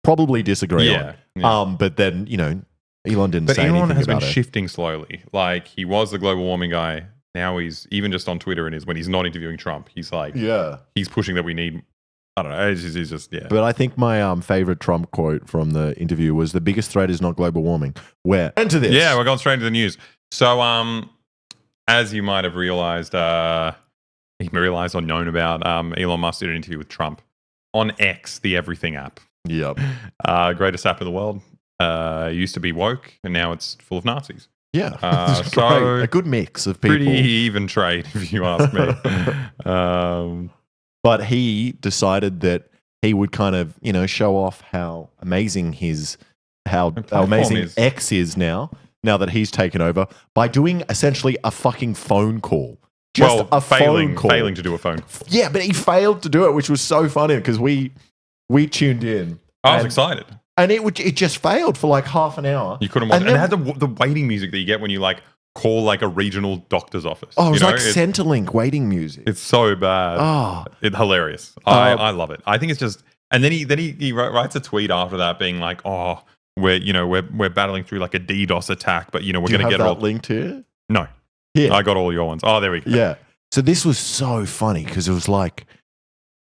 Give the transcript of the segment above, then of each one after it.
probably disagree on. Yeah. But then, Elon didn't say anything about it. But Elon has been shifting slowly. Like, he was the global warming guy. Now he's, even just on Twitter, and when he's not interviewing Trump, he's like, he's pushing that we need, I don't know, he's just, But I think my favorite Trump quote from the interview was, the biggest threat is not global warming. Into this. Yeah, we're going straight into the news. So, as you might have realized or known about, Elon Musk did an interview with Trump on X, the everything app. Yep. Greatest app in the world. Used to be woke, and now it's full of Nazis. Yeah. So a good mix of people. Pretty even trade, if you ask me. But he decided that he would kind of, show off how amazing X is now that he's taken over, by doing essentially a fucking phone call. Phone call. Failing to do a phone call. Yeah, but he failed to do it, which was so funny because we tuned in. I was excited. And it just failed for like half an hour. You couldn't watch it. And it had the waiting music that you get when you call like a regional doctor's office. Oh, it was like Centrelink waiting music. It's so bad. Oh. It's hilarious. I love it. I think it's just, and then he writes a tweet after that being like, oh, we're battling through like a DDoS attack, but we're going to get that linked here? No. Yeah. I got all your ones. Oh, there we go. Yeah. So this was so funny because it was like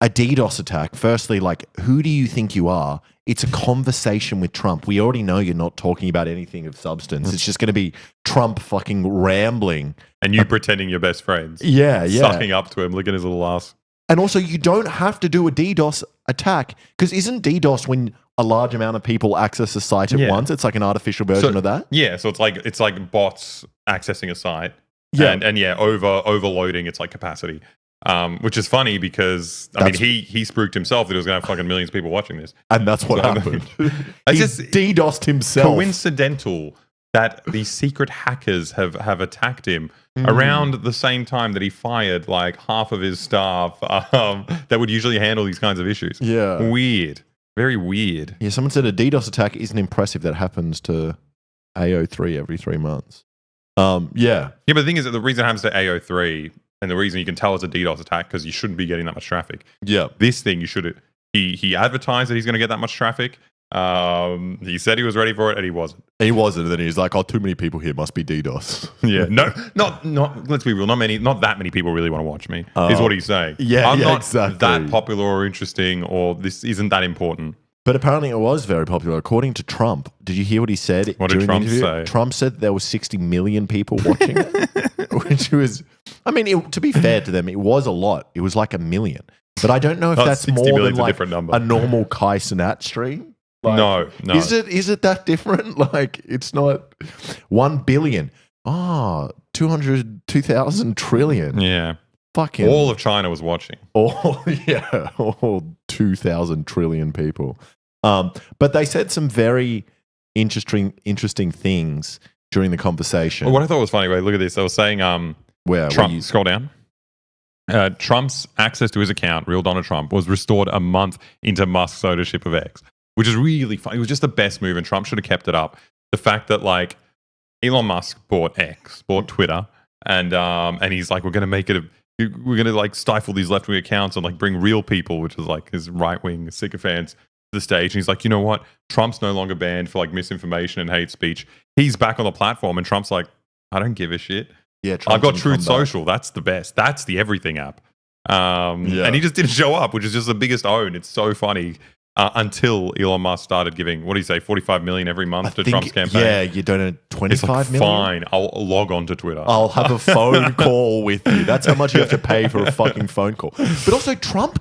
a DDoS attack. Firstly, like, who do you think you are? It's a conversation with Trump. We already know you're not talking about anything of substance. It's just going to be Trump fucking rambling. And you pretending you're best friends. Yeah. Sucking up to him, licking his little ass. And also, you don't have to do a DDoS attack, because isn't DDoS when a large amount of people access a site at once? It's like an artificial version of that. Yeah, so it's like bots accessing a site. Yeah. And overloading its like capacity. Which is funny because he spooked himself that he was going to have fucking millions of people watching this, and that's what happened. He just DDoSed himself. Coincidental that these secret hackers have attacked him around the same time that he fired like half of his staff that would usually handle these kinds of issues. Yeah, weird, very weird. Yeah, someone said a DDoS attack isn't impressive. That happens to AO3 every 3 months. Yeah, but the thing is that the reason it happens to AO3. And the reason you can tell it's a DDoS attack, because you shouldn't be getting that much traffic. Yeah. This thing, you should. He advertised that he's going to get that much traffic. He said he was ready for it, and he wasn't. He wasn't, and then he's like, "Oh, too many people here. Must be DDoS." Yeah. No, not. Let's be real. Not that many people really want to watch me. Is what he's saying. Yeah. I'm not exactly that popular or interesting, or this isn't that important. But apparently it was very popular. According to Trump, did you hear what he said? What did Trump say? Trump said there were 60 million people watching it, which was, to be fair to them, it was a lot. It was like 1 million. But I don't know if that's more than like a normal Kai Cenat stream. Like, no. Is it that different? Like, it's not 1 billion. 2,000 trillion. Yeah. Fucking all of China was watching. All 2,000 trillion people. But they said some very interesting things during the conversation. Well, what I thought was funny, wait, look at this. They were saying, Trump, scroll down. Trump's access to his account, real Donald Trump, was restored a month into Musk's ownership of X, which is really funny. It was just the best move, and Trump should have kept it up. The fact that like Elon Musk bought Twitter, and he's like, we're going to like stifle these left-wing accounts and like bring real people, which is like his right-wing sycophants, to the stage. And he's like, you know what? Trump's no longer banned for like misinformation and hate speech. He's back on the platform, and Trump's like, I don't give a shit. Yeah, I've got Truth Social. That's the best. That's the everything app. And he just didn't show up, which is just the biggest own. It's so funny. Until Elon Musk started giving, what do you say, 45 million every month to Trump's campaign? Yeah, you donate 25 million. Fine, I'll log on to Twitter. I'll have a phone call with you. That's how much you have to pay for a fucking phone call. But also, Trump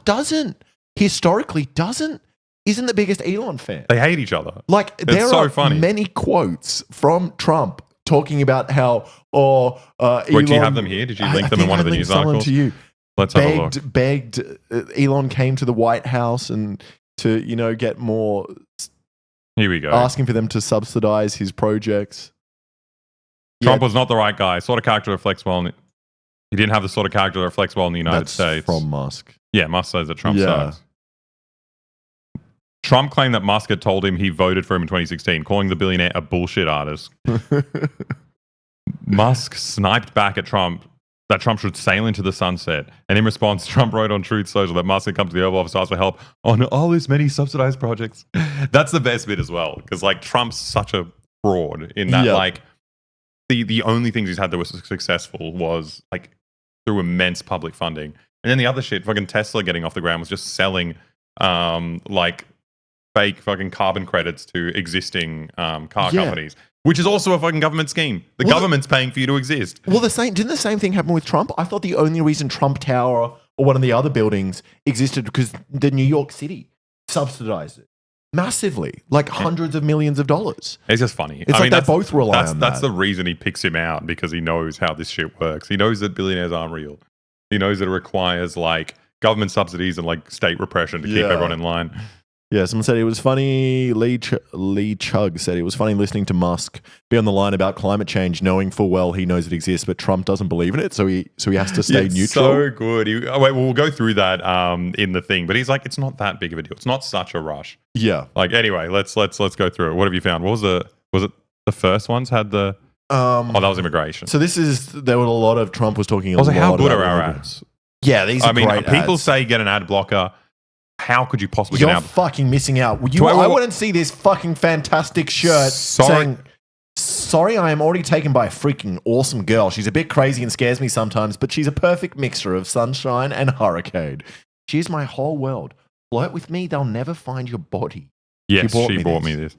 historically isn't the biggest Elon fan. They hate each other. Like, there are many quotes from Trump talking about how, Elon... Wait, do you have them here? Did you link them in one of the news articles? To you. Let's have a look. Elon came to the White House and to, get more... Here we go. Asking for them to subsidize his projects. Trump was not the right guy. Sort of character reflects well. He didn't have the sort of character that reflects well in the United States. From Musk. Yeah, Musk says that Trump sucks. Trump claimed that Musk had told him he voted for him in 2016, calling the billionaire a bullshit artist. Musk sniped back at Trump, that Trump should sail into the sunset. And in response, Trump wrote on Truth Social that Musk had come to the Oval Office to ask for help on all his many subsidized projects. That's the best bit as well, because like Trump's such a fraud in that like the only things he's had that were successful was like through immense public funding. And then the other shit, fucking Tesla getting off the ground was just selling like fake fucking carbon credits to existing car companies. Which is also a fucking government scheme. The government's paying for you to exist. Well, didn't the same thing happen with Trump? I thought the only reason Trump Tower or one of the other buildings existed because the New York City subsidized it massively, like hundreds of millions of dollars. It's just funny. It's like they both rely on that. That's the reason he picks him out, because he knows how this shit works. He knows that billionaires aren't real. He knows that it requires like government subsidies and like state repression to keep everyone in line. Yeah, someone said it was funny. Lee Chug said it was funny listening to Musk be on the line about climate change, knowing full well he knows it exists, but Trump doesn't believe in it, so he has to stay neutral. So good. We'll go through that in the thing, but he's like, it's not that big of a deal. It's not such a rush. Yeah. Like anyway, let's go through it. What have you found? Was it the first ones had the? That was immigration. So there were a lot of Trump was talking. Also, how good are our ads? Yeah, these are great people ads. say get an ad blocker. How could you possibly You're get an ad? fucking missing out. I wouldn't see this fucking fantastic shirt saying, sorry, I am already taken by a freaking awesome girl. She's a bit crazy and scares me sometimes, but she's a perfect mixture of sunshine and hurricane. She's my whole world. Flirt with me, they'll never find your body. Yes, she bought me this.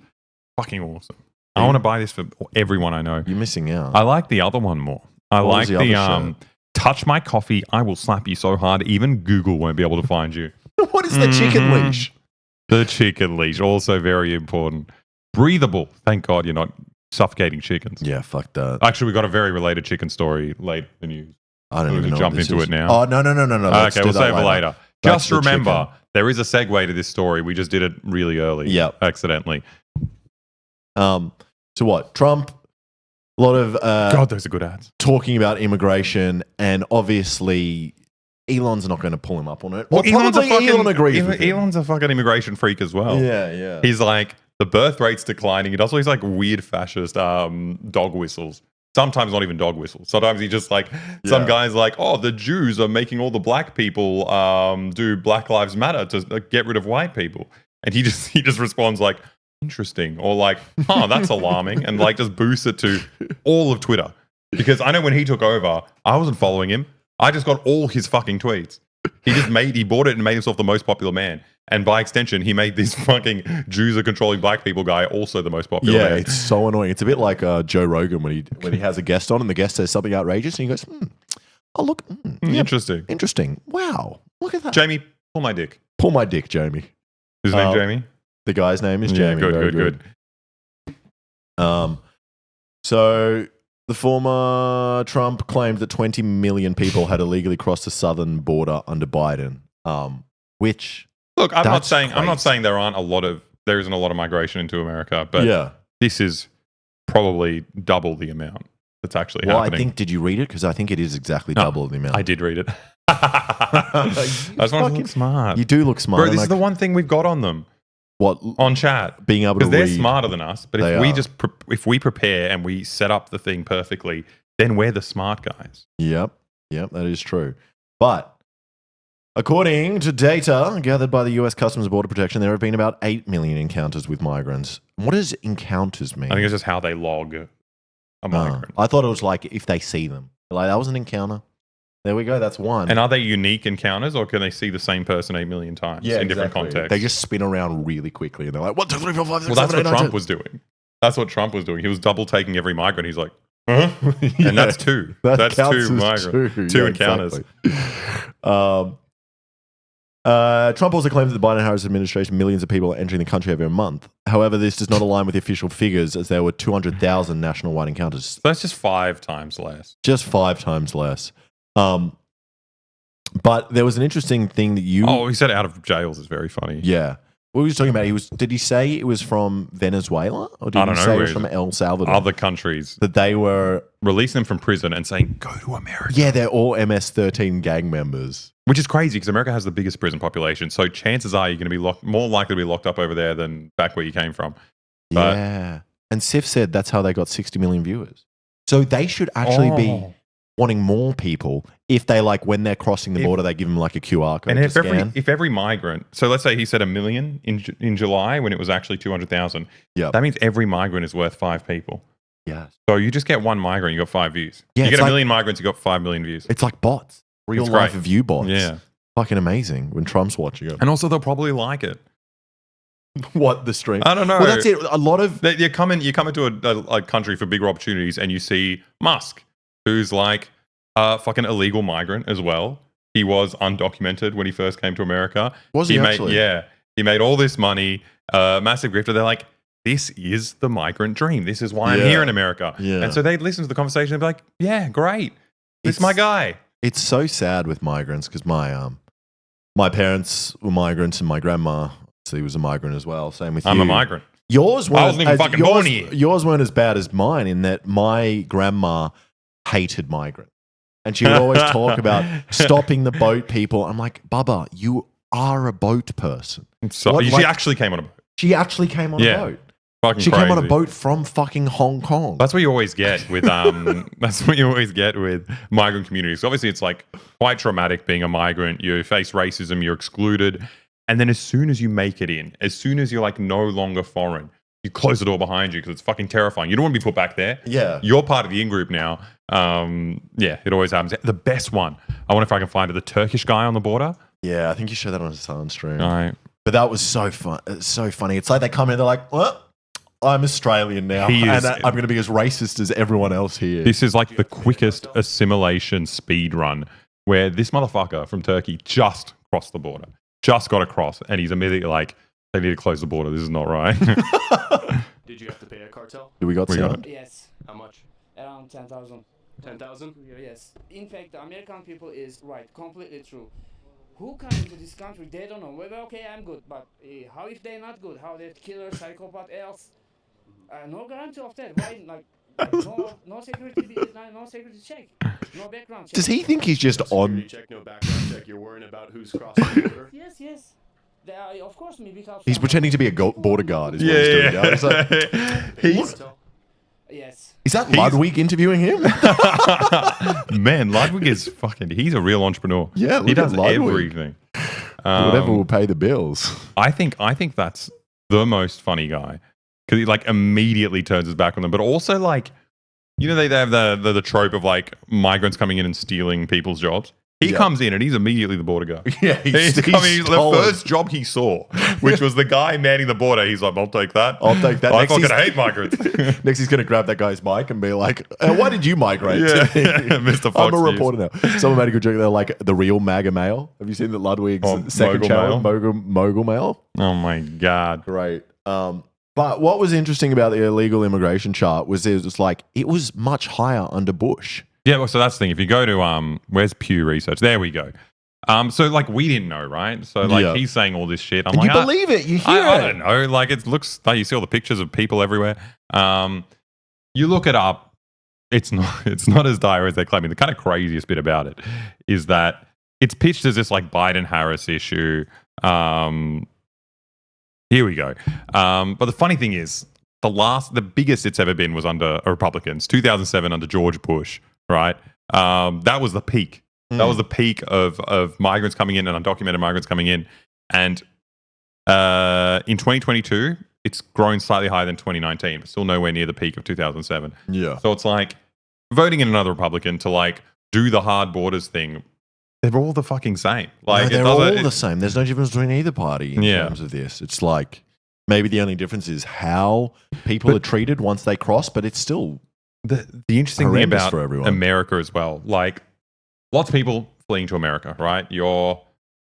Fucking awesome. I want to buy this for everyone I know. You're missing out. I like the other one more. I like the touch my coffee, I will slap you so hard, even Google won't be able to find you. What is the chicken leash? The chicken leash, also very important. Breathable. Thank God you're not suffocating chickens. Yeah, fuck that. Actually, we got a very related chicken story late in the news. I don't even know. Jump into it now. Oh, no. Okay, we'll save it later. Just remember, there is a segue to this story. We just did it really early. Accidentally. So what? Trump, a lot of God, those are good ads. Talking about immigration, and obviously Elon's not going to pull him up on it. Well, Elon agrees with him. Elon's a fucking immigration freak as well. Yeah. He's like, the birth rate's declining. He does all these like weird fascist dog whistles. Sometimes not even dog whistles. Sometimes he just like, some guy's like, oh, the Jews are making all the black people do Black Lives Matter to get rid of white people. And he just responds like, interesting. Or like, oh, that's alarming. And like just boosts it to all of Twitter. Because I know when he took over, I wasn't following him. I just got all his fucking tweets. He bought it and made himself the most popular man. And by extension, he made this fucking Jews are controlling black people guy also the most popular man. Yeah, it's so annoying. It's a bit like Joe Rogan when he has a guest on and the guest says something outrageous and he goes, oh, look. Interesting. Interesting. Wow. Look at that. Jamie, pull my dick. Pull my dick, Jamie. His name Jamie? The guy's name is Jamie. Good. So the former Trump claimed that 20 million people had illegally crossed the southern border under Biden, which look, I'm not saying there isn't a lot of migration into America, but this is probably double the amount that's actually happening. I think, did you read it? Because I think it is exactly double the amount. I did read it. I just want to look smart. You do look smart. Bro, this is the one thing we've got on them. What? On chat. Being able to read. Because they're smarter than us. But if we prepare and we set up the thing perfectly, then we're the smart guys. Yep, that is true. But according to data gathered by the US Customs and Border Protection, there have been about 8 million encounters with migrants. What does encounters mean? I think it's just how they log a migrant. I thought it was like if they see them. Like, that was an encounter. There we go. That's one. And are they unique encounters, or can they see the same person 8 million times in different contexts? They just spin around really quickly, and they're like, 1, 2, 3, 4, 5, 6, well, 7, 8, 9, 10. That's what Trump was doing. He was double taking every migrant. He's like, huh? And that's two. That's two migrants. Two encounters. Exactly. Trump also claims that the Biden-Harris administration, millions of people are entering the country every month. However, this does not align with the official figures, as there were 200,000 national-wide encounters. So that's just 5 times less. Just 5 times less. But there was an interesting thing that you... Oh, he said out of jails is very funny. Yeah. What was he talking about? Did he say it was from Venezuela? Or did he say it was from El Salvador? Other countries. That they were... releasing them from prison and saying, go to America. Yeah, they're all MS-13 gang members. Which is crazy because America has the biggest prison population. So chances are you're going to be more likely to be locked up over there than back where you came from. But, yeah. And Sif said that's how they got 60 million viewers. So they should actually be... wanting more people if they like when they're crossing the border, they give them like a QR code. And if every migrant, so let's say he said 1 million in July when it was actually 200,000. Yeah, that means every migrant is worth 5 people. Yeah. So you just get one migrant, you got 5 views. Yeah, you get 1 million migrants, you got 5 million views. It's like bots, real life view bots. Yeah, fucking amazing when Trump's watching it. And also they'll probably like it. What, the stream? I don't know. Well, that's it. A lot of you come into a country for bigger opportunities, and you see Musk, who's like a fucking illegal migrant as well. He was undocumented when he first came to America. Was he actually? Yeah, he made all this money, massive grifter. They're like, this is the migrant dream. This is why I'm here in America. Yeah. And so they'd listen to the conversation and be like, yeah, great. This is my guy. It's so sad with migrants because my parents were migrants and my grandma was a migrant as well. Same with you. I'm a migrant. Yours weren't, I wasn't even fucking born here. Yours weren't as bad as mine in that my grandma hated migrants. And she would always talk about stopping the boat people. I'm like, Bubba, you are a boat person. So, she actually came on a boat. She actually came on a boat. She came on a boat from fucking Hong Kong. That's what you always get with migrant communities. Obviously, it's like quite traumatic being a migrant. You face racism, you're excluded. And then as soon as you make it in, as soon as you're like no longer foreign, you close the door behind you because it's fucking terrifying. You don't want to be put back there. Yeah. You're part of the in-group now. It always happens. The best one, I wonder if I can find it, the Turkish guy on the border. Yeah, I think you showed that on a silent stream. All right. But that was so fun. It's so funny. It's like they come in, they're like, well, I'm Australian now, and I'm going to be as racist as everyone else here. This is like the quickest assimilation speed run where this motherfucker from Turkey just crossed the border. Just got across, and he's immediately like, they need to close the border. This is not right. Did you have to pay a cartel? Do we got sound? Yes. How much? Around 10,000. 10,000? Yes. In fact, the American people is right, completely true. Who come into this country, they don't know. Well, okay, I'm good, but how if they're not good? How they're killer, psychopath, else? No guarantee of that. Why, no security, no security check, no background check. Does he think he's just on? Check, no background check. You're worrying about who's crossing the border? Yes. Of course, me because He's pretending to be a border guard. Is what he's doing. Yeah. He's, yes. Is that Ludwig interviewing him? Man, Ludwig is he's a real entrepreneur. Yeah, he does everything. Whatever will pay the bills. I think that's the most funny guy because he like immediately turns his back on them, but also like, you know, they have the trope of like migrants coming in and stealing people's jobs. He comes in and he's immediately the border guy. Yeah, he's the first job he saw, which was the guy manning the border. He's like, I'll take that. I fucking hate migrants. Next, he's going to grab that guy's mic and be like, why did you migrate? Yeah. Mr. Fox I'm a reporter now. Someone made a good joke. They're like, the real MAGA male. Have you seen the Ludwig's second channel, Mogul Mail? Oh, my God. Great. But what was interesting about the illegal immigration chart was it was much higher under Bush. Yeah, well, so that's the thing. If you go to where's Pew Research? There we go. So like we didn't know, right? So like he's saying all this shit. I'm and like, you believe it? You hear it? I don't know. Like it looks like you see all the pictures of people everywhere. You look it up. It's not as dire as they're claiming. The kind of craziest bit about it is that it's pitched as this like Biden-Harris issue. Here we go. But the funny thing is, the biggest it's ever been was under Republicans. 2007 under George Bush. Right, that was the peak. That was the peak of migrants coming in and undocumented migrants coming in, and in 2022, it's grown slightly higher than 2019, but still nowhere near the peak of 2007. Yeah. So it's like voting in another Republican to like do the hard borders thing. They're all the fucking same. Like they're all the same. There's no difference between either party in terms of this. It's like maybe the only difference is how people are treated once they cross, but it's still. The interesting thing about America as well, like lots of people fleeing to America, right? You're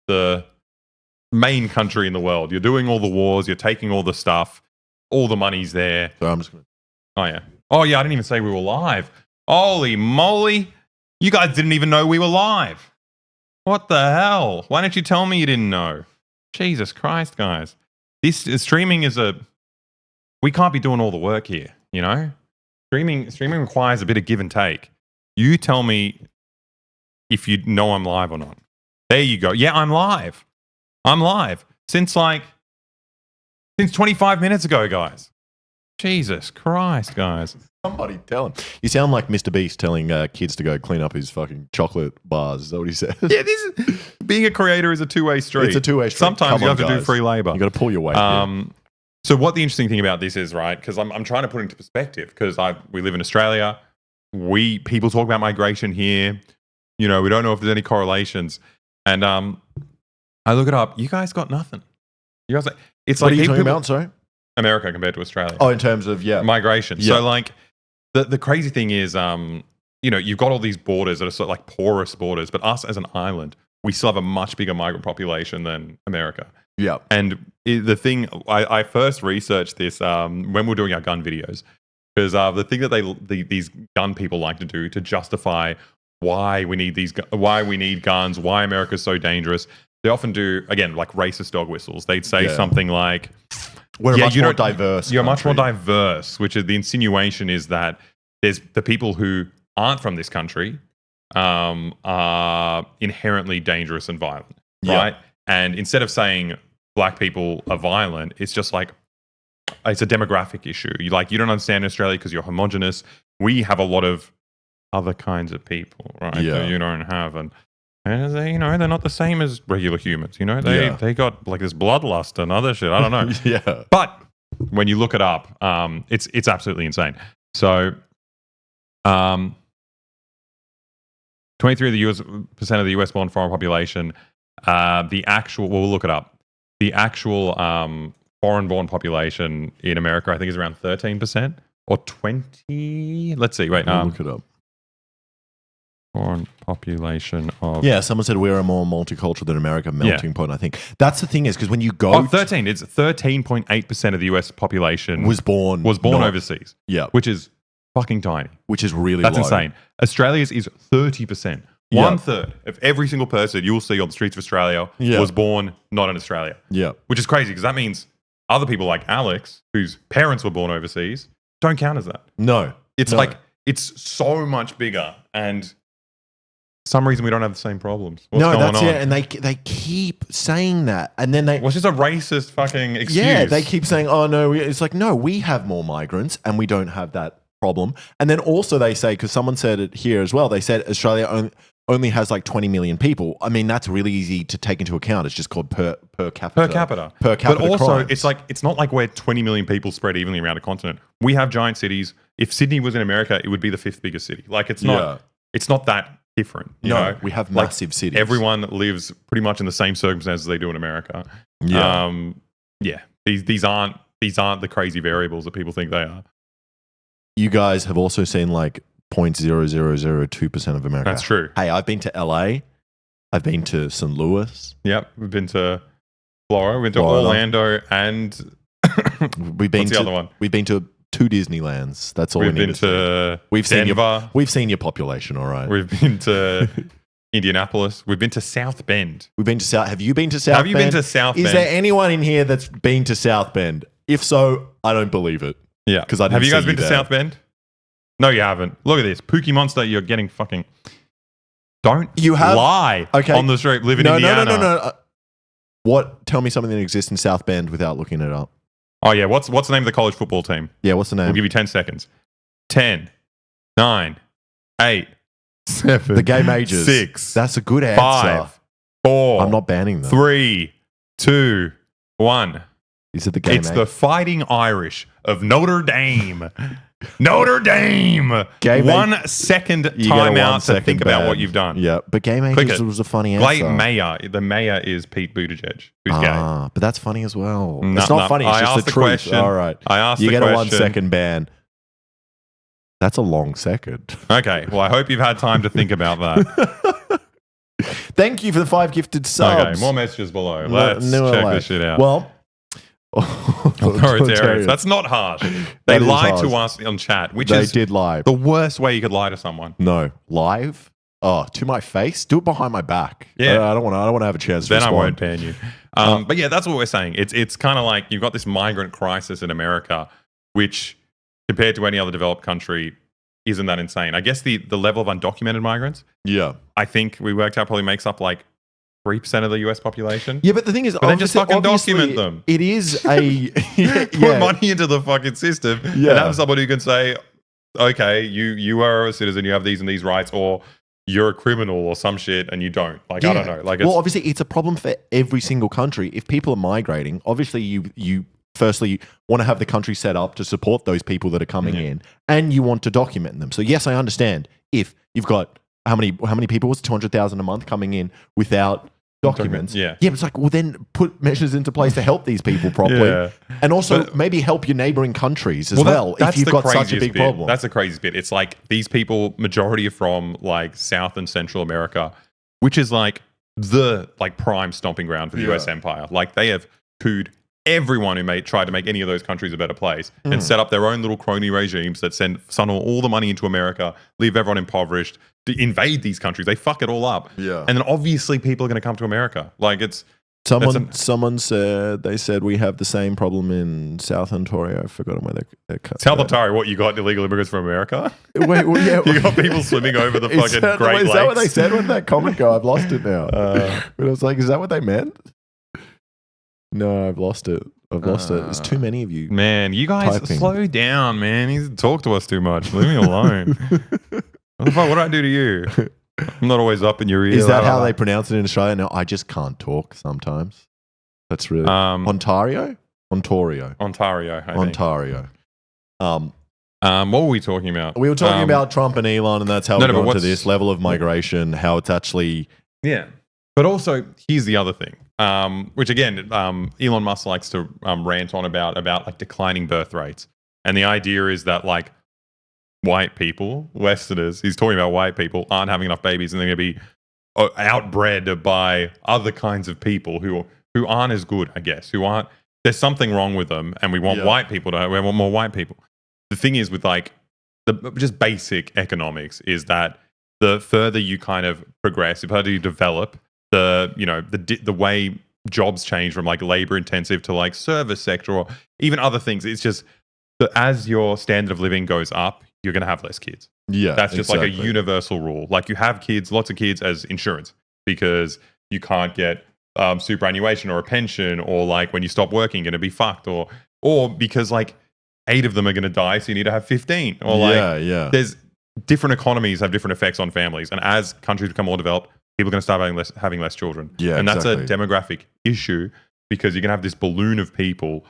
the main country in the world. You're doing all the wars. You're taking all the stuff. All the money's there. So I'm just gonna. Oh yeah. I didn't even say we were live. Holy moly! You guys didn't even know we were live. What the hell? Why didn't you tell me you didn't know? Jesus Christ, guys! This streaming is we can't be doing all the work here, you know. Streaming requires a bit of give and take. You tell me if you know I'm live or not. There you go. Yeah, I'm live. I'm live. Since 25 minutes ago, guys. Jesus Christ, guys. Somebody tell him. You sound like Mr. Beast telling kids to go clean up his fucking chocolate bars. Is that what he says? Yeah, being a creator is a two-way street. It's a two-way street. Sometimes you have to do free labor. You got to pull your weight. So what the interesting thing about this is, right? Because I'm trying to put it into perspective. Because we live in Australia. People talk about migration here. You know, we don't know if there's any correlations. And I look it up. You guys got nothing. You guys, it's what like are you talking about? Sorry, America compared to Australia. Oh, in terms of migration. Yeah. So like the crazy thing is, you know, you've got all these borders that are sort of like porous borders, but us as an island, we still have a much bigger migrant population than America. Yeah. And the thing, I first researched this when we were doing our gun videos, because the thing that these gun people like to do to justify why we need guns, why America's so dangerous, they often do, again, like racist dog whistles. They'd say something like, we're much more diverse. You're much more diverse, which is the insinuation is that there's the people who aren't from this country are inherently dangerous and violent, right? And instead of saying black people are violent, it's just like it's a demographic issue. You don't understand Australia because you're homogenous. We have a lot of other kinds of people, right? That you don't have, and they, you know, they're not the same as regular humans. You know, they got like this bloodlust and other shit. I don't know. Yeah. But when you look it up, it's absolutely insane. So, 23% of the US born foreign population. We'll look it up. The actual foreign born population in America, I think, is around 13% or 20. Let's see. Wait. Look it up. Foreign population of... Yeah, someone said we're a more multicultural than America, melting pot, I think. That's the thing is, because when you go... 13. It's 13.8% of the US population... Was born overseas. Yeah. Which is fucking tiny. Which is really That's low. insane. Australia's is 30%. One third of every single person you'll see on the streets of Australia was born not in Australia. Yeah. Which is crazy, because that means other people like Alex, whose parents were born overseas, don't count as that. No. It's like, it's so much bigger, and... some reason we don't have the same problems. What's going on? And they keep saying that, and then it's just a racist fucking excuse. Yeah, they keep saying, "Oh no," it's like, no, we have more migrants, and we don't have that problem. And then also they say, because someone said it here as well, they said Australia only has like 20 million people. I mean, that's really easy to take into account. It's just called per capita. But also, crimes. it's not like we're 20 million people spread evenly around a continent. We have giant cities. If Sydney was in America, it would be the 5th biggest city. Like it's not that different. You know? We have massive cities. Everyone lives pretty much in the same circumstances they do in America. Yeah. These aren't the crazy variables that people think they are. You guys have also seen like 0.0002% of America. That's true. Hey, I've been to LA. I've been to St. Louis. Yep. We've been to Florida. We've been to Orlando, and we've been what's the other one? We've been to 2 Disneylands. That's all we've been to. We've Denver. We've seen your population, all right. We've been to Indianapolis. We've been to South Bend. We've been to South. Have you been to South Bend? Have you been to South Bend? Is there anyone in here that's been to South Bend? If so, I don't believe it. Yeah. Because I didn't have you guys see been to South Bend? No, you haven't. Look at this. Pookie Monster, you're getting fucking... Don't lie on the street. Live in Indiana. No. What? Tell me something that exists in South Bend without looking it up. Oh, yeah. What's the name of the college football team? Yeah, what's the name? We'll give you 10 seconds. 10, 9, 8, 7. The Gay Majors. 6. That's a good answer. 5, 4. I'm not banning them. 3, 2, 1. Is it the Gay It's the Fighting Irish of Notre Dame. Notre Dame. 1 second timeout to think about what you've done. Yeah, but Gay Majors was a funny answer. The mayor is Pete Buttigieg, who's gay. But that's funny as well. It's not funny. It's just the truth. Question. All right. I asked you the get question. a 1 second ban. That's a long second. Okay. Well, I hope you've had time to think about that. Thank you for the 5 gifted subs. Okay, more messages below. Let's check this shit out. Well, authoritarians. That's not harsh. They lied to us on chat, which is did lie. The worst way you could lie to someone. No, live. Oh, to my face. Do it behind my back. Yeah, I don't want to have a chance. Then to respond. I won't ban you. But yeah, that's what we're saying. It's kind of like you've got this migrant crisis in America, which compared to any other developed country isn't that insane. I guess the level of undocumented migrants. Yeah, I think we worked out probably makes up like 3% of the US population. Yeah, but the thing is, then just fucking document them. It is a put money into the fucking system and have someone who can say, okay, you are a citizen, you have these and these rights, or you're a criminal or some shit and you don't. Like, I don't know. Like, well, obviously, it's a problem for every single country. If people are migrating, obviously, you firstly want to have the country set up to support those people that are coming in, and you want to document them. So, yes, I understand if you've got how many people was 200,000 a month coming in without documents. Yeah, but it's like, well, then put measures into place to help these people properly, and also maybe help your neighboring countries as well. If you've got such a big problem, that's the craziest bit. It's like these people, majority are from like South and Central America, which is like the prime stomping ground for the US empire. Like they have cooed everyone who tried to make any of those countries a better place and set up their own little crony regimes that funnel all the money into America, leave everyone impoverished, to invade these countries. They fuck it all up. Yeah. And then obviously people are going to come to America. Like it's... Someone said, they said we have the same problem in South Ontario. I've forgotten where they're cut. South Ontario, what, you got illegal immigrants from America? Wait, well, yeah. You got people swimming over the fucking Great Lakes? Is that what they said when that comment go? I've lost it now. But I was like, is that what they meant? No, I've lost it. There's too many of you. Man, you guys slow down, man. You talk to us too much. Leave me alone. What the fuck? What did I do to you? I'm not always up in your ear. Is that how they pronounce it in Australia? No, I just can't talk sometimes. That's really Ontario. I think. What were we talking about? We were talking about Trump and Elon, and that's how we got to this level of migration. How it's actually But also, here's the other thing, which again, Elon Musk likes to rant on about like declining birth rates, and the idea is that like white people, Westerners, he's talking about white people aren't having enough babies, and they're going to be outbred by other kinds of people who aren't as good, I guess, who aren't. There's something wrong with them, and we want white people we want more white people. The thing is with like just basic economics is that the further you kind of progress, the further you develop, the way jobs change from like labor intensive to like service sector or even other things. It's just that as your standard of living goes up, you're going to have less kids. Yeah, that's just like a universal rule. Like you have kids, lots of kids as insurance because you can't get superannuation or a pension, or like when you stop working, you're going to be fucked, or because like 8 of them are going to die, so you need to have 15. Or there's different economies have different effects on families, and as countries become more developed, people are going to start having less children. Yeah, and that's a demographic issue because you're going to have this balloon of people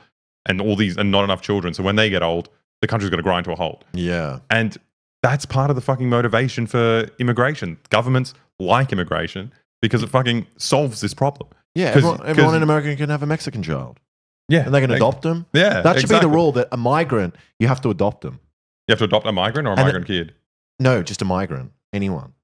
and all these and not enough children. So when they get old, the country's going to grind to a halt. Yeah. And that's part of the fucking motivation for immigration. Governments like immigration because it fucking solves this problem. Yeah, everyone in America can have a Mexican child. Yeah. And they can adopt them. Yeah. That should be the rule, that a migrant, you have to adopt them. You have to adopt a migrant or a migrant kid? No, just a migrant. Anyone.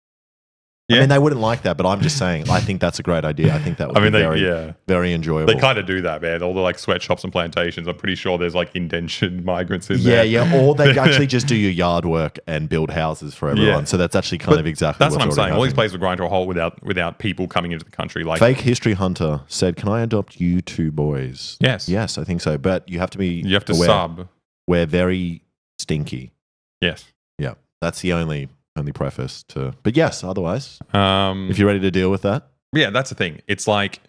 Yeah. I mean, they wouldn't like that, but I'm just saying, I think that's a great idea. I think that would be very enjoyable. They kind of do that, man. All the like sweatshops and plantations, I'm pretty sure there's like indentured migrants in there. Yeah, or they actually just do your yard work and build houses for everyone. Yeah. So that's actually kind of exactly that's what I'm saying. Happening. All these places would grind to a halt without people coming into the country. Like Fake History Hunter said, "Can I adopt you 2 boys?" Yes. Yes, I think so. But you have to be aware. Sub. We're very stinky. Yes. Yeah. That's the only preface to, but yes, otherwise, if you're ready to deal with that. Yeah, that's the thing. It's like,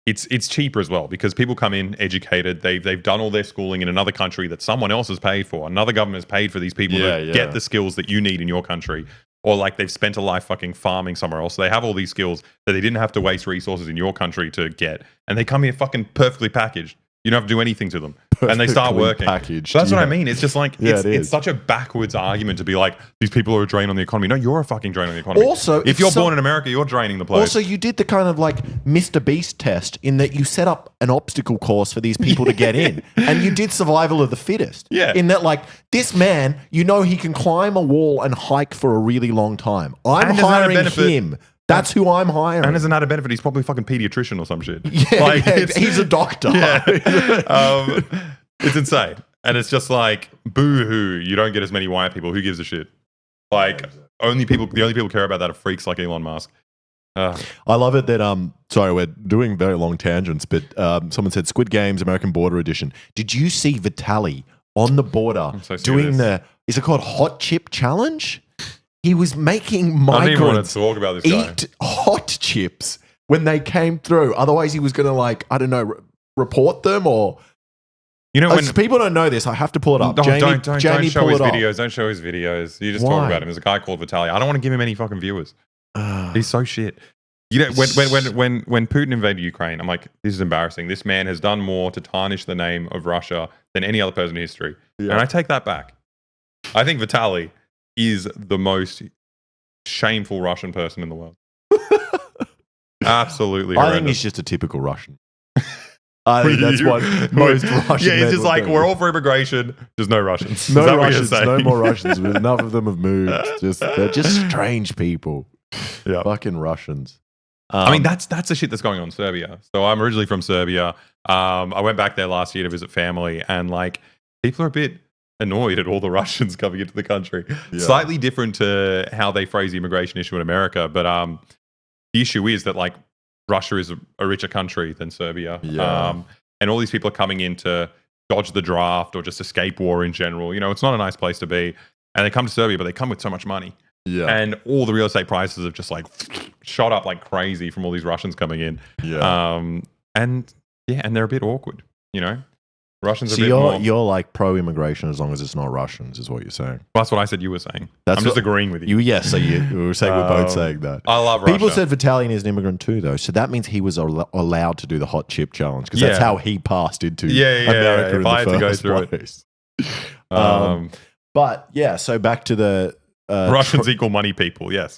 it's cheaper as well because people come in educated. They've done all their schooling in another country that someone else has paid for. Another government has paid for these people to get the skills that you need in your country. Or like they've spent a life fucking farming somewhere else. So they have all these skills that they didn't have to waste resources in your country to get. And they come here fucking perfectly packaged. You don't have to do anything to them. And they start working. Packaged, that's what I mean. It's just like, it's such a backwards argument to be like, these people are a drain on the economy. No, you're a fucking drain on the economy. Also, if you're born in America, you're draining the place. Also, you did the kind of like Mr. Beast test in that you set up an obstacle course for these people to get in. And you did survival of the fittest. Yeah. In that like, this man, he can climb a wall and hike for a really long time. I'm hiring him. That's who I'm hiring. And as an added benefit, he's probably a fucking pediatrician or some shit. Yeah, he's a doctor. Yeah. It's insane. And it's just like, boo-hoo, you don't get as many white people. Who gives a shit? Like, the only people who care about that are freaks like Elon Musk. I love it that, sorry, we're doing very long tangents, but someone said Squid Games American Border Edition. Did you see Vitaly on the border doing is it called Hot Chip Challenge? He was making migrants eat hot chips when they came through. Otherwise, he was going to report them or... You know, when people don't know this, I have to pull it up. don't Jamie, show pull his it up. videos. Don't show his videos. You just Why? talk about him. There's a guy called Vitaly. I don't want to give him any fucking viewers. He's so shit. You know, when Putin invaded Ukraine, I'm like, this is embarrassing. This man has done more to tarnish the name of Russia than any other person in history. Yeah. And I take that back. I think Vitaly is the most shameful Russian person in the world. Absolutely horrendous. I think he's just a typical Russian. I think that's what most Russian. Yeah, he's just like, we're all for immigration, just no Russians. No Russians, no more Russians. Enough of them have moved. They're just strange people. Yeah, fucking Russians. I mean, that's the shit that's going on in Serbia. So I'm originally from Serbia. I went back there last year to visit family, and like people are a bit annoyed at all the Russians coming into the country. Yeah. Slightly different to how they phrase the immigration issue in America, but the issue is that like Russia is a richer country than Serbia, and all these people are coming in to dodge the draft or just escape war in general. You know, it's not a nice place to be, and they come to Serbia, but they come with so much money. Yeah. And all the real estate prices have just like shot up like crazy from all these Russians coming in. Yeah. And they're a bit awkward, you know? Russians are a bit more... you're like pro-immigration as long as it's not Russians, is what you're saying. Well, that's what I said you were saying. I'm just agreeing with you. Yes, so you were saying we're both saying that. I love Russia. People said Vitaly is an immigrant too, though. So that means he was allowed to do the hot chip challenge because that's how he passed into America in the first place. But yeah, so back to the... Russians equal money people, yes.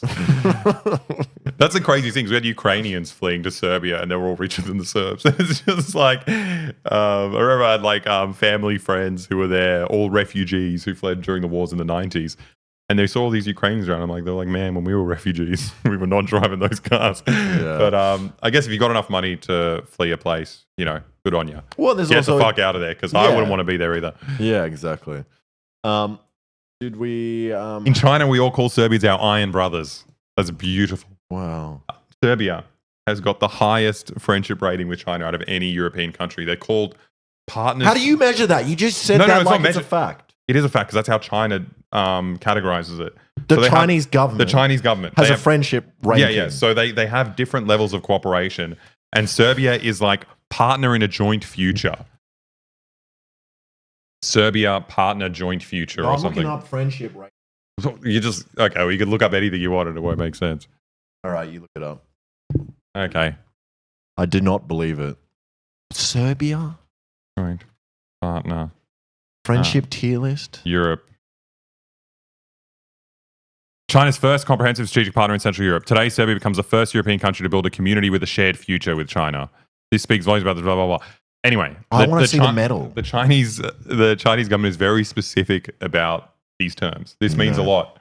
That's the crazy thing. We had Ukrainians fleeing to Serbia and they were all richer than the Serbs. It's just like, I remember I had like family friends who were there, all refugees who fled during the wars in the 90s. And they saw all these Ukrainians around. They're like, man, when we were refugees, we were not driving those cars. Yeah. But I guess if you got enough money to flee a place, you know, good on you. Well, there's get also the fuck out of there because I wouldn't want to be there either. Yeah, exactly. Did we... In China, we all call Serbians our iron brothers. That's beautiful. Wow. Serbia has got the highest friendship rating with China out of any European country. They're called partners. How do you measure that? You just said that like it's a fact. It is a fact because that's how China categorizes it. The Chinese government has a friendship ranking. Yeah. So they have different levels of cooperation. And Serbia is like partner in a joint future. Serbia partner joint future or something. I'm looking up friendship rate. You just well, you could look up anything you wanted. It won't make sense. All right, you look it up. Okay. I do not believe it. Serbia joint partner friendship tier list. Europe. China's first comprehensive strategic partner in Central Europe. Today, Serbia becomes the first European country to build a community with a shared future with China. This speaks volumes about the blah blah blah. Anyway, I want to see the medal. The Chinese government is very specific about these terms. This means a lot.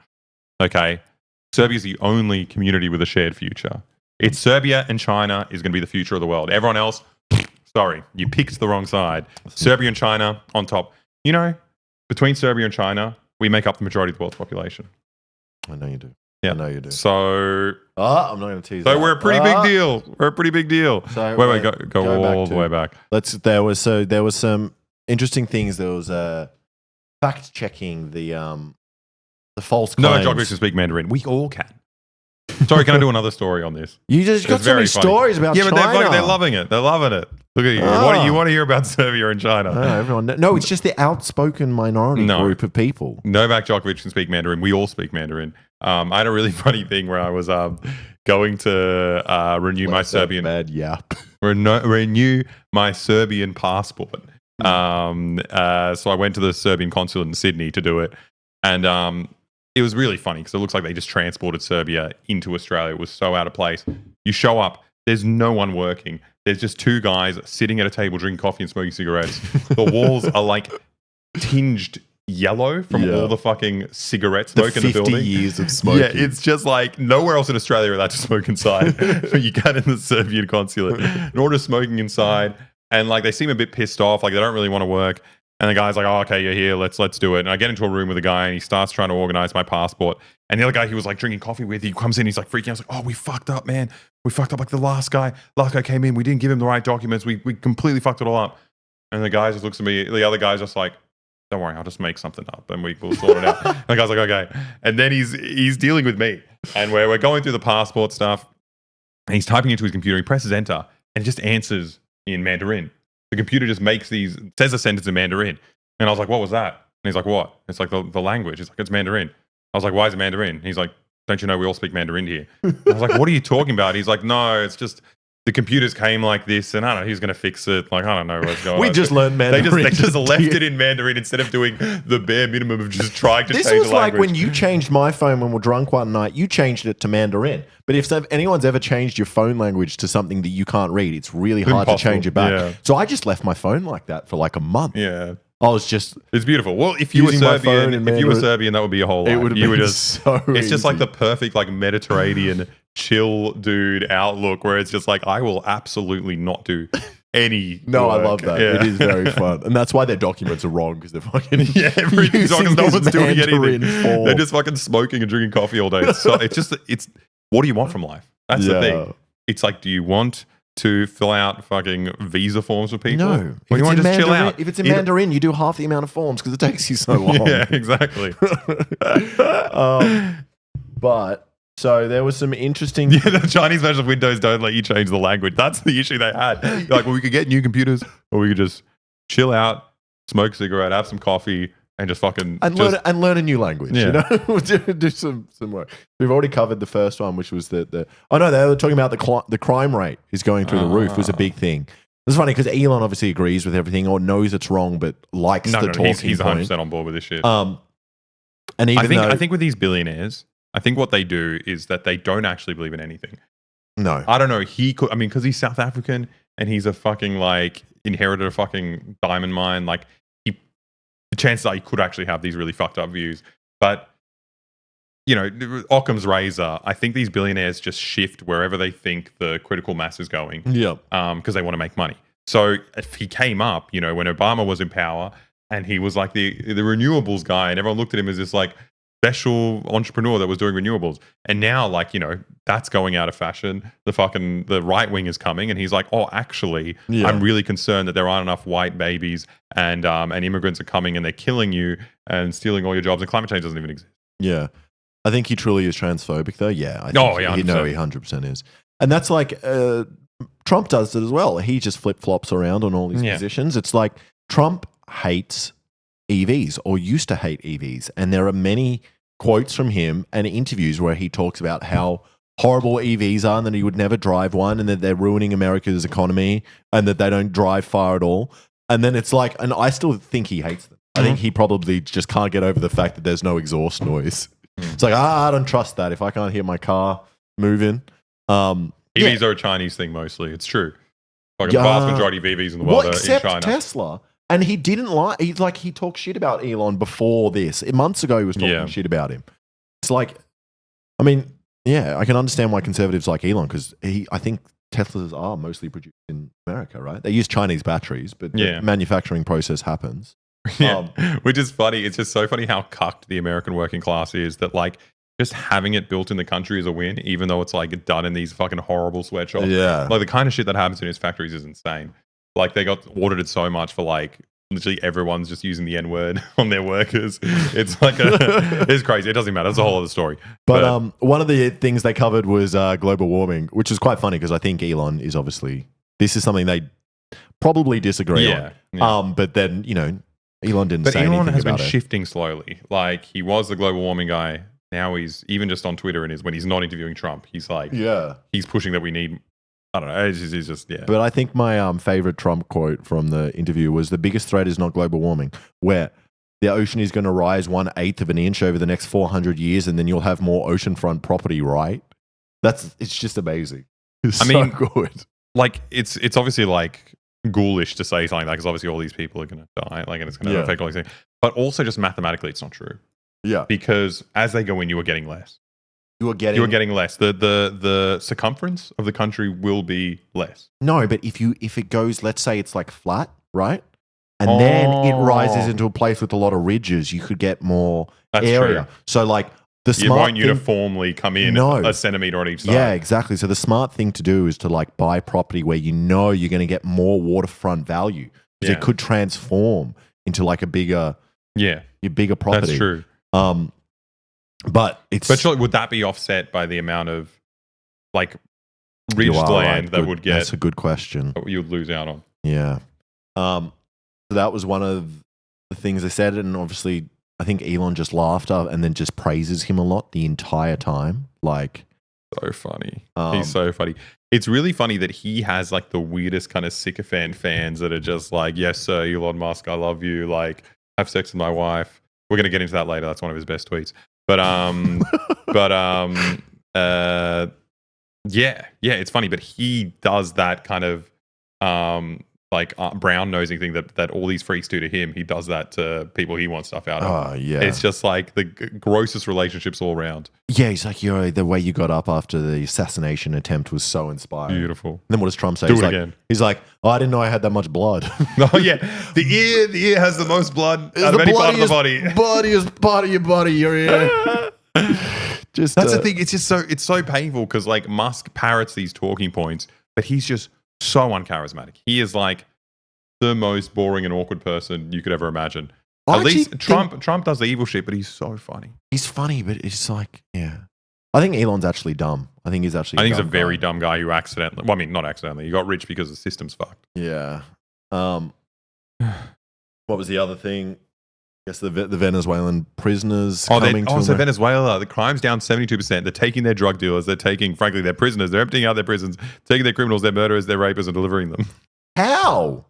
Okay, Serbia is the only community with a shared future. It's Serbia and China is going to be the future of the world. Everyone else, sorry, you picked the wrong side. Serbia and China on top. You know, between Serbia and China, we make up the majority of the world's population. I know you do. Yeah. I know you do. So... I'm not going to tease So that. we're a pretty big deal. We're a pretty big deal. So wait, go all the way back. There was some interesting things. There was fact checking the false claims. No, Djokovic can speak Mandarin. We all can. Sorry, can I do another story on this? You just got so many stories about China. Yeah, but they're loving it. They're loving it. Look at you. What do you want to hear about Serbia and China? No, it's just the outspoken minority group of people. Novak Djokovic can speak Mandarin. We all speak Mandarin. I had a really funny thing where I was going to renew my Serbian renew my Serbian passport. So I went to the Serbian consulate in Sydney to do it, and it was really funny because it looks like they just transported Serbia into Australia. It was so out of place. You show up, there's no one working. There's just two guys sitting at a table drinking coffee and smoking cigarettes. The walls are like tinged yellow from all the fucking cigarette smoke in the building. 50 years of smoking. Yeah, it's just like nowhere else in Australia are allowed to smoke inside. But you get in the Serbian consulate and order smoking inside. And like they seem a bit pissed off, like they don't really want to work. And the guy's like, oh, okay, you're here, let's do it. And I get into a room with a guy and he starts trying to organize my passport. And the other guy he was like drinking coffee with, he comes in, he's like freaking out. I was like, oh, we fucked up, man. We fucked up like the last guy came in, we didn't give him the right documents. We completely fucked it all up. And the guy just looks at me, the other guy's just like, don't worry, I'll just make something up and we'll sort it out. And the guy's like, okay. And then he's dealing with me. And we're going through the passport stuff. And he's typing into his computer, he presses enter, and it just answers in Mandarin. The computer just says a sentence in Mandarin. And I was like, what was that? And he's like, what? It's like the language. It's like, it's Mandarin. I was like, why is it Mandarin? He's like, don't you know we all speak Mandarin here? I was like, what are you talking about? He's like, no, it's just the computers came like this, and I don't know who's going to fix it. Like, I don't know what's going on. We just learned Mandarin. They just left it in Mandarin instead of doing the bare minimum of just trying to change the language. This was like when you changed my phone when we were drunk one night, you changed it to Mandarin. But if anyone's ever changed your phone language to something that you can't read, it's really hard to change it back. Yeah. So I just left my phone like that for like a month. Yeah. I was just... It's beautiful. Well, if you were Serbian, that would be a whole life. It would have been so It's easy. just like the perfect like Mediterranean chill dude outlook where it's just like, I will absolutely not do any No, work. I love that. Yeah. It is very fun. And that's why their documents are wrong, because they're fucking Yeah, everything's wrong 'cause no one's doing anything. form. They're just fucking smoking and drinking coffee all day. It's what do you want from life? That's the thing. It's like, do you want to fill out fucking visa forms for people? No. Or you want to just chill out? If it's in Mandarin, you do half the amount of forms because it takes you so long. Yeah, exactly. But so there was some interesting... Yeah, the Chinese version of Windows don't let you change the language. That's the issue they had. They're like, well, we could get new computers, or we could just chill out, smoke a cigarette, have some coffee, and just fucking... learn a new language, you know? do some work. We've already covered the first one, which was the oh no, they were talking about the crime rate is going through the roof was a big thing. It's funny because Elon obviously agrees with everything or knows it's wrong, but likes the talking he's point. 100% on board with this shit. And even I think with these billionaires, I think what they do is that they don't actually believe in anything. No. I don't know. He could, I mean, because he's South African and he's a fucking like inherited a fucking diamond mine, like the chances are he could actually have these really fucked up views. But, you know, Occam's razor, I think these billionaires just shift wherever they think the critical mass is going. Yeah. Because they want to make money. So if he came up, you know, when Obama was in power and he was like the renewables guy and everyone looked at him as this like special entrepreneur that was doing renewables. And now, like, you know, that's going out of fashion. The right wing is coming, and he's like, oh, actually, I'm really concerned that there aren't enough white babies, and immigrants are coming and they're killing you and stealing all your jobs, and climate change doesn't even exist. Yeah. I think he truly is transphobic, though. Yeah. I think he 100% is. And that's like, Trump does it as well. He just flip-flops around on all these positions. It's like Trump hates EVs or used to hate EVs. And there are many quotes from him and interviews where he talks about how horrible EVs are and that he would never drive one and that they're ruining America's economy and that they don't drive far at all. And then it's like, and I still think he hates them. I think he probably just can't get over the fact that there's no exhaust noise. It's like, I don't trust that if I can't hear my car moving. EVs are a Chinese thing mostly. It's true. Like a vast majority of EVs in the world are in China. Tesla. And he didn't he talked shit about Elon before this. Months ago, he was talking shit about him. It's like, I mean, yeah, I can understand why conservatives like Elon because I think Teslas are mostly produced in America, right? They use Chinese batteries, but the manufacturing process happens. Which is funny. It's just so funny how cucked the American working class is that like just having it built in the country is a win, even though it's like done in these fucking horrible sweatshops. Yeah. Like the kind of shit that happens in his factories is insane. Like they got audited so much for like literally everyone's just using the N-word on their workers. It's like it's crazy. It doesn't matter. It's a whole other story. But one of the things they covered was global warming, which is quite funny because I think Elon is obviously this is something they probably disagree on. Yeah. But then you know Elon didn't say anything about it. But Elon has been shifting slowly. Like he was the global warming guy. Now he's even just on Twitter and when he's not interviewing Trump, he's like he's pushing that we need. I don't know. It's just But I think my favorite Trump quote from the interview was the biggest threat is not global warming, where the ocean is going to rise 1/8 of an inch over the next 400 years, and then you'll have more oceanfront property, right? It's just amazing. It's so good. Like it's obviously like ghoulish to say something like because obviously all these people are going to die, like and it's going to affect all these things. But also just mathematically, it's not true. Yeah, because as they go in, you are getting less. You are getting less. The circumference of the country will be less. No, but if it goes, let's say it's like flat, right? And then it rises into a place with a lot of ridges, you could get more area. True. So like the smart it won't uniformly come in a centimeter on each side. Yeah, exactly. So the smart thing to do is to like buy property where you know you're going to get more waterfront value. Because it could transform into like a bigger your bigger property. That's true. But would that be offset by the amount of like ridged land that would get? That's a good question. That you would lose out on. Yeah, So that was one of the things they said, and obviously, I think Elon just laughed and then just praises him a lot the entire time. Like, so funny. He's so funny. It's really funny that he has like the weirdest kind of sycophant fans that are just like, yes, sir, Elon Musk, I love you. Like, have sex with my wife. We're going to get into that later. That's one of his best tweets. But, yeah, it's funny. But he does that kind of, brown nosing thing that all these freaks do to him. He does that to people he wants stuff out of. Oh, yeah. It's just like the grossest relationships all around. Yeah, he's like, the way you got up after the assassination attempt was so inspiring. Beautiful. And then what does Trump say? Do he's it like, again. He's like, oh, I didn't know I had that much blood. Oh, yeah. The ear has the most blood out of any part of the body. Bloodiest part of your body, your ear. That's the thing. It's so painful because like Musk parrots these talking points, but he's just so uncharismatic. He is like the most boring and awkward person you could ever imagine. At least Trump does the evil shit, but he's so funny. He's funny, but it's like, yeah. I think Elon's actually dumb. I think he's a very dumb guy who accidentally, well, I mean, not accidentally, he got rich because the system's fucked. Yeah. What was the other thing? I guess the Venezuelan prisoners coming to so Venezuela, the crime's down 72%. They're taking their drug dealers. They're taking, frankly, their prisoners. They're emptying out their prisons, taking their criminals, their murderers, their rapists, and delivering them. How?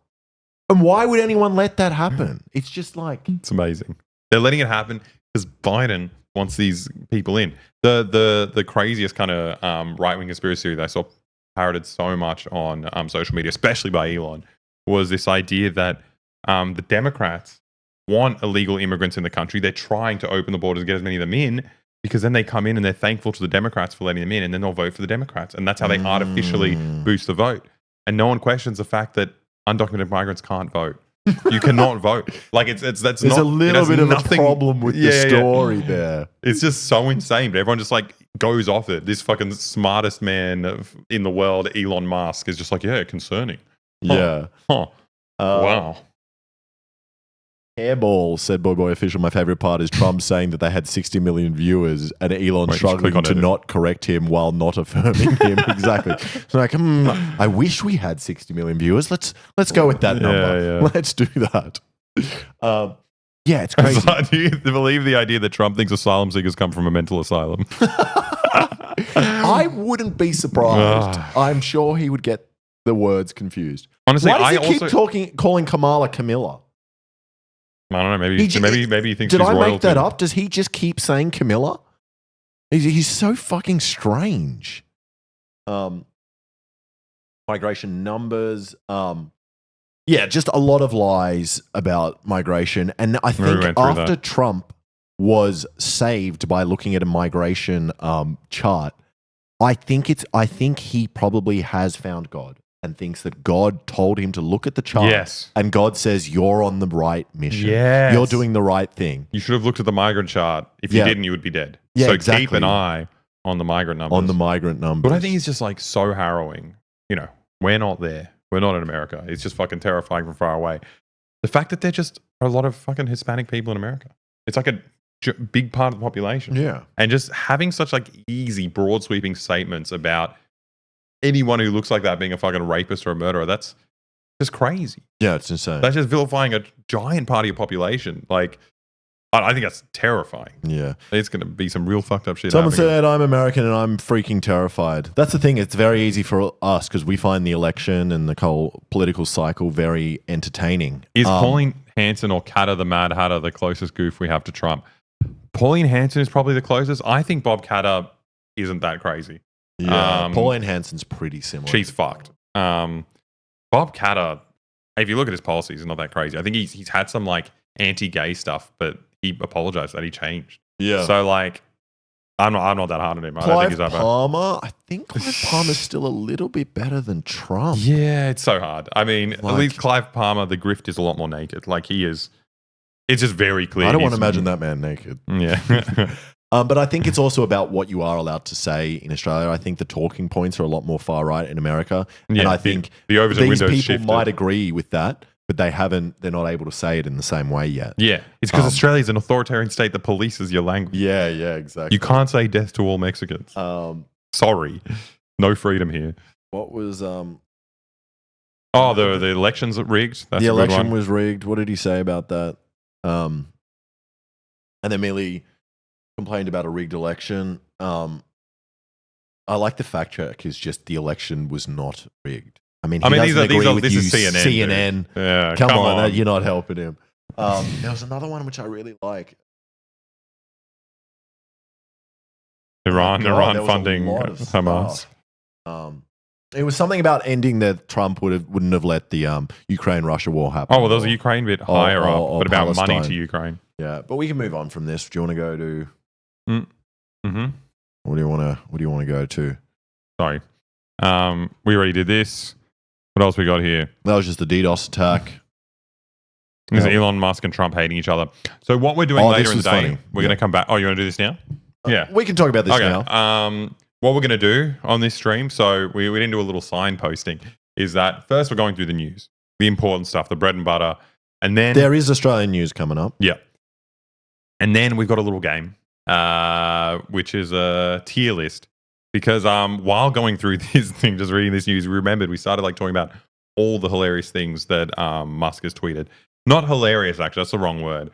And why would anyone let that happen? It's just like... It's amazing. They're letting it happen because Biden wants these people in. The craziest kind of right-wing conspiracy theory that I saw parroted so much on social media, especially by Elon, was this idea that the Democrats want illegal immigrants in the country. They're trying to open the borders and get as many of them in because then they come in and they're thankful to the Democrats for letting them in, and then they'll vote for the Democrats. And that's how they artificially boost the vote. And no one questions the fact that undocumented migrants can't vote. You cannot vote. Like there's a little bit of a problem with the story there. It's just so insane, but everyone just like goes off it. This fucking smartest man in the world, Elon Musk, is just like, yeah, concerning. Yeah. Wow. Hairball said, boy official, my favorite part is Trump saying that they had 60 million viewers and Elon struggling to not correct him while not affirming him. Exactly. So like, I wish we had 60 million viewers. Let's go with that number. Yeah. Let's do that. Yeah, it's crazy. Do you believe the idea that Trump thinks asylum seekers come from a mental asylum? I wouldn't be surprised. I'm sure he would get the words confused. Honestly, why does he keep calling Kamala Camilla? I don't know. Maybe he thinks did she's I royalty. make that up? Does he just keep saying Camilla? He's so fucking strange. Migration numbers. Yeah, just a lot of lies about migration. And I think after Trump was saved by looking at a migration chart, I think he probably has found God and thinks that God told him to look at the chart. Yes. And God says, you're on the right mission. Yes. You're doing the right thing. You should have looked at the migrant chart. If you didn't, you would be dead. Yeah, so exactly. Keep an eye on the migrant numbers. But I think it's just like so harrowing. You know, we're not there. We're not in America. It's just fucking terrifying from far away. The fact that there just are a lot of fucking Hispanic people in America. It's like a big part of the population. Yeah. And just having such like easy, broad sweeping statements about anyone who looks like that being a fucking rapist or a murderer, that's just crazy. Yeah, it's insane. That's just vilifying a giant part of your population. Like, I think that's terrifying. Yeah. It's going to be some real fucked up shit. Someone said, I'm American and I'm freaking terrified. That's the thing. It's very easy for us because we find the election and the whole political cycle very entertaining. Is Pauline Hanson or Katter the Mad Hatter the closest goof we have to Trump? Pauline Hanson is probably the closest. I think Bob Katter isn't that crazy. Yeah, Pauline Hanson's pretty similar. She's fucked. Bob Katter, if you look at his policies, he's not that crazy. I think he's had some like anti-gay stuff, but he apologized and he changed. Yeah. So like, I'm not that hard on him. I think Clive Palmer's still a little bit better than Trump. Yeah, it's so hard. I mean, at least Clive Palmer, the grift is a lot more naked. Like he is. It's just very clear. I don't want to imagine that man naked. Yeah. But I think it's also about what you are allowed to say in Australia. I think the talking points are a lot more far right in America. Yeah, and I think these people might agree with that, but they're not able to say it in the same way yet. Yeah. It's because Australia is an authoritarian state that polices your language. Yeah, exactly. You can't say death to all Mexicans. Sorry. No freedom here. What was Oh, the elections are rigged. That's the a good election one. was rigged. What did he say about that? And then merely complained about a rigged election. I like the fact check is just the election was not rigged. I mean, This is CNN. CNN. Yeah, come on. You're not helping him. There was another one which I really like. Iran funding Hamas. Hamas. It was something about ending that Trump wouldn't have let the Ukraine-Russia war happen. Oh, well, there was a Ukraine bit higher up, but about Palestine. money to Ukraine. Yeah, but we can move on from this. Do you want to go to? Mm-hmm. What do you want to go to? Sorry, we already did this. What else we got here? That was just the DDoS attack. There's Elon Musk and Trump hating each other. So what we're doing later in the day, funny. we're going to come back. Oh, you want to do this now? Yeah, we can talk about this now. What we're going to do on this stream, so we didn't do a little sign posting, is that first we're going through the news, the important stuff, the bread and butter, and then there is Australian news coming up. Yeah, and then we've got a little game, which is a tier list. Because while going through this thing, just reading this news, we remembered we started talking about all the hilarious things that Musk has tweeted. Not hilarious, actually. That's the wrong word.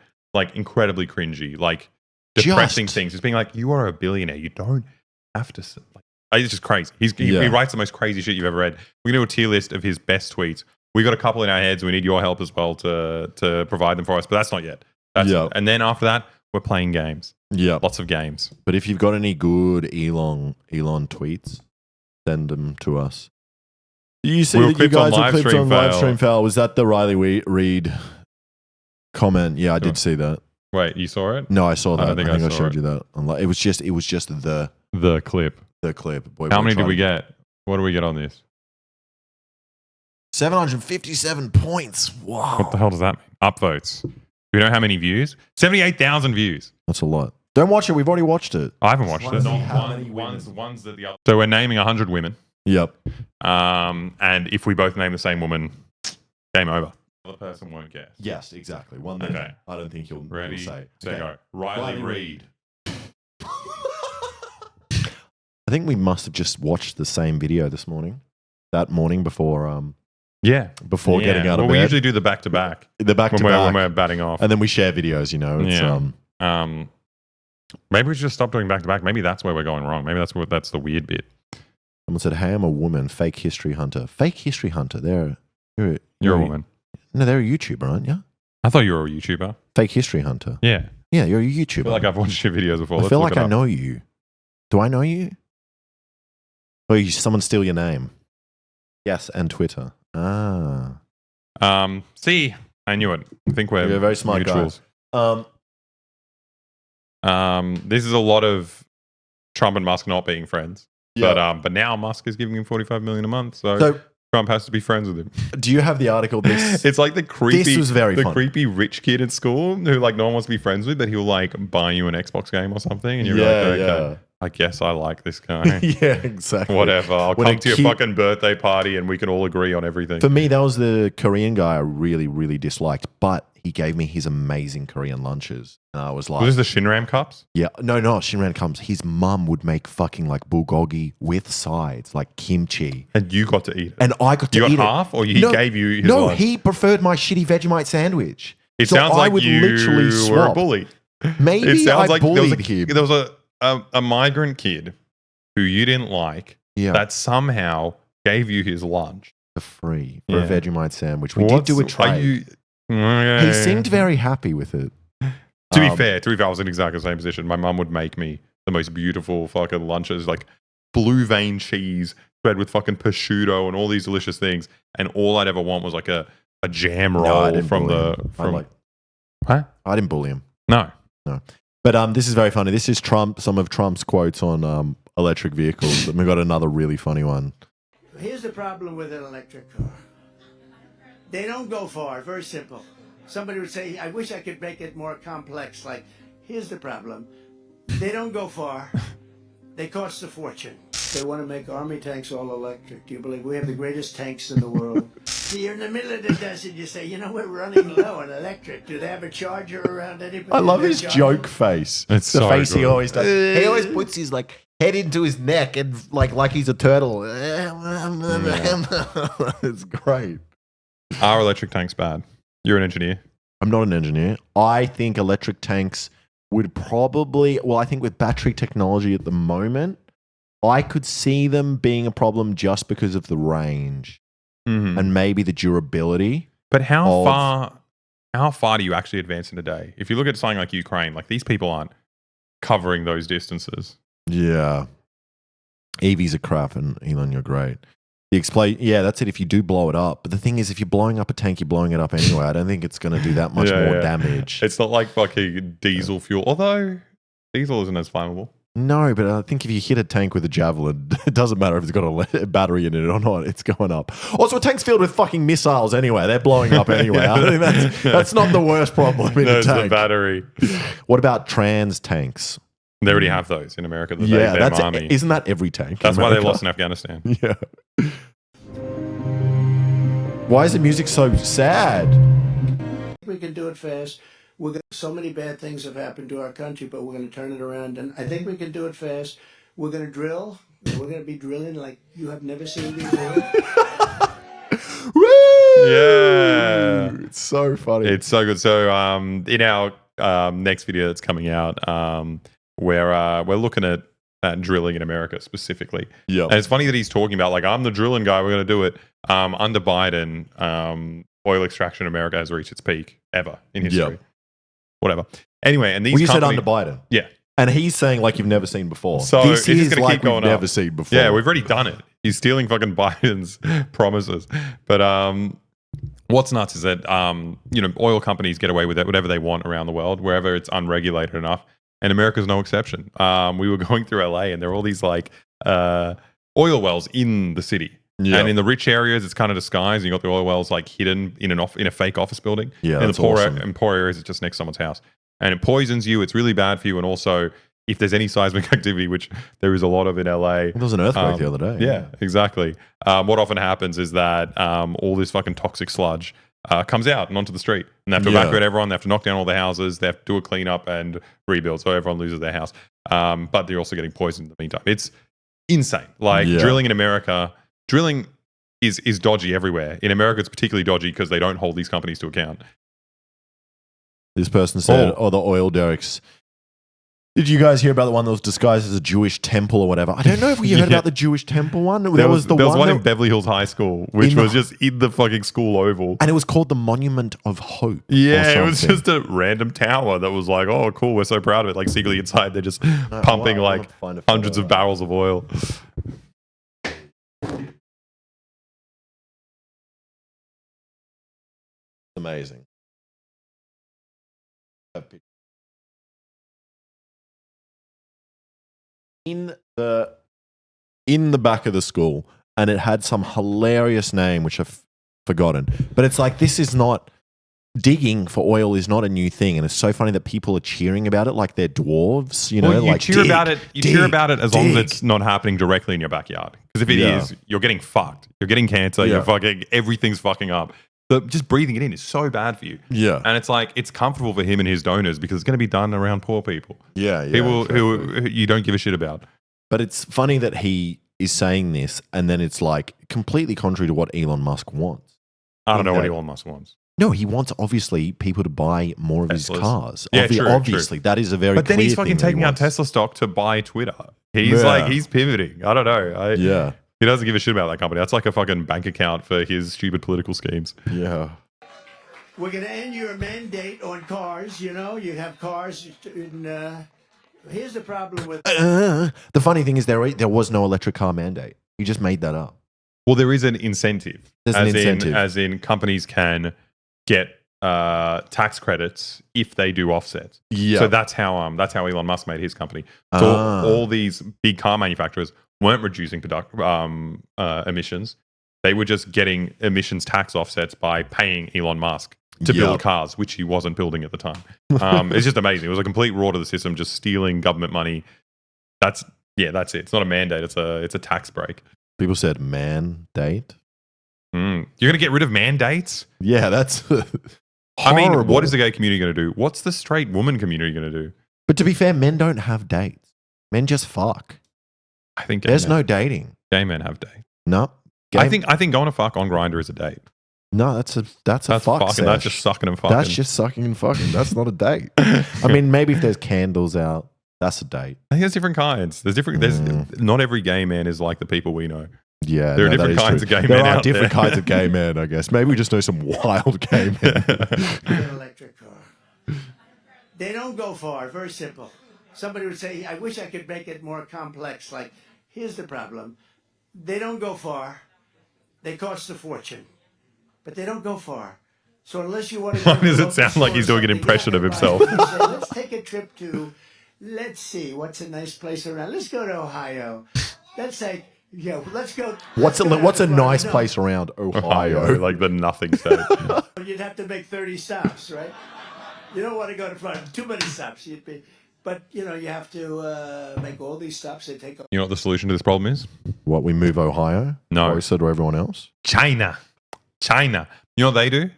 Incredibly cringy, depressing things. It's being like, you are a billionaire. You don't have to. It's just crazy. He writes the most crazy shit you've ever read. We're going to do a tier list of his best tweets. We got a couple in our heads. We need your help as well to provide them for us. But that's not yet. And then after that, we're playing games. Yeah, lots of games. But if you've got any good Elon tweets, send them to us. You see that you guys were clipped on livestream fail. Was that the Riley Reid comment? Yeah, I did see that. Wait, you saw it? No, I saw that. I think I showed you that. It was just the clip. The clip. Boy, how many did we get? What do we get on this? 757 points. Wow. What the hell does that mean? Upvotes. Do we know how many views? 78,000 views. That's a lot. Don't watch it. We've already watched it. I haven't watched it. So we're naming 100 women. Yep. And if we both name the same woman, game over. The other person won't guess. Yes, exactly. One that I don't think he'll say. Set, go. Riley Reid. I think we must have just watched the same video this morning. That morning before before getting out of bed. We usually do the back-to-back. When we're batting off. And then we share videos, It's, maybe we should just stop doing back-to-back. Maybe that's where we're going wrong. Maybe that's the weird bit. Someone said, hey, I'm a woman, fake history hunter. Fake history hunter. You're a woman. No, they're a YouTuber, aren't you? I thought you were a YouTuber. Fake history hunter. Yeah. Yeah, you're a YouTuber. I feel like I've watched your videos before. I feel like I know you. Do I know you? Or someone steal your name? Yes, and Twitter. Ah. See, I knew it. I think we're a very smart mutuals. Guy. This is a lot of Trump and Musk not being friends. Yep. But now Musk is giving him $45 million a month, so Trump has to be friends with him. Do you have the article? It's like the creepy. This was very fun. Creepy rich kid at school who no one wants to be friends with, but he'll buy you an Xbox game or something, and you're okay. I guess I like this guy. Yeah, exactly. Whatever. I'll come to your fucking birthday party and we can all agree on everything. For me, that was the Korean guy I really, really disliked, but he gave me his amazing Korean lunches. And I was like... Was this the Shinram cups? Yeah. No, not Shinran cups. His mum would make fucking bulgogi with sides, like kimchi. And you got to eat it? And I got to eat it. You got half or he gave you his lunch? He preferred my shitty Vegemite sandwich. It sounds like you were a bully. Maybe it sounds like bullied him. There was a migrant kid who you didn't like that somehow gave you his lunch for free for a Vegemite sandwich. We did do a trade. He seemed very happy with it. To be fair, I was in exactly the same position. My mum would make me the most beautiful fucking lunches, like blue vein cheese spread with fucking prosciutto and all these delicious things. And all I'd ever want was like a jam roll from the. I didn't bully him. No. But this is very funny. This is some of Trump's quotes on electric vehicles. And we've got another really funny one. Here's the problem with an electric car. They don't go far. Very simple. Somebody would say, I wish I could make it more complex. Like, here's the problem. They don't go far. They cost a fortune. They want to make army tanks all electric. Do you believe we have the greatest tanks in the world? See, you're in the middle of the desert, you say, we're running low on electric. Do they have a charger around anybody? I love his joke face. It's the so face good. he always does. He always puts his head into his neck and like he's a turtle. It's great. Are electric tanks bad? You're an engineer. I'm not an engineer. I think electric tanks would probably, well, I think with battery technology at the moment, I could see them being a problem just because of the range and maybe the durability. But how far do you actually advance in a day? If you look at something like Ukraine, like these people aren't covering those distances. Yeah. EVs are crap, and Elon, you're great. Yeah, that's it if you do blow it up. But the thing is, if you're blowing up a tank, you're blowing it up anyway. I don't think it's going to do that much more damage. It's not like fucking diesel fuel, although diesel isn't as flammable. No, but I think if you hit a tank with a javelin, it doesn't matter if it's got a battery in it or not. It's going up. Also, a tank's filled with fucking missiles anyway. They're blowing up anyway. I think that's not the worst problem in a tank. The battery. What about trans tanks? They already have those in America. That's army. Isn't that every tank? That's why they lost in Afghanistan. Yeah. Why is the music so sad? We can do it fast. So many bad things have happened to our country, but we're going to turn it around, and I think we can do it fast. We're going to drill. We're going to be drilling like you have never seen before. Woo! Yeah. It's so funny. It's so good. So in our next video that's coming out, we're looking at drilling in America specifically. Yeah. And it's funny that he's talking about, like, I'm the drilling guy, we're going to do it. Under Biden, oil extraction in America has reached its peak ever in history. Yep. Whatever. Anyway, and these you said under Biden. Yeah. And he's saying like you've never seen before. So this it's is just going to like keep going we've up. never seen before. Yeah, we've already done it. He's stealing fucking Biden's promises. But what's nuts is that oil companies get away with it, whatever they want around the world, wherever it's unregulated enough. And America's no exception. We were going through LA, and there were all these like oil wells in the city. Yep. And in the rich areas, it's kind of disguised. You got the oil wells like hidden in a fake office building. Yeah, and that's awesome. In poor areas, it's just next to someone's house, and it poisons you. It's really bad for you. And also, if there's any seismic activity, which there is a lot of in LA, there was an earthquake the other day. Yeah, exactly. What often happens is that all this fucking toxic sludge comes out and onto the street, and they have to evacuate everyone. They have to knock down all the houses. They have to do a cleanup and rebuild, so everyone loses their house. But they're also getting poisoned in the meantime. It's insane. Like drilling in America, drilling is dodgy everywhere. In America, it's particularly dodgy because they don't hold these companies to account. This person said, the oil derricks. Did you guys hear about the one that was disguised as a Jewish temple or whatever? I don't know if you heard about the Jewish temple one. There was one in Beverly Hills High School, which was just in the fucking school oval. And it was called the Monument of Hope. Yeah, it was just a random tower that was like, oh, cool, we're so proud of it. Like secretly inside, they're just pumping like hundreds of barrels of oil. Amazing. In the back of the school, and it had some hilarious name which I've forgotten. But it's like, this is not, digging for oil is not a new thing, and it's so funny that people are cheering about it like they're dwarves. You know, like cheer about it. You cheer about it as long as it's not happening directly in your backyard. Because if it is, you're getting fucked. You're getting cancer. You're fucking everything's fucking up. But just breathing it in is so bad for you. Yeah. And it's like, it's comfortable for him and his donors because it's going to be done around poor people. Yeah. People who you don't give a shit about. But it's funny that he is saying this, and then it's like completely contrary to what Elon Musk wants. I don't know what Elon Musk wants. No, he wants obviously people to buy more of his cars. Yeah, obviously, that is a very. But then he's clear fucking thing taking out Tesla stock to buy Twitter. He's pivoting. I don't know. He doesn't give a shit about that company. That's like a fucking bank account for his stupid political schemes. Yeah. We're going to end your mandate on cars. You know, you have cars. Here's the problem with... The funny thing is there was no electric car mandate. You just made that up. Well, there is an incentive. There's an incentive. As in companies can get tax credits if they do offsets. Yeah. So that's how Elon Musk made his company. So all these big car manufacturers weren't reducing emissions. They were just getting emissions tax offsets by paying Elon Musk to build cars, which he wasn't building at the time. It's just amazing. It was a complete raw to the system, just stealing government money. That's it. It's not a mandate. It's a tax break. People said mandate. You're going to get rid of mandates? Yeah, that's I mean, what is the gay community going to do? What's the straight woman community going to do? But to be fair, men don't have dates. Men just fuck. I think there's no dating. Gay men have dates. No. I think going to fuck on Grindr is a date. No, that's a fuck fucking. sesh. That's just sucking and fucking. That's just sucking and fucking. That's not a date. I mean, maybe if there's candles out, that's a date. I think there's different kinds. There's not every gay man is like the people we know. Yeah, there are different kinds of gay men. There are out different there. kinds of gay men, I guess. Maybe we just know some wild gay men. An electric car. They don't go far. Very simple. Somebody would say, I wish I could make it more complex. Like, here's the problem. They don't go far. They cost a fortune. But they don't go far. So unless you want to... Why does it sound like he's doing an impression of himself? Say, let's take a trip to... Let's see, what's a nice place around? Let's go to Ohio. Let's say... Yeah, let's go. What's a nice place around Ohio? Like the nothing state. You'd have to make 30 stops, right? You don't want to go to Florida. Too many stops. But, you have to make all these stops. They take... You know what the solution to this problem is? What, we move Ohio? No. Closer to everyone else? China. You know what they do?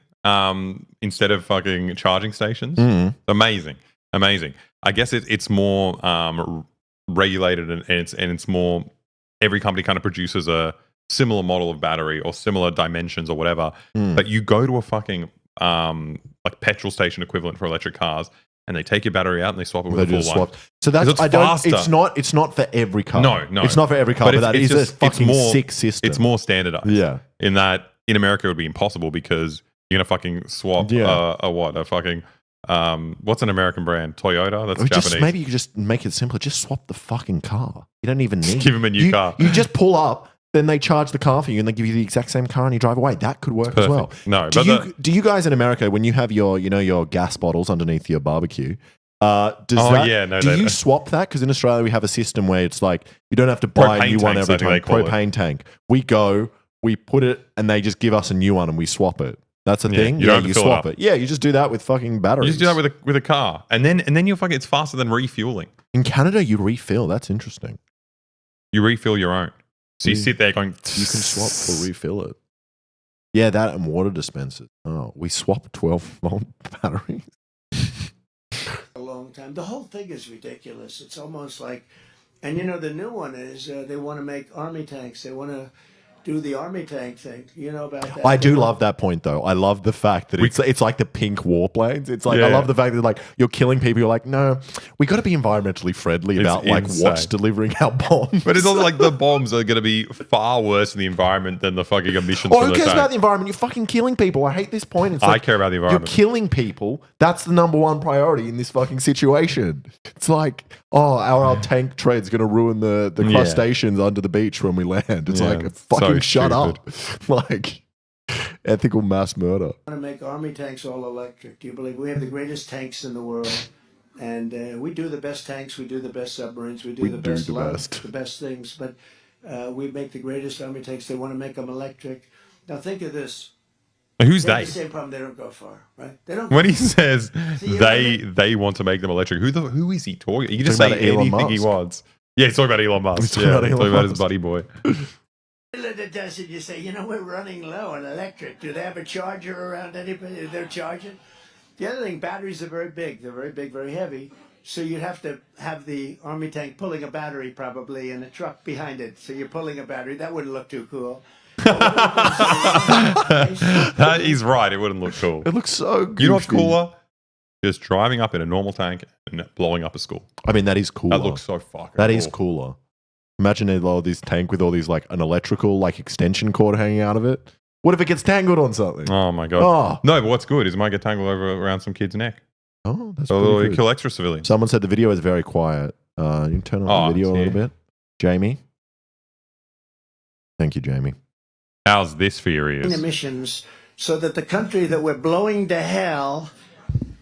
Instead of fucking charging stations? Amazing. I guess it's more regulated and it's more... Every company kind of produces a similar model of battery or similar dimensions or whatever. But you go to a fucking like petrol station equivalent for electric cars, and they take your battery out and they swap it with a full one. So that's faster. It's not for every car. No, it's not for every car. But that is a fucking sick system. It's more standardized. Yeah. In that, in America, it would be impossible because you're gonna fucking swap a fucking. What's an American brand? Toyota? That's Japanese. Maybe you could just make it simpler. Just swap the fucking car. You don't even need... Give them a new car. You just pull up, then they charge the car for you and they give you the exact same car and you drive away. That could work as well. No, do you guys in America, when you have your gas bottles underneath your barbecue, do you swap that? Because in Australia we have a system where it's like you don't have to buy a new one every time. Propane tank. We go, we put it, and they just give us a new one and we swap it. That's a thing. You swap it. Yeah, you just do that with fucking batteries. You just do that with a car, and then you'll fucking. It's faster than refueling. In Canada, you refill. That's interesting. You refill your own, so you sit there going. You can swap for refill it. Yeah, that and water dispensers. Oh, we swap 12-volt batteries. A long time. The whole thing is ridiculous. It's almost like, and the new one is they want to make army tanks. They want to do the army tank thing. You know about that? I do love that point, though. I love the fact that it's like the pink warplanes. It's like I love the fact that like you're killing people. You're like, no, we got to be environmentally friendly about like what's delivering our bombs. But it's also like the bombs are going to be far worse in the environment than the fucking emissions. Who cares about the environment? You're fucking killing people. I hate this point. It's like, I care about the environment. You're killing people. That's the number one priority in this fucking situation. It's like, our tank trade's going to ruin the crustaceans under the beach when we land. It's like, fucking shut up. Like, ethical mass murder. I want to make army tanks all electric. Do you believe we have the greatest tanks in the world? And we do the best tanks. We do the best submarines. We do the best things. But we make the greatest army tanks. They want to make them electric. Now think of this. Who's they? They? The same problem. They don't go far, right? They don't. When he says they want to make them electric, who is he talking? You can just say anything he wants. Yeah, he's talking about Elon Musk. He's talking about his buddy boy. That does it. You say, we're running low on electric. Do they have a charger around anybody? They're charging. The other thing, batteries are very big. They're very big, very heavy. So you'd have to have the army tank pulling a battery probably and a truck behind it. So you're pulling a battery. That wouldn't look too cool. He's right. It wouldn't look cool. It looks so goofy. You know what's cooler? Just driving up in a normal tank and blowing up a school. I mean, that is cooler. That looks so fucking That cool. is cooler. Imagine this tank with all these like an electrical like extension cord hanging out of it. What if it gets tangled on something? Oh my god! Oh. No, but what's good is it might get tangled around some kid's neck. Oh, that's so pretty good. Kill extra civilians. Someone said the video is very quiet. You can turn on the video a little bit, Jamie. Thank you, Jamie. How's this for your ears? Emissions, so that the country that we're blowing to hell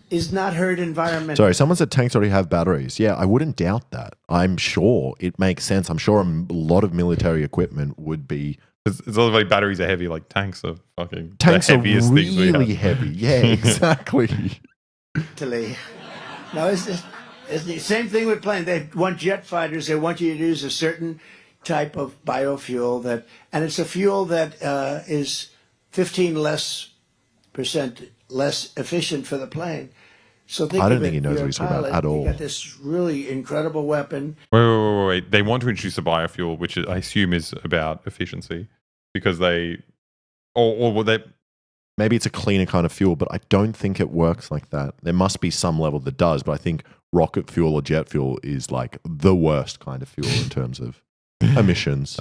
is not hurt environmentally. Sorry, someone said tanks already have batteries. Yeah, I wouldn't doubt that. I'm sure it makes sense. I'm sure a lot of military equipment would be. It's all like batteries are heavy, like tanks are fucking. Tanks the are heaviest really heavy. Yeah, exactly. No, it's the same thing with planes. They want jet fighters. They want you to use a certain type of biofuel and it's a fuel that is 15% less efficient for the plane. So think I don't of think it, he knows you're what a he's talking about pilot, at all. You got this really incredible weapon. Wait. They want to introduce a biofuel, which I assume is about efficiency, because they, or will they? Maybe it's a cleaner kind of fuel, but I don't think it works like that. There must be some level that does, but I think rocket fuel or jet fuel is like the worst kind of fuel in terms of emissions.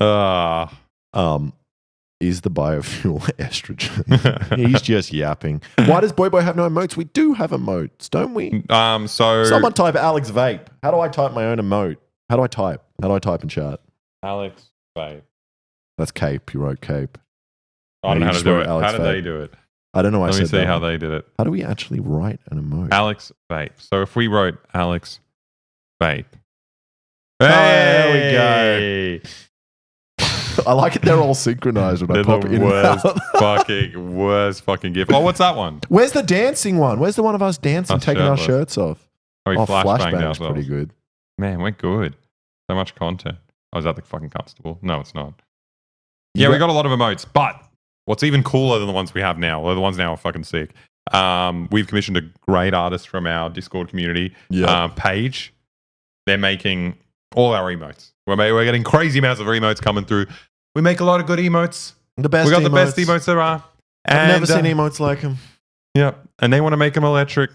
Is the biofuel estrogen? He's just yapping. Why does Boy have no emotes? We do have emotes, don't we? So someone type Alex Vape. How do I type my own emote? How do I type in chat? Alex Vape. That's Cape. You wrote Cape. I don't know how to do it. Alex How did Vape. they do it? I don't know. Let me see how they did it. How do we actually write an emote? Alex Vape. So if we wrote Alex Vape. There we go. I like it. They're all synchronized when I pop the in worst fucking gift. Oh, what's that one? Where's the dancing one? Where's the one of us dancing, taking our shirts off? Oh, Flashbang's ourselves. pretty good. Man, we're good. So much content. Oh, is that the fucking constable? No, it's not. Yeah, we got a lot of emotes, but what's even cooler than the ones we have now, well, the ones now are fucking sick. We've commissioned a great artist from our Discord community, Paige. They're making all our emotes. We're getting crazy amounts of emotes coming through. We make a lot of good emotes. The best. We got emotes. the best emotes there are. I've never seen emotes like them. Yep, and they want to make them electric.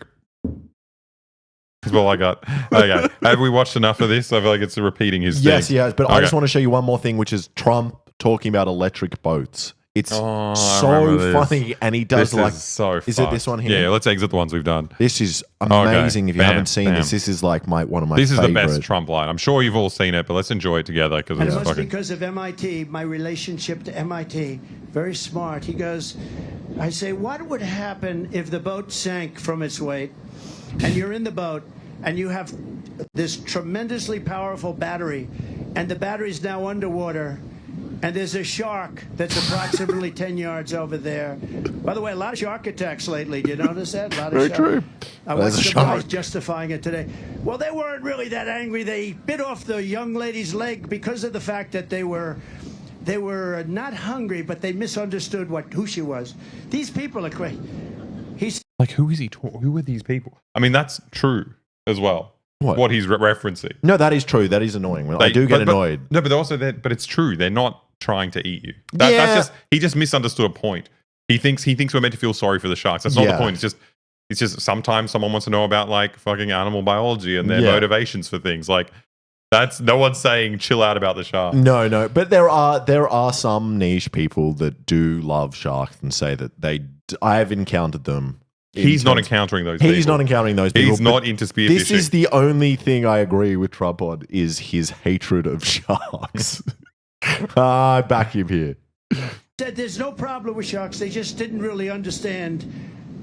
That's all I got. Okay, have we watched enough of this? I feel like it's repeating his thing. Yes, he has. But I just want to show you one more thing, which is Trump talking about electric boats. It's so funny, and he does Is it this one here? Yeah, let's exit the ones we've done. This is amazing. If you haven't seen this, this is like one of my. This is the best Trump line. I'm sure you've all seen it, but let's enjoy it together because it's fucking. Because of MIT, my relationship to MIT, very smart. He goes, I say, what would happen if the boat sank from its weight, and you're in the boat, and you have this tremendously powerful battery, and the battery's now underwater. And there's a shark that's approximately 10 yards over there. By the way, a lot of shark attacks lately. Do you notice that? A lot of Very true. I watched some guys justifying it today. Well, they weren't really that angry. They bit off the young lady's leg because of the fact that they were not hungry, but they misunderstood who she was. These people are crazy. He's like, who is he? Who are these people? I mean, that's true as well. What he's referencing. No, that is true. That is annoying. I do get annoyed. No, but also but it's true. They're not trying to eat you. That's he just misunderstood a point. He thinks we're meant to feel sorry for the sharks. That's not the point. It's just sometimes someone wants to know about like fucking animal biology and their motivations for things. Like that's no one's saying chill out about the shark. No. But there are some niche people that do love sharks and say that I have encountered them. He's not encountering those people. He's not encountering those people. He's not into spearfishing. This is the only thing I agree with Trump on is his hatred of sharks. I back him here. Said there's no problem with sharks. They just didn't really understand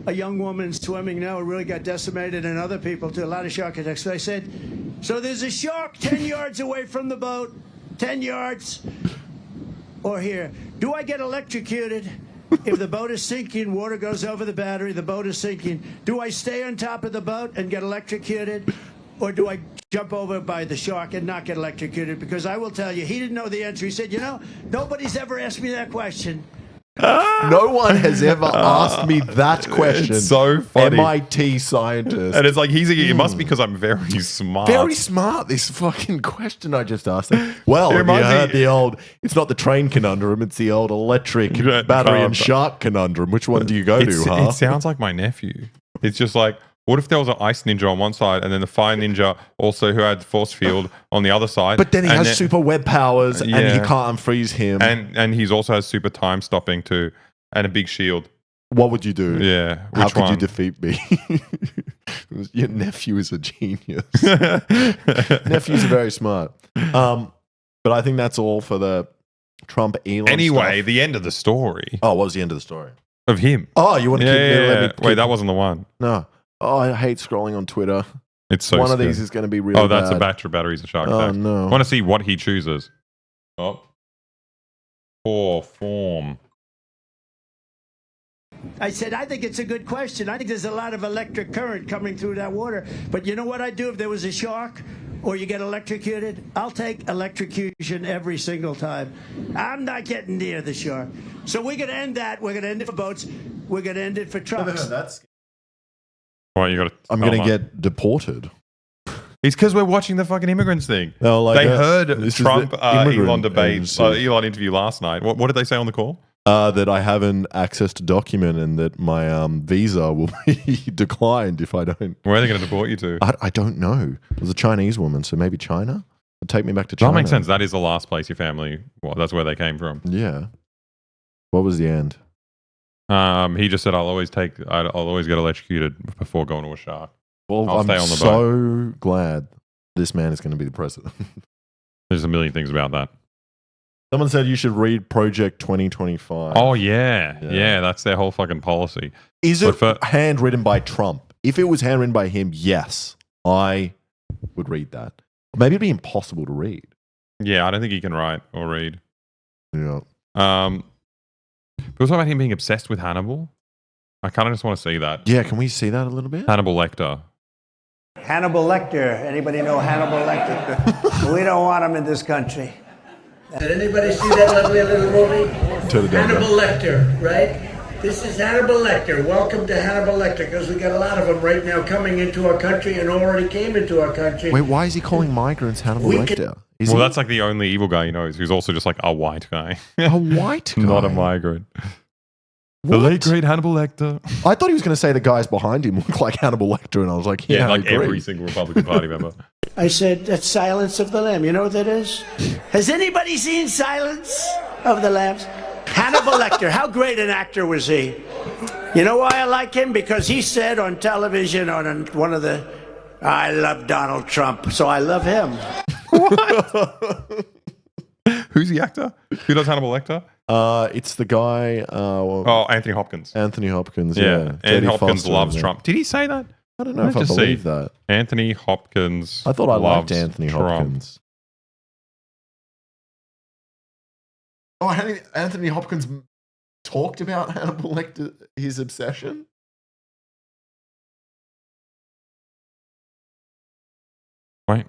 a young woman swimming now really got decimated and other people too. A lot of shark attacks. So I said, so there's a shark 10 yards away from the boat, 10 yards. Or here, do I get electrocuted? If the boat is sinking, water goes over the battery, the boat is sinking. Do I stay on top of the boat and get electrocuted? Or do I jump over by the shark and not get electrocuted? Because I will tell you, he didn't know the answer. He said, nobody's ever asked me that question. No one has ever asked me that question. It's so funny. MIT scientist. And it's like, it must be because I'm very smart. Very smart, this fucking question I just asked him. Well, you heard the old, it's not the train conundrum, it's the old electric battery and shark conundrum. Which one do you go to, huh? It sounds like my nephew. It's just like, what if there was an ice ninja on one side and then the fire ninja also who had force field on the other side? But then he has super web powers and he can't unfreeze him. And he's also has super time stopping too and a big shield. What would you do? Yeah. How could you defeat me? Your nephew is a genius. Nephew's very smart. But I think that's all for the Trump Elon Anyway, stuff. the end of the story. Oh, what was the end of the story? Of him. Oh, you want to keep me? Wait, that wasn't the one. No. Oh, I hate scrolling on Twitter. It's so one of these is going to be really Oh, that's bad. a batteries of shark Oh, attacks. no. I want to see what he chooses. Oh. Poor form. I said, I think it's a good question. I think there's a lot of electric current coming through that water. But you know what I'd do if there was a shark or you get electrocuted? I'll take electrocution every single time. I'm not getting near the shark. So we're going to end that. We're going to end it for boats. We're going to end it for trucks. Why you got? I'm going to get deported. It's because we're watching the fucking immigrants thing. No, like they heard Trump Elon debate, agency. Elon interview last night. What did they say on the call? That I haven't accessed a document and that my visa will be declined if I don't. Where are they going to deport you to? I don't know. It was a Chinese woman, so maybe China? It'll take me back to China. That makes sense. That is the last place your family... Well, that's where they came from. Yeah. What was the end? He just said, I'll always get electrocuted before going to a shark. Well, I'll I'm stay on the so glad this man is going to be the president. There's a million things about that. Someone said you should read Project 2025. Oh, yeah. Yeah, that's their whole fucking policy. Is it handwritten by Trump? If it was handwritten by him, yes, I would read that. Maybe it'd be impossible to read. Yeah, I don't think he can write or read. Yeah. But it was about him being obsessed with Hannibal. I kind of just want to see that. Yeah, can we see that a little bit? Hannibal Lecter. Hannibal Lecter. Anybody know Hannibal Lecter? We don't want him in this country. Did anybody see that lovely little movie? Hannibal Lecter, right? This is Hannibal Lecter. Welcome to Hannibal Lecter, because we got a lot of them right now coming into our country and already came into our country. Wait, why is he calling migrants Hannibal Lecter? That's like the only evil guy he knows, who's also just like a white guy. A white guy? Not a migrant. What? The late great Hannibal Lecter. I thought he was going to say the guys behind him look like Hannibal Lecter, and I was like, yeah, like every single Republican Party member. I said, that's Silence of the Lamb. You know what that is? Has anybody seen Silence of the Lambs? Hannibal Lecter, how great an actor was he? You know why I like him? Because he said on television, on one of the, I love Donald Trump, so I love him. What? Who's the actor? Who does Hannibal Lecter? It's the guy. Anthony Hopkins. Anthony Hopkins, yeah. Anthony Hopkins loves Trump. Did he say that? I don't know if I believe that. Anthony Hopkins. I thought I liked Anthony Hopkins. Oh, Anthony Hopkins talked about Hannibal Lecter, his obsession? Wait.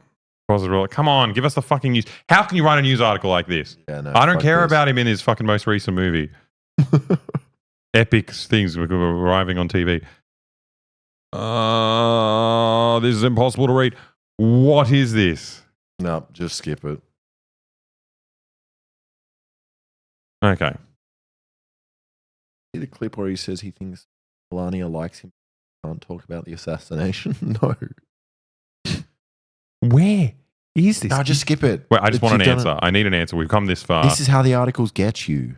Come on, give us the fucking news. How can you write a news article like this? Yeah, no, I don't care about him in his fucking most recent movie. Epic things arriving on TV. This is impossible to read. What is this? No, just skip it. Okay. See the clip where he says he thinks Melania likes him. Can't talk about the assassination? No. Where is this? No, just skip it. Wait, I just want an answer. I need an answer. We've come this far. This is how the articles get you.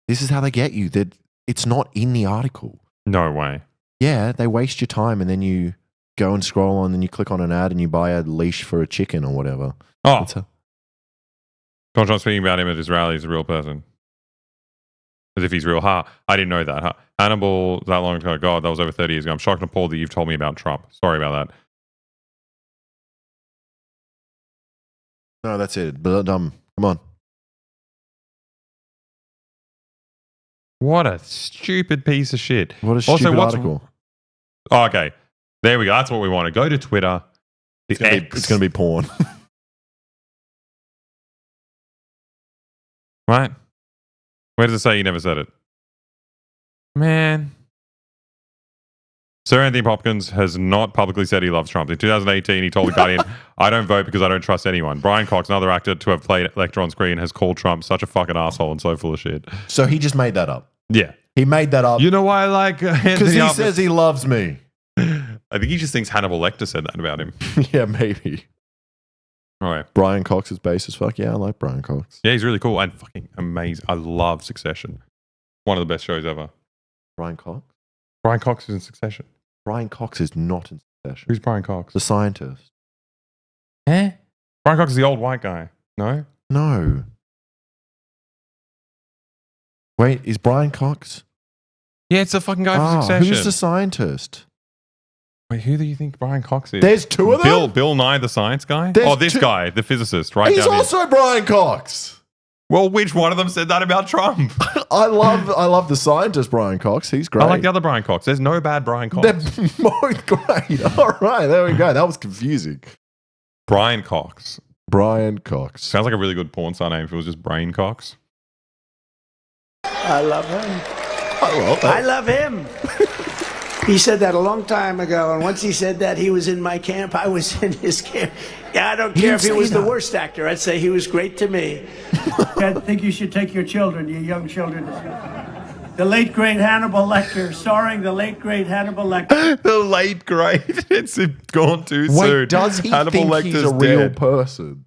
This is how they get you. That it's not in the article. No way. Yeah, they waste your time and then you go and scroll on and you click on an ad and you buy a leash for a chicken or whatever. Oh. Donald Trump speaking about him at his rally is a real person. As if he's real. I didn't know that. Hannibal, that long ago. God, that was over 30 years ago. I'm shocked and appalled that you've told me about Trump. Sorry about that. No, that's it. Come on. What a stupid piece of shit. What a stupid article. Oh, okay. There we go. That's what we want to go to Twitter. It's going to be porn. Right? Where does it say you never said it? Man. Sir Anthony Hopkins has not publicly said he loves Trump. In 2018, he told The Guardian, I don't vote because I don't trust anyone. Brian Cox, another actor to have played Lecter on screen, has called Trump such a fucking asshole and so full of shit. So he just made that up? Yeah. He made that up? You know why I like Anthony Because he says he loves me. I think he just thinks Hannibal Lecter said that about him. Yeah, maybe. All right. Brian Cox is bass as fuck. Yeah, I like Brian Cox. Yeah, he's really cool and fucking amazing. I love Succession. One of the best shows ever. Brian Cox? Brian Cox is in Succession. Brian Cox is not in Succession. Who's Brian Cox? The scientist. Eh? Brian Cox is the old white guy. No? No. Wait, is Brian Cox? Yeah, it's the fucking guy from Succession. Who's the scientist? Wait, who do you think Brian Cox is? There's two of them? Bill Nye, the science guy? This guy, the physicist, right? He's also Brian Cox. Well, which one of them said that about Trump? I love the scientist Brian Cox. He's great. I like the other Brian Cox. There's no bad Brian Cox. They're both great. All right, there we go. That was confusing. Brian Cox. Brian Cox. Sounds like a really good porn star name if it was just Brain Cox. I love him. I love him. He said that a long time ago, and once he said that, he was in my camp. I was in his camp. Yeah, I don't care if he was the worst actor. I'd say he was great to me. I think you should take your children, your young children. The late, great Hannibal Lecter, starring the late, great Hannibal Lecter. The late, great. It's gone too soon. Does he Hannibal think Lecter's he's a real dead. person?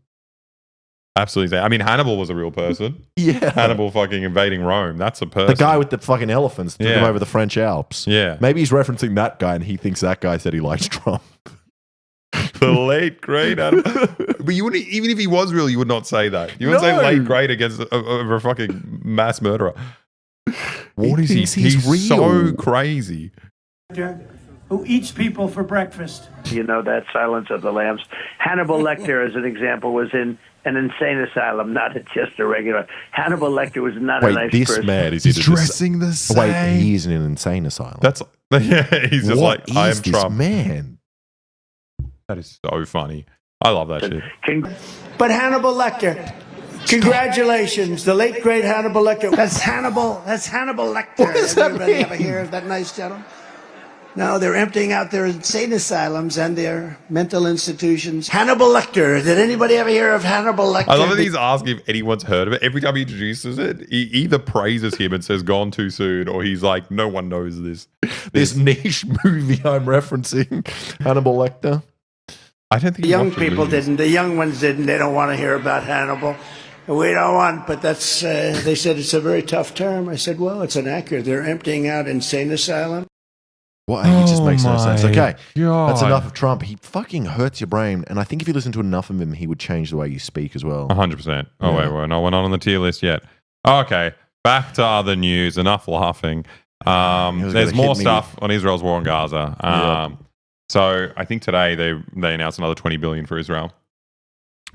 Absolutely. I mean, Hannibal was a real person. Yeah. Hannibal fucking invading Rome. That's a person. The guy with the fucking elephants took him over the French Alps. Yeah. Maybe he's referencing that guy and he thinks that guy said he likes Trump. The late, great Hannibal. But you wouldn't, even if he was real, you would not say that. You wouldn't say late, great against a fucking mass murderer. What is he? He's real. So crazy. Who eats people for breakfast. You know that Silence of the Lambs. Hannibal Lecter, as an example, was in an insane asylum, not just a regular. Hannibal Lecter was not a nice person. Man is he's dressing the same. Wait, he's in an insane asylum. That's he's just what like I am is this Trump. Man, that is so funny. I love that shit. But Hannibal Lecter. Congratulations, the late great Hannibal Lecter. That's Hannibal Lecter. What does that Everybody mean? ever hear of that nice gentleman? No, they're emptying out their insane asylums and their mental institutions. Hannibal Lecter. Did anybody ever hear of Hannibal Lecter? I love that he's asking if anyone's heard of it. Every time he introduces it, he either praises him and says "gone too soon," or he's like, "No one knows this." this niche movie I'm referencing, Hannibal Lecter. I don't think The young people didn't. The young ones didn't. They don't want to hear about Hannibal. We don't want, but that's, they said it's a very tough term. I said, well, it's inaccurate. They're emptying out insane asylum. What? He just makes no sense. Okay, God. that's enough of Trump. He fucking hurts your brain. And I think if you listen to enough of him, he would change the way you speak as well. 100%. Oh, wait, we're not on the tier list yet. Okay, back to other news. Enough laughing. There's more stuff on Israel's war on Gaza. So I think today they announced another $20 billion for Israel.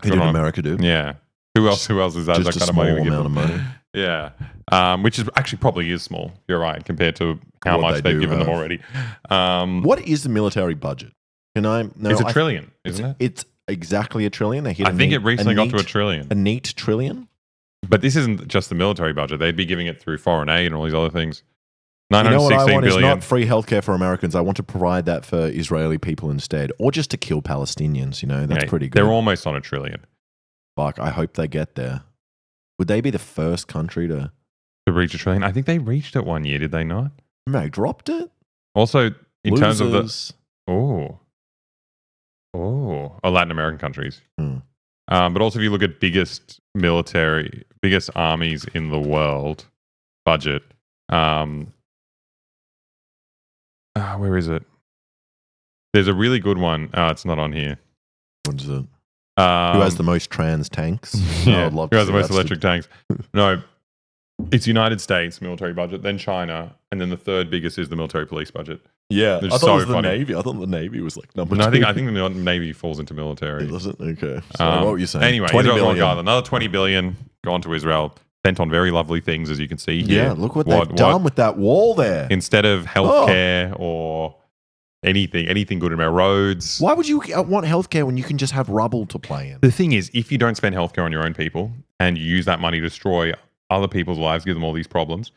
Who did America do? Yeah. Who else is that? Just that a kind small of money amount of money. Yeah. Which is actually probably is small. You're right, compared to how What much they they've do given them have. already. What is the military budget? Can I? No, It's $1 trillion, isn't it? It's exactly $1 trillion. They hit. I think it recently got to $1 trillion. A neat $trillion. But this isn't just the military budget. They'd be giving it through foreign aid and all these other things. You know what I want billion. is not free healthcare for Americans. I want to provide that for Israeli people instead, or just to kill Palestinians. You know, that's pretty good. They're almost on $1 trillion. Fuck, I hope they get there. Would they be the first country to reach $1 trillion? I think they reached it one year, did they not? No, they dropped it? Also, in terms of Losers. Latin American countries. Hmm. But also, if you look at biggest armies in the world budget, where is it? There's a really good one. It's not on here. What is it? Who has the most trans tanks? Yeah, I'd love who to has see the most that electric tanks? No, it's United States military budget, then China, and then the third biggest is the military police budget. Yeah, It's I thought so it was the funny. Navy. I thought the Navy was like number No, two. I think the Navy falls into military. Does it? Okay. So what were you saying? Anyway, 20 Israel's billion. on another $20 billion gone to Israel, spent on very lovely things, as you can see here. Yeah, look what they've done with that wall there. Instead of healthcare or anything good in our roads. Why would you want healthcare when you can just have rubble to play in? The thing is, if you don't spend healthcare on your own people and you use that money to destroy other people's lives, give them all these problems,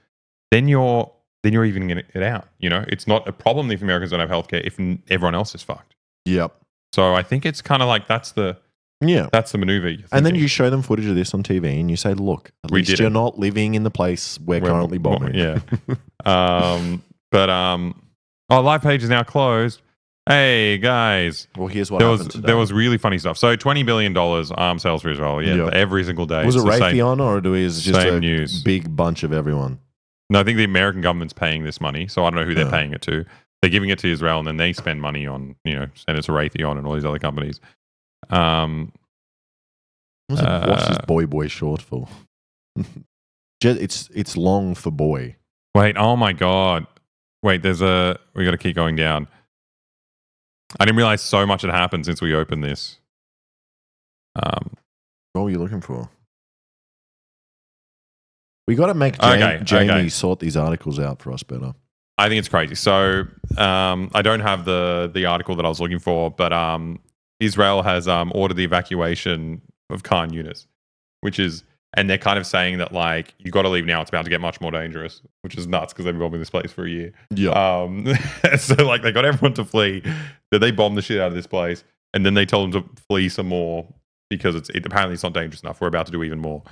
then you're evening it out. You know, it's not a problem if Americans don't have healthcare if everyone else is fucked. Yep. So I think it's kind of like that's the maneuver. And then you show them footage of this on TV and you say, look, at least you're not living in the place we're currently bombing. Yeah. Our live page is now closed. Hey, guys. Well, here's what happened today. There was really funny stuff. So $20 billion arms sales for Israel. Yeah, every single day. Was it It's the Raytheon or is it just same a news. big bunch of everyone? No, I think the American government's paying this money, so I don't know who they're paying it to. They're giving it to Israel, and then they spend money on, send it to Raytheon and all these other companies. What's this boy short for? It's long for boy. Wait, oh my God. Wait, we got to keep going down. I didn't realize so much had happened since we opened this. What were you looking for? We got to make Jamie sort these articles out for us better. I think it's crazy. So I don't have the article that I was looking for, but Israel has ordered the evacuation of Khan Yunis, which is And they're kind of saying that, like, you got to leave now. It's about to get much more dangerous, which is nuts because they've been bombing this place for a year. Yeah. So, like, they got everyone to flee. Then they bombed the shit out of this place. And then they told them to flee some more because apparently it's not dangerous enough. We're about to do even more.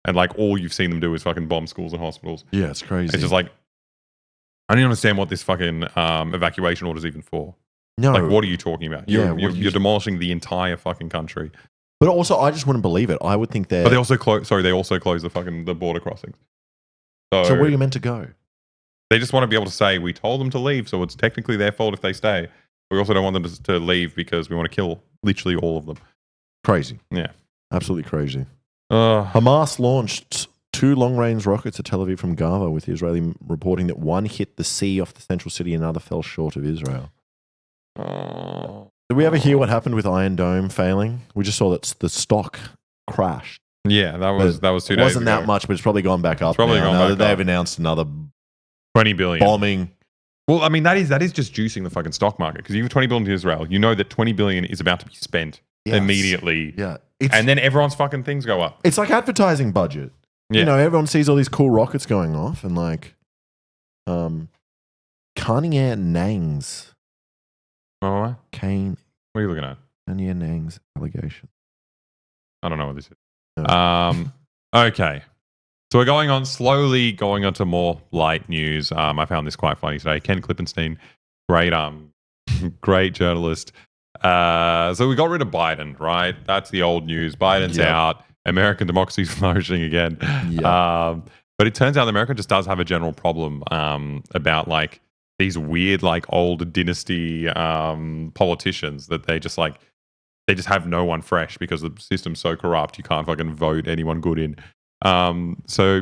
And, like, all you've seen them do is fucking bomb schools and hospitals. Yeah, it's crazy. It's just like, I don't understand what this fucking evacuation order is even for. No. Like, what are you talking about? You're demolishing the entire fucking country. But also, I just wouldn't believe it. I would think that. But they also closed the border crossings. So where are you meant to go? They just want to be able to say, we told them to leave, so it's technically their fault if they stay. We also don't want them to leave because we want to kill literally all of them. Crazy. Yeah. Absolutely crazy. Hamas launched 2 long-range rockets at Tel Aviv from Gaza, with the Israeli reporting that one hit the sea off the central city and another fell short of Israel. Did we ever hear what happened with Iron Dome failing? We just saw that the stock crashed. Yeah, that was 2 days ago. It wasn't that much, but it's probably gone back up. It's probably gone back up. They've announced another 20 billion bombing. Well, I mean, that is just juicing the fucking stock market, because you have 20 billion to Israel. You know that 20 billion is about to be spent immediately. Yeah. And then everyone's fucking things go up. It's like advertising budget. Yeah. You know, everyone sees all these cool rockets going off, and like Kanye Nang's. Oh, Kane. What are you looking at? Kanye Nang's allegation. I don't know what this is. No. Okay. So we're slowly going on to more light news. I found this quite funny today. Ken Klippenstein, great journalist. So we got rid of Biden, right? That's the old news. Biden's out. American democracy's flourishing again. Yep. But it turns out America just does have a general problem about like these weird, like old dynasty politicians that they just have no one fresh because the system's so corrupt. You can't fucking vote anyone good in. So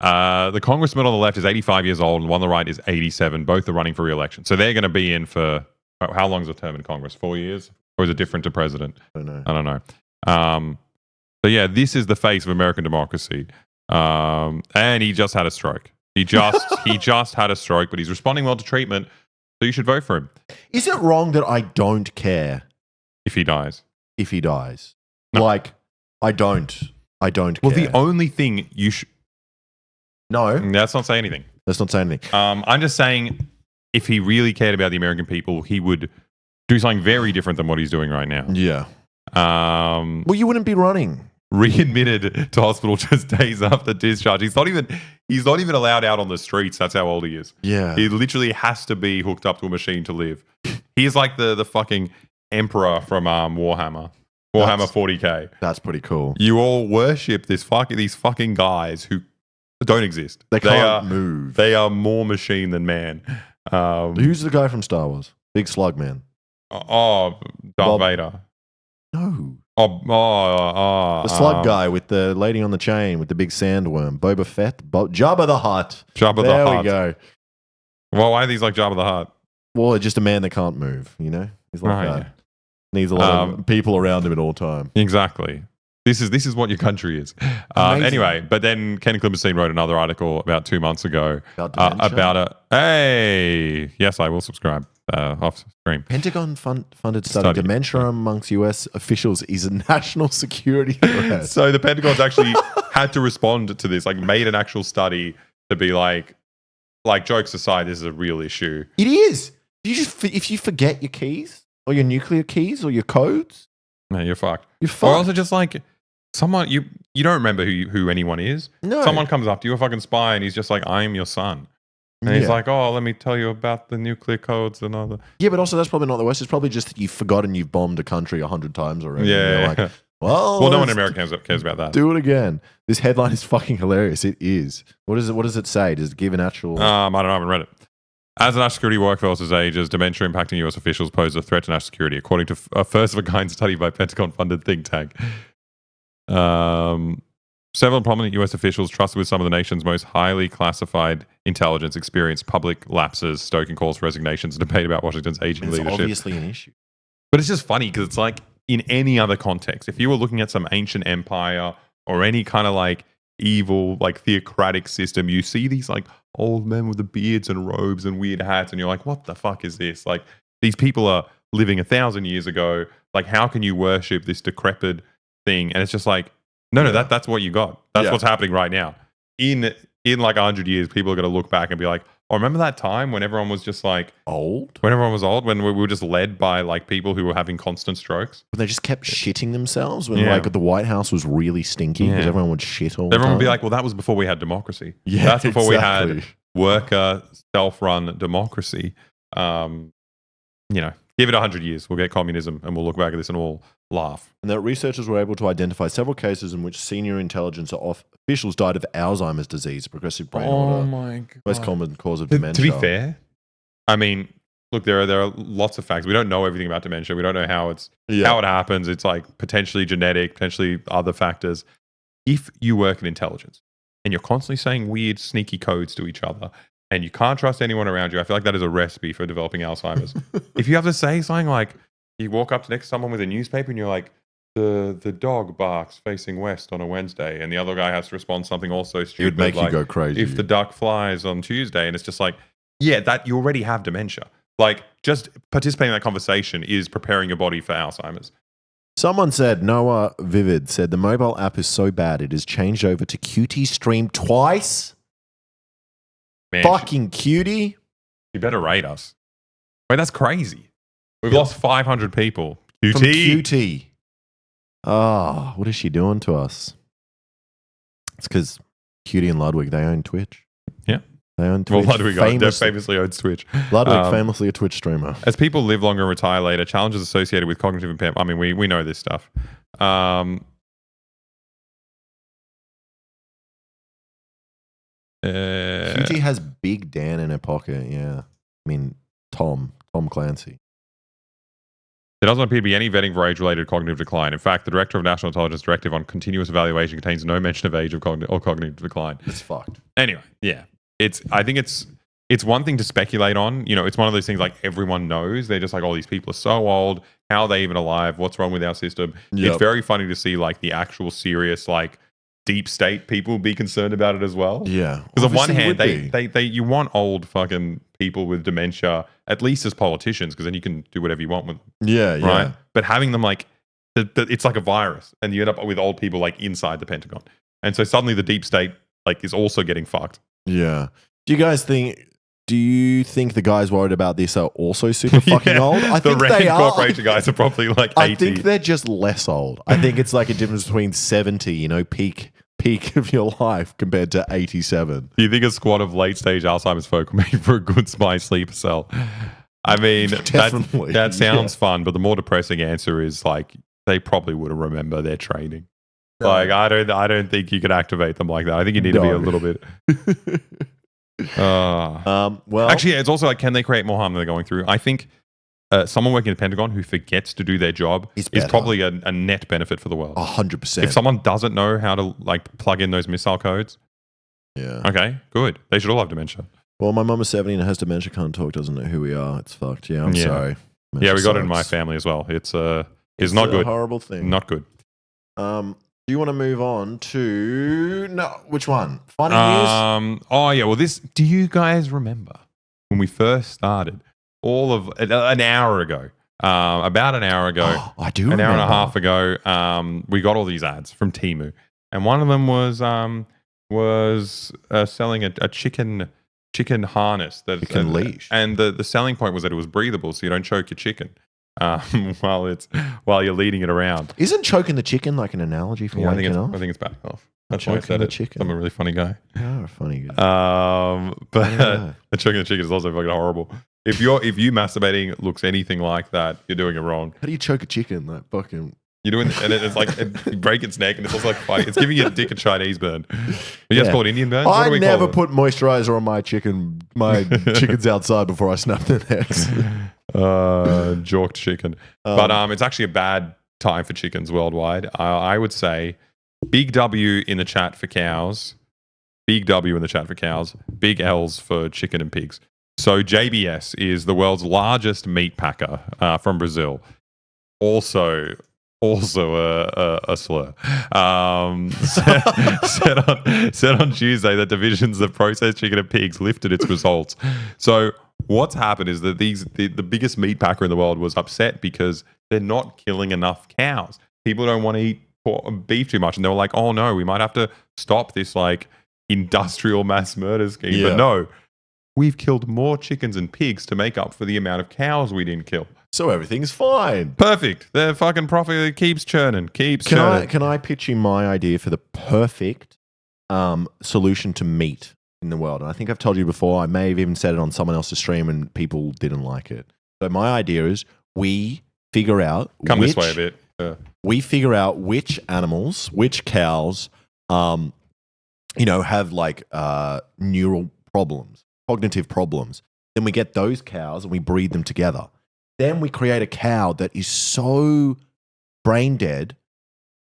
the congressman on the left is 85 years old and one on the right is 87. Both are running for re-election. So they're going to be in for, how long is a term in Congress? 4 years? Or is it different to president? I don't know. So yeah, this is the face of American democracy. And he just had a stroke. He just had a stroke, but he's responding well to treatment. So you should vote for him. Is it wrong that I don't care if he dies? No. Like, I don't care. Well, the only thing you should... No. Let's not say anything. I'm just saying, if he really cared about the American people, he would do something very different than what he's doing right now. Yeah. Well, you wouldn't be running. Readmitted to hospital just days after discharge. He's not even allowed out on the streets. That's how old he is. Yeah. He literally has to be hooked up to a machine to live. He's like the fucking emperor from Warhammer 40K. That's pretty cool. You all worship these fucking guys who don't exist. They can't move. They are more machine than man. Who's the guy from Star Wars? Big Slug Man. Darth Vader. No. The slug guy with the lady on the chain with the big sandworm. Boba Fett. Jabba the Hutt. There we go. Well, why are these like Jabba the Hutt? Well, just a man that can't move, you know? He's like that. Yeah. Needs a lot of people around him at all time. Exactly. This is what your country is. Anyway, but then Ken Klippenstein wrote another article about 2 months ago about Hey, yes, I will subscribe off screen. Pentagon funded study. Dementia amongst US officials is a national security threat. So the Pentagon's actually had to respond to this, like made an actual study to be like jokes aside, this is a real issue. It is. If you forget your keys or your nuclear keys or your codes, man, you're fucked. Or also just like someone you don't remember who anyone is. No. Someone comes up to you, a fucking spy, and he's just like, I am your son. And he's like, oh, let me tell you about the nuclear codes and all that. Yeah, but also that's probably not the worst. It's probably just that you've forgotten you've bombed a country 100 times already. Yeah. Like, well, no one in America cares about that. Do it again. This headline is fucking hilarious. It is. What does it say? Does it give an actual... I don't know. I haven't read it. As national security workforces ages, dementia impacting US officials pose a threat to national security, according to a first-of-a-kind study by Pentagon-funded think tank. Several prominent US officials trusted with some of the nation's most highly classified intelligence experienced public lapses, stoking calls for resignations, and debate about Washington's aging leadership. It's obviously an issue. But it's just funny because it's like in any other context, if you were looking at some ancient empire or any kind of like evil, like theocratic system, you see these like old men with the beards and robes and weird hats, and you're like, what the fuck is this? Like, these people are living 1,000 years ago. Like, how can you worship this decrepit thing? And it's just like, No, that's what you got. That's what's happening right now. In like 100 years, people are going to look back and be like, oh, remember that time when everyone was just like old? When everyone was old, when we were just led by like people who were having constant strokes. When they just kept shitting themselves when like the White House was really stinky because everyone would shit all the time. Everyone would be like, well, that was before we had democracy. Yeah, that's before we had worker self-run democracy. Give it 100 years, we'll get communism, and we'll look back at this and we'll laugh. And that researchers were able to identify several cases in which senior intelligence officials died of Alzheimer's disease, progressive brain order. My God. Most common cause of dementia. To be fair, I mean, look, there are lots of facts. We don't know everything about dementia. We don't know how it happens. It's like potentially genetic, potentially other factors. If you work in intelligence and you're constantly saying weird, sneaky codes to each other, and you can't trust anyone around you, I feel like that is a recipe for developing Alzheimer's. If you have to say something like, you walk up to next to someone with a newspaper and you're like, the dog barks facing west on a Wednesday, and the other guy has to respond something also stupid. It would make like, you go crazy. If the duck flies on Tuesday, and it's just like, that you already have dementia. Like, just participating in that conversation is preparing your body for Alzheimer's. Someone said, Noah Vivid said, the mobile app is so bad it has changed over to QT Stream twice. Man, fucking cutie. You better rate us. Wait, that's crazy. We've lost 500 people. QT. From QT. Oh, what is she doing to us? It's because Cutie and Ludwig, they own Twitch. Yeah. They own Twitch. Well, Ludwig famously owns Twitch. Ludwig, famously a Twitch streamer. As people live longer and retire later, challenges associated with cognitive impairment. I mean, we know this stuff. QT has Big Dan in her pocket, yeah. I mean, Tom Clancy. There doesn't appear to be any vetting for age-related cognitive decline. In fact, the Director of National Intelligence Directive on Continuous Evaluation contains no mention of age or cognitive decline. It's fucked. Anyway, yeah. I think it's one thing to speculate on. It's one of those things like everyone knows. They're just like, oh, these people are so old. How are they even alive? What's wrong with our system? Yep. It's very funny to see like the actual serious like deep state people be concerned about it as well. Yeah. Because on one hand, they you want old fucking people with dementia, at least as politicians, because then you can do whatever you want with them. Yeah, yeah. Right? But having them like, it's like a virus, and you end up with old people like inside the Pentagon. And so suddenly the deep state like is also getting fucked. Yeah. Do you think the guys worried about this are also super fucking old? I think they are. The corporation guys are probably like 80. I think they're just less old. I think it's like a difference between 70, peak of your life compared to 87. Do you think a squad of late-stage Alzheimer's folk will make for a good spy sleeper cell? I mean, definitely. That sounds fun, but the more depressing answer is like they probably would have remember their training. No. Like I don't think you could activate them like that. I think you need to be a little bit. Well, actually, it's also like, can they create more harm than they're going through? I think someone working at the Pentagon who forgets to do their job is probably a net benefit for the world. 100%. If someone doesn't know how to like plug in those missile codes, okay, good. They should all have dementia. Well, my mum is 70 and has dementia, can't talk, doesn't know who we are. It's fucked. Yeah, I'm sorry. Dementia we got it in my family as well. It's not good. A horrible thing. Not good. Do you want to move on to which one? Funny news? Oh yeah. Well, do you guys remember when we first started? All of an hour ago, about an hour ago, I do remember. An hour and a half ago, we got all these ads from Temu, and one of them was selling a chicken harness chicken leash, and the selling point was that it was breathable, so you don't choke your chicken while you're leading it around. Isn't choking the chicken like an analogy for wanking off? I think it's back off. That's why I said it. Chicken. I'm a really funny guy. You're a funny guy. But the choking the chicken is also fucking horrible. If you masturbating looks anything like that, you're doing it wrong. How do you choke a chicken? Like fucking. You're doing, and it's like you break its neck, and it's also like fighting. It's giving your dick a Chinese burn. You guys call it Indian burn? I never put moisturizer on my chicken. My chickens outside before I snap their necks. Jorked chicken, but it's actually a bad time for chickens worldwide. I would say big W in the chat for cows. Big W in the chat for cows. Big L's for chicken and pigs. So JBS is the world's largest meat packer from Brazil. Also a slur. Said on Tuesday that divisions of processed chicken and pigs lifted its results. So what's happened is that the biggest meat packer in the world was upset because they're not killing enough cows. People don't want to eat beef too much, and they were like, "Oh no, we might have to stop this like industrial mass murder scheme." Yeah. But no, we've killed more chickens and pigs to make up for the amount of cows we didn't kill. So everything's fine. Perfect. The fucking profit keeps churning. Can I pitch you my idea for the perfect solution to meat in the world? And I think I've told you before. I may have even said it on someone else's stream, and people didn't like it. So my idea is we figure out this way a bit. We figure out which animals, which cows, have like neural problems, cognitive problems. Then we get those cows and we breed them together. Then we create a cow that is so brain dead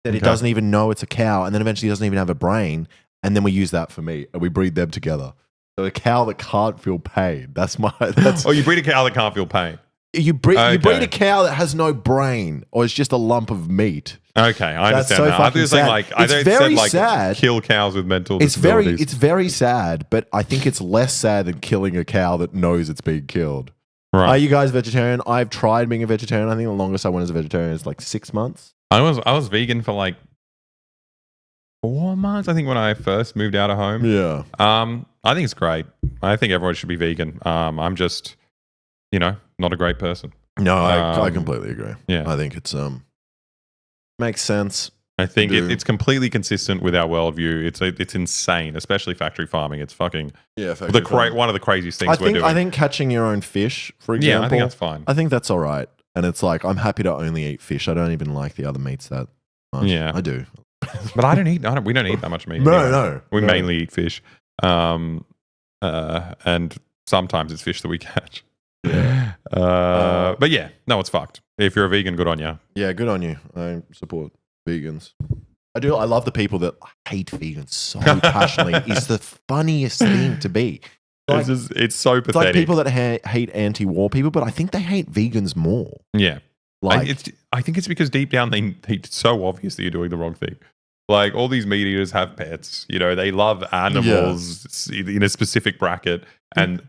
that it doesn't even know it's a cow, and then eventually doesn't even have a brain. And then we use that for meat, and we breed them together. So a cow that can't feel pain. You breed a cow that can't feel pain. You breed a cow that has no brain, or it's just a lump of meat. Okay, I understand. So that. I think sad. It's very sad. Kill cows with mental disabilities. It's very sad, but I think it's less sad than killing a cow that knows it's being killed. Right. Are you guys vegetarian? I've tried being a vegetarian. I think the longest I went as a vegetarian is like 6 months. I was vegan for like 4 months. I think when I first moved out of home. Yeah. I think it's great. I think everyone should be vegan. I'm just, not a great person. No, I completely agree. Yeah. I think it's makes sense. I think it's completely consistent with our worldview. It's insane, especially factory farming. It's fucking one of the craziest things we're doing. I think catching your own fish, for example. Yeah, I think that's fine. I think that's all right. And it's like, I'm happy to only eat fish. I don't even like the other meats that much. Yeah. I do. But we don't eat that much meat. No. We mainly eat fish. And sometimes it's fish that we catch. Yeah. But yeah, no, it's fucked. If you're a vegan, good on you. Yeah, good on you. I support vegans. I do. I love the people that hate vegans so passionately. It's the funniest thing to be. Like, it's so pathetic. It's like people that hate anti-war people, but I think they hate vegans more. Yeah. Like, I think it's because deep down it's so obvious that you're doing the wrong thing. Like all these meat eaters have pets. They love animals in a specific bracket, and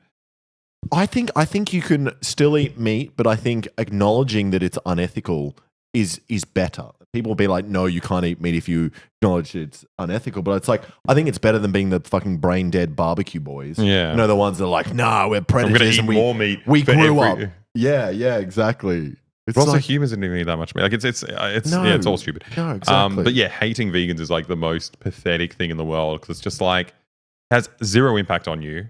I think you can still eat meat, but I think acknowledging that it's unethical is better. People will be like, no, you can't eat meat if you acknowledge it's unethical. But it's like, I think it's better than being the fucking brain dead barbecue boys. Yeah. The ones that are like, nah, we're predators and more meat. We grew up. Yeah, exactly. It's also humans didn't even eat that much meat. Like it's all stupid. No, exactly. But yeah, hating vegans is like the most pathetic thing in the world because it's just like has zero impact on you.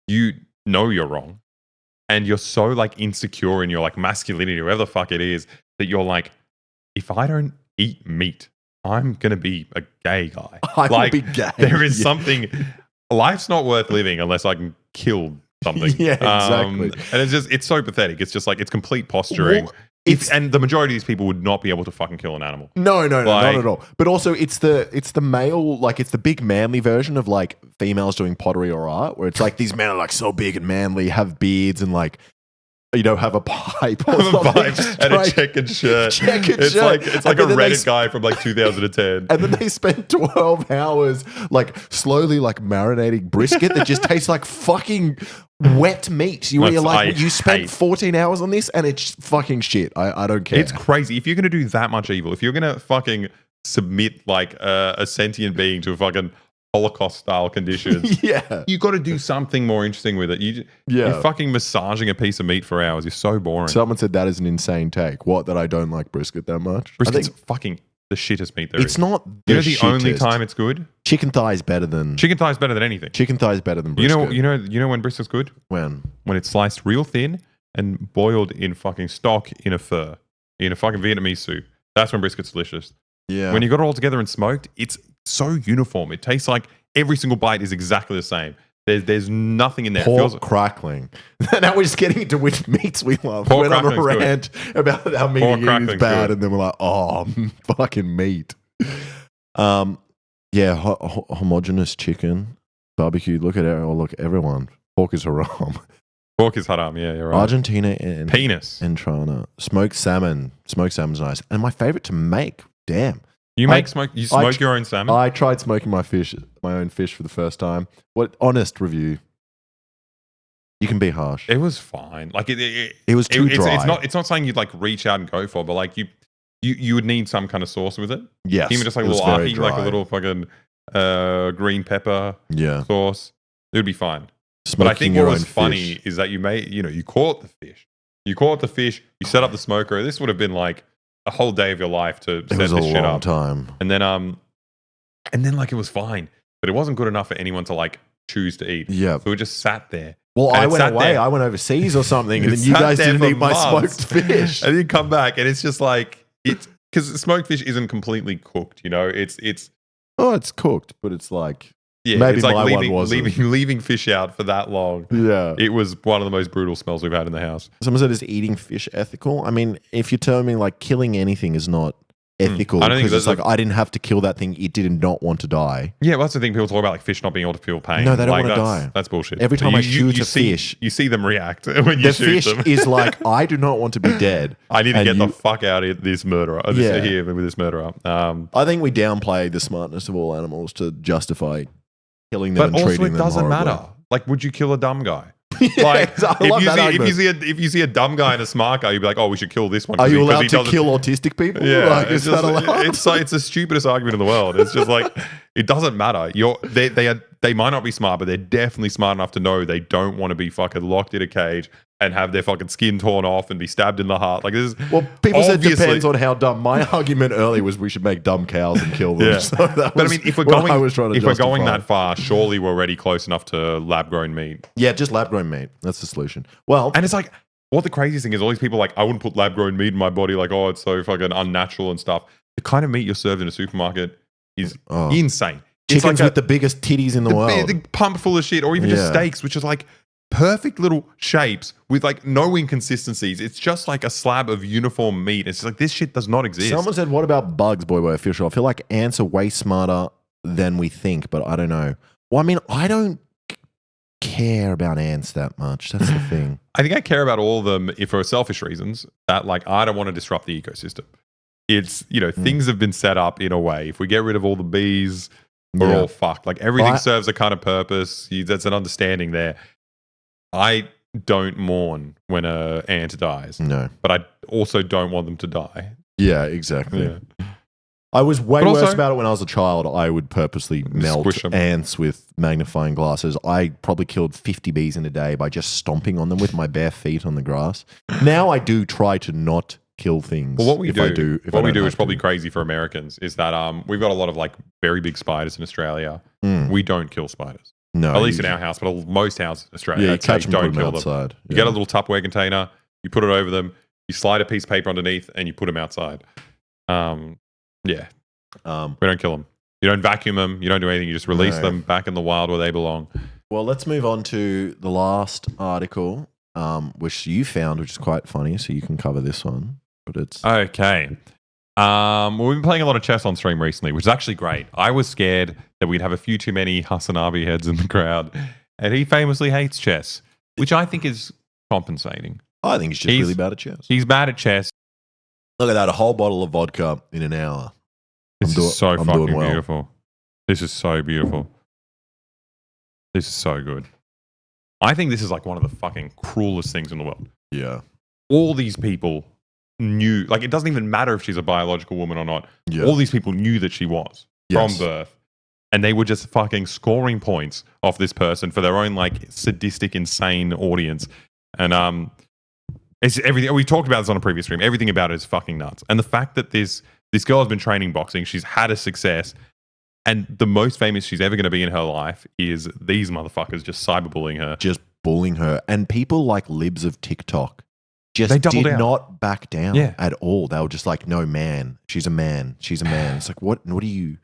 You know you're wrong, and you're so like insecure in your like masculinity, whatever the fuck it is, that you're like, if I don't eat meat, I'm gonna be a gay guy. I will be gay. There is something. Life's not worth living unless I can kill something. Yeah, exactly. And it's so pathetic. It's just like it's complete posturing. Well, and the majority of these people would not be able to fucking kill an animal. No, not at all. But also, it's the male, like it's the big manly version of like females doing pottery or art, where it's like these men are like so big and manly, have beards and like have a pipe or and a checkered shirt. It's like a Reddit guy from like 2010. And then they spend 12 hours like slowly like marinating brisket that just tastes like fucking wet meat. You spent 14 hours on this and it's fucking shit. I don't care. It's crazy. If you're going to do that much evil, if you're going to fucking submit like a sentient being to a fucking Holocaust-style conditions, you got to do something more interesting with it. You're fucking massaging a piece of meat for hours. You're so boring. Someone said that is an insane take. What, that I don't like brisket that much? Brisket's fucking the shittest meat there is. It's not the only time it's good? Chicken thigh is better than anything. Chicken thigh is better than brisket. You know when brisket's good? When it's sliced real thin and boiled in fucking stock in a pho, in a fucking Vietnamese soup. That's when brisket's delicious. Yeah. When you got it all together and smoked, it's so uniform. It tastes like every single bite is exactly the same. There's nothing in there. Pork crackling. Now we're just getting into which meats we love. We went on a rant about how meat eating is bad, and then we're like, oh, fucking meat. Homogenous chicken, barbecue. Look at it. Oh, look, everyone. Pork is haram. Pork is haram. Yeah, you're right. Argentina and penis and China. Smoked salmon. Smoked salmon's nice. And my favorite to make. Damn. You smoke your own salmon? I tried smoking my own fish for the first time. What honest review? You can be harsh. It was fine. Like it was too dry. It's not something you'd like reach out and go for, but like you would need some kind of sauce with it. Yes. Even just like a it was little very ahi, like a dry. little fucking green pepper Yeah. sauce. It would be fine. But I Smoking think your what was own funny fish. is that you caught the fish. You caught the fish, you set up the smoker. This would have been like a whole day of your life to It set was this a shit long up. time. And then like it was fine. But it wasn't good enough for anyone to like choose to eat. Yeah. So it just sat there. Well, And I it went sat away. there. I went overseas or something, and It then you sat guys there didn't for eat my months. smoked fish. And then you come back and it's just like it's because smoked fish isn't completely cooked, you know. It's Oh, it's cooked, but it's like yeah, maybe it's like my one leaving, wasn't. leaving fish out for that long. Yeah. It was one of the most brutal smells we've had in the house. Someone said, is eating fish ethical? I mean, if you're telling me like killing anything is not ethical, I don't think because it's that's like I didn't have to kill that thing. It did not want to die. Yeah, well, that's the thing. People talk about like fish not being able to feel pain. No, they don't Like, wanna that's- die. That's bullshit. Every time I shoot a see, fish- you see them react when you The shoot fish them. is like, I do not want to be dead. I need to and get the you- fuck out of this murderer. Yeah. Here with this murderer. I think we downplay the smartness of all animals to justify killing them But and also, treating it them doesn't horribly. matter. Like, would you kill a dumb guy? Yeah, Like, I love that argument. if you see a dumb guy and a smart guy, you'd be like, oh, we should kill this one. Are 'cause you he- 'cause allowed he to doesn't- kill autistic people? Yeah, Like, it's is that allowed? it's the stupidest argument in the world. It's just like it doesn't matter. They might not be smart, but they're definitely smart enough to know they don't want to be fucking locked in a cage and have their fucking skin torn off and be stabbed in the heart. Like this. Well, people said obviously- depends on how dumb. My argument earlier was we should make dumb cows and kill them. Yeah. So that But I was mean, if we're what going, I was trying to if we're going justify. that far, surely we're already close enough to lab-grown meat. Yeah, just lab-grown meat. That's the solution. Well, And it's like, what the craziest thing is, all these people are like, I wouldn't put lab-grown meat in my body. Like, oh, it's so fucking unnatural and stuff. The kind of meat you're served in a supermarket is Oh. insane. It's chickens like with the biggest titties in the world. the pump full of shit, or even just Yeah. steaks, which is like perfect little shapes with like no inconsistencies. It's just like a slab of uniform meat. It's just like this shit does not exist. Someone said, what about bugs, boy official? I feel like ants are way smarter than we think, but I don't know. Well, I mean, I don't care about ants that much. That's the thing. I think I care about all of them if for selfish reasons that like I don't want to disrupt the ecosystem. It's, things have been set up in a way. If we get rid of all the bees, we're Yeah. all fucked. Like everything Well, serves a kind of purpose. That's an understanding there. I don't mourn when an ant dies, No. but I also don't want them to die. Yeah, exactly. Yeah. I was way But worse also- about it when I was a child. I would purposely melt Squish 'em. ants with magnifying glasses. I probably killed 50 bees in a day by just stomping on them with my bare feet on the grass. Now I do try to not kill things. Well, what we if do, I do, if I what we don't do have is probably to. crazy for Americans. Is that we've got a lot of like very big spiders in Australia. Mm. We don't kill spiders, No, at least you- in our house, but most houses in Australia, Yeah, you I'd say catch them, don't put them kill them. outside. You get a little Tupperware container, you put it over them, you slide a piece of paper underneath, and you put them outside. Yeah, we don't kill them. You don't vacuum them. You don't do anything. You just release No. them back in the wild where they belong. Well, let's move on to the last article, which you found, which is quite funny. So you can cover this one, but it's Okay. Well, we've been playing a lot of chess on stream recently, which is actually great. I was scared that we'd have a few too many Hasanabi heads in the crowd, and he famously hates chess, which I think is compensating. I think he's just He's- really bad at chess. He's bad at chess. Look at that, a whole bottle of vodka in an hour. This I'm is so I'm fucking doing well. beautiful. This is so beautiful. This is so good. I think this is like one of the fucking cruelest things in the world. Yeah. All these people knew, like, it doesn't even matter if she's a biological woman or not. Yeah. All these people knew that she was Yes. from birth. And they were just fucking scoring points off this person for their own, like, sadistic, insane audience. And it's everything. We talked about this on a previous stream. Everything about it is fucking nuts. And the fact that this girl has been training boxing, she's had a success, and the most famous she's ever going to be in her life is these motherfuckers just cyberbullying her. Just bullying her. And people like libs of TikTok just They doubled did down. not back down Yeah. at all. They were just like, no, man. She's a man. She's a man. It's like, what are you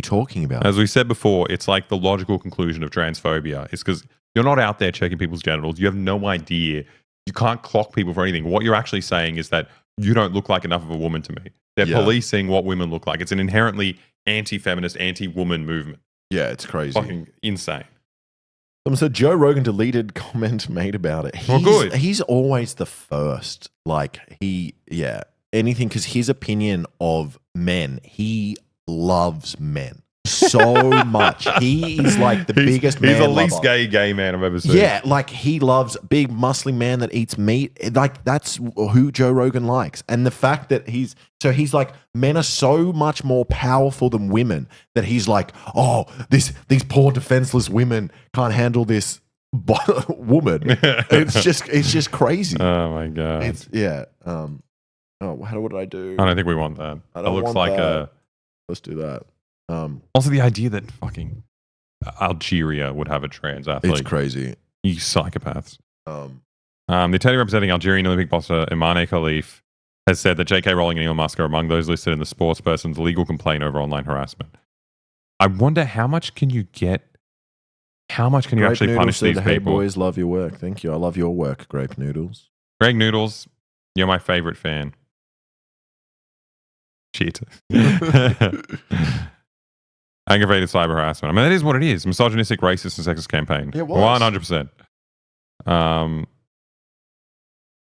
talking about? As we said before, it's like the logical conclusion of transphobia. It's because you're not out there checking people's genitals. You have no idea. You can't clock people for anything. What you're actually saying is that you don't look like enough of a woman to me. They're Yeah. policing what women look like. It's an inherently anti-feminist, anti-woman movement. Yeah, it's crazy. Fucking insane. Someone said Joe Rogan deleted comment made about it. Well, good. He's always the first. Like anything, because his opinion of men, he loves men. so much. He is like the biggest man He's the lover. least gay man I've ever seen. Yeah, like he loves big, muscly man that eats meat. Like that's who Joe Rogan likes. And the fact that he's like, men are so much more powerful than women that he's like, oh, these poor defenseless women can't handle this woman. It's just crazy. Oh my god. What did I do? I don't think we want that. That looks like a. Let's do that. Also, the idea that fucking Algeria would have a trans athlete. It's crazy. You psychopaths. The attorney representing Algerian Olympic boxer Imane Khalif has said that J.K. Rowling and Elon Musk are among those listed in the sports person's legal complaint over online harassment. I wonder how much can you get? How much can you actually punish these people? Hey boys, love your work. Thank you. I love your work, Grape Noodles. Greg Noodles, you're my favorite fan. Shit. Aggravated cyber harassment. I mean, that is what it is. Misogynistic, racist, and sexist campaign. It was. 100%.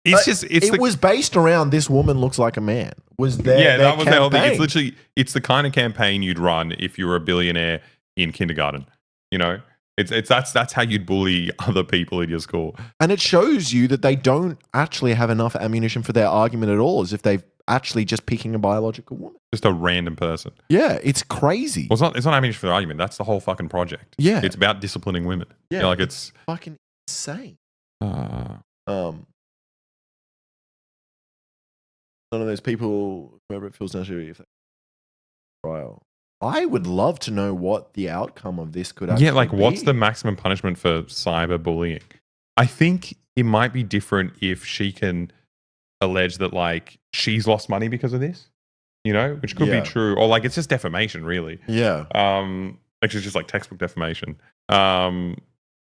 It was based around this woman looks like a man. Was there? That was the whole thing. campaign. It's literally, it's the kind of campaign you'd run if you were a billionaire in kindergarten. You know, that's how you'd bully other people in your school. And it shows you that they don't actually have enough ammunition for their argument at all, as if they've actually just picking a biological woman. Just a random person. Yeah, it's crazy. Well, it's not ammunition for the argument. That's the whole fucking project. Yeah. It's about disciplining women. Yeah. You know, like it's fucking insane. None of those people, whoever it feels necessary, if they trial. I would love to know what the outcome of this could actually be. What's the maximum punishment for cyberbullying? I think it might be different if she can allege that, like, she's lost money because of this, you know, which could be true. Or, like, it's just defamation, really. Yeah. Actually, it's just, like, textbook defamation. And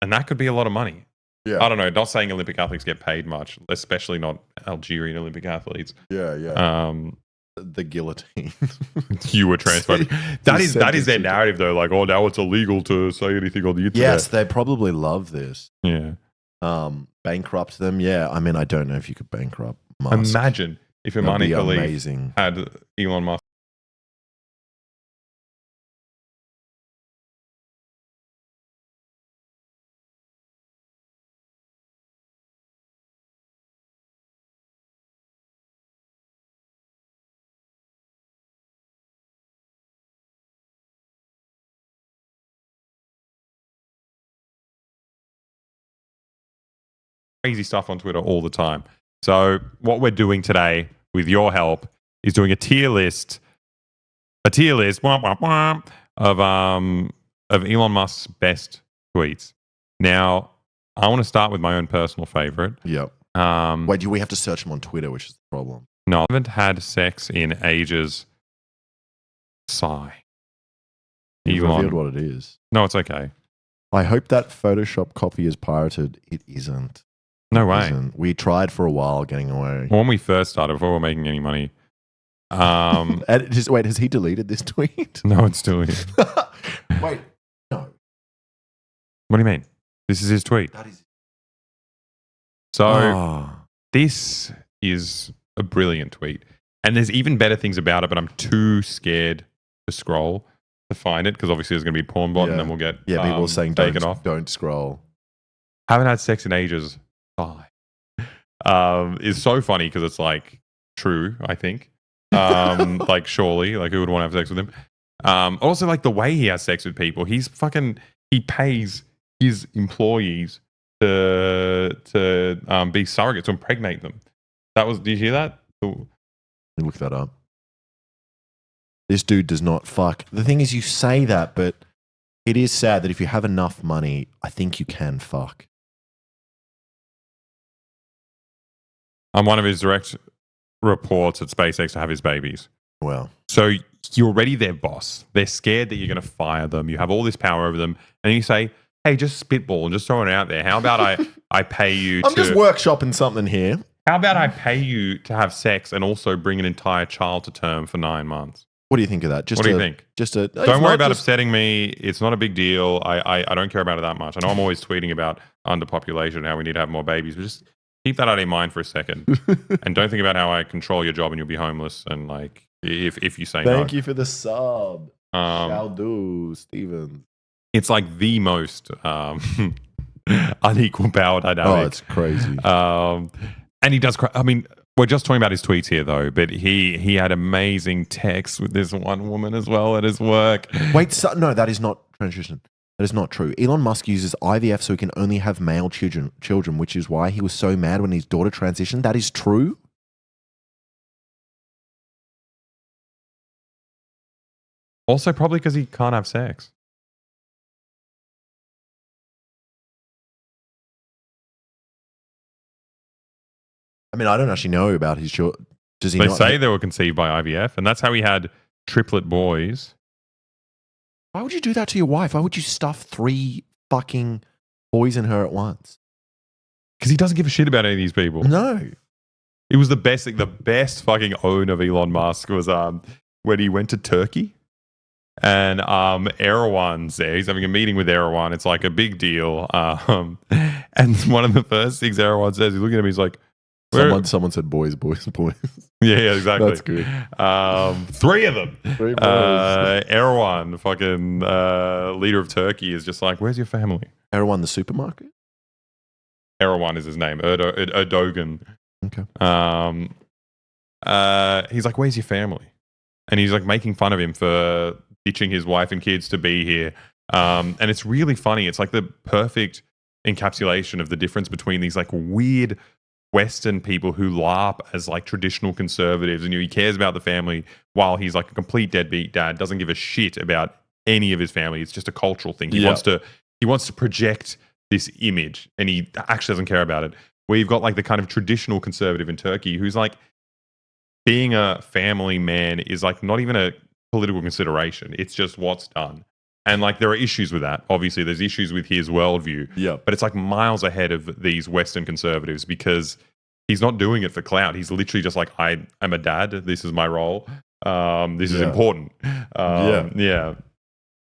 that could be a lot of money. Yeah. I don't know. Not saying Olympic athletes get paid much, especially not Algerian Olympic athletes. Yeah. The guillotine. You were transphobic. That is their narrative, though. Like, oh, now it's illegal to say anything on the internet. Yes, they probably love this. Yeah. Bankrupt them. Yeah. I mean, I don't know if you could bankrupt Musk. Imagine if Imane Khalif amazing. had Elon Musk. Crazy stuff on Twitter all the time. So what we're doing today, with your help, is doing a tier list of Elon Musk's best tweets. Now, I want to start with my own personal favorite. Yep. Wait, do we have to search them on Twitter, which is the problem? No, I haven't had sex in ages. Sigh. You revealed what it is. No, it's okay. I hope that Photoshop copy is pirated. It isn't. No way. We tried for a while getting away. When we first started, before we were making any money. Wait, has he deleted this tweet? No, it's still here. Wait, no. What do you mean? This is his tweet. That is. So this is a brilliant tweet. And there's even better things about it, but I'm too scared to scroll to find it because obviously there's going to be a porn bot and then we'll get people saying don't scroll. Haven't had sex in ages. Bye. Is so funny because it's like true, I think. Like surely, like who would want to have sex with him? Also, like the way he has sex with people, he pays his employees to be surrogates to impregnate them. Did you hear that? Look that up. This dude does not fuck. The thing is, you say that, but it is sad that if you have enough money, I think you can fuck. I'm one of his direct reports at SpaceX to have his babies. Wow. So you're already their boss. They're scared that you're going to fire them. You have all this power over them. And you say, hey, just spitball and just throw it out there. How about I pay you I'm just workshopping something here. How about I pay you to have sex and also bring an entire child to term for 9 months? What do you think of that? What do you think? Don't worry about upsetting me. It's not a big deal. I don't care about it that much. I know I'm always tweeting about underpopulation and how we need to have more babies, but just keep that out of your mind for a second. And don't think about how I control your job and you'll be homeless. And like, if you say no. Thank you for the sub. Shall do, Steven. It's like the most unequal power dynamic. Oh, it's crazy. And he does. I mean, we're just talking about his tweets here, though. But he had amazing texts with this one woman as well at his work. Wait, no, that is not transition. That is not true. Elon Musk uses IVF so he can only have male children, which is why he was so mad when his daughter transitioned. That is true. Also, probably because he can't have sex. I mean, I don't actually know about his children. Does he? They not say they were conceived by IVF, and that's how he had triplet boys. Why would you do that to your wife? Why would you stuff 3 fucking boys in her at once? Because he doesn't give a shit about any of these people. No. It was the best thing. The best fucking own of Elon Musk was when he went to Turkey. And Erdogan's there. He's having a meeting with Erdogan. It's like a big deal. And one of the first things Erdogan says, he's looking at him, he's like, Someone said boys. Yeah, exactly. That's good. 3 of them. 3 boys. Erdogan, fucking leader of Turkey, is just like, where's your family? Erdogan, the supermarket? Erdogan is his name. Erdogan. Okay. He's like, where's your family? And he's like making fun of him for ditching his wife and kids to be here. And it's really funny. It's like the perfect encapsulation of the difference between these like weird Western people who LARP as like traditional conservatives, and he cares about the family while he's like a complete deadbeat dad, doesn't give a shit about any of his family. It's just a cultural thing. He wants to project this image, and he actually doesn't care about it. Where you've got like the kind of traditional conservative in Turkey who's like, being a family man is like not even a political consideration. It's just what's done. And like there are issues with that. Obviously, there's issues with his worldview. Yeah. But it's like miles ahead of these Western conservatives because he's not doing it for clout. He's literally just like, I am a dad. This is my role. This is important. Yeah.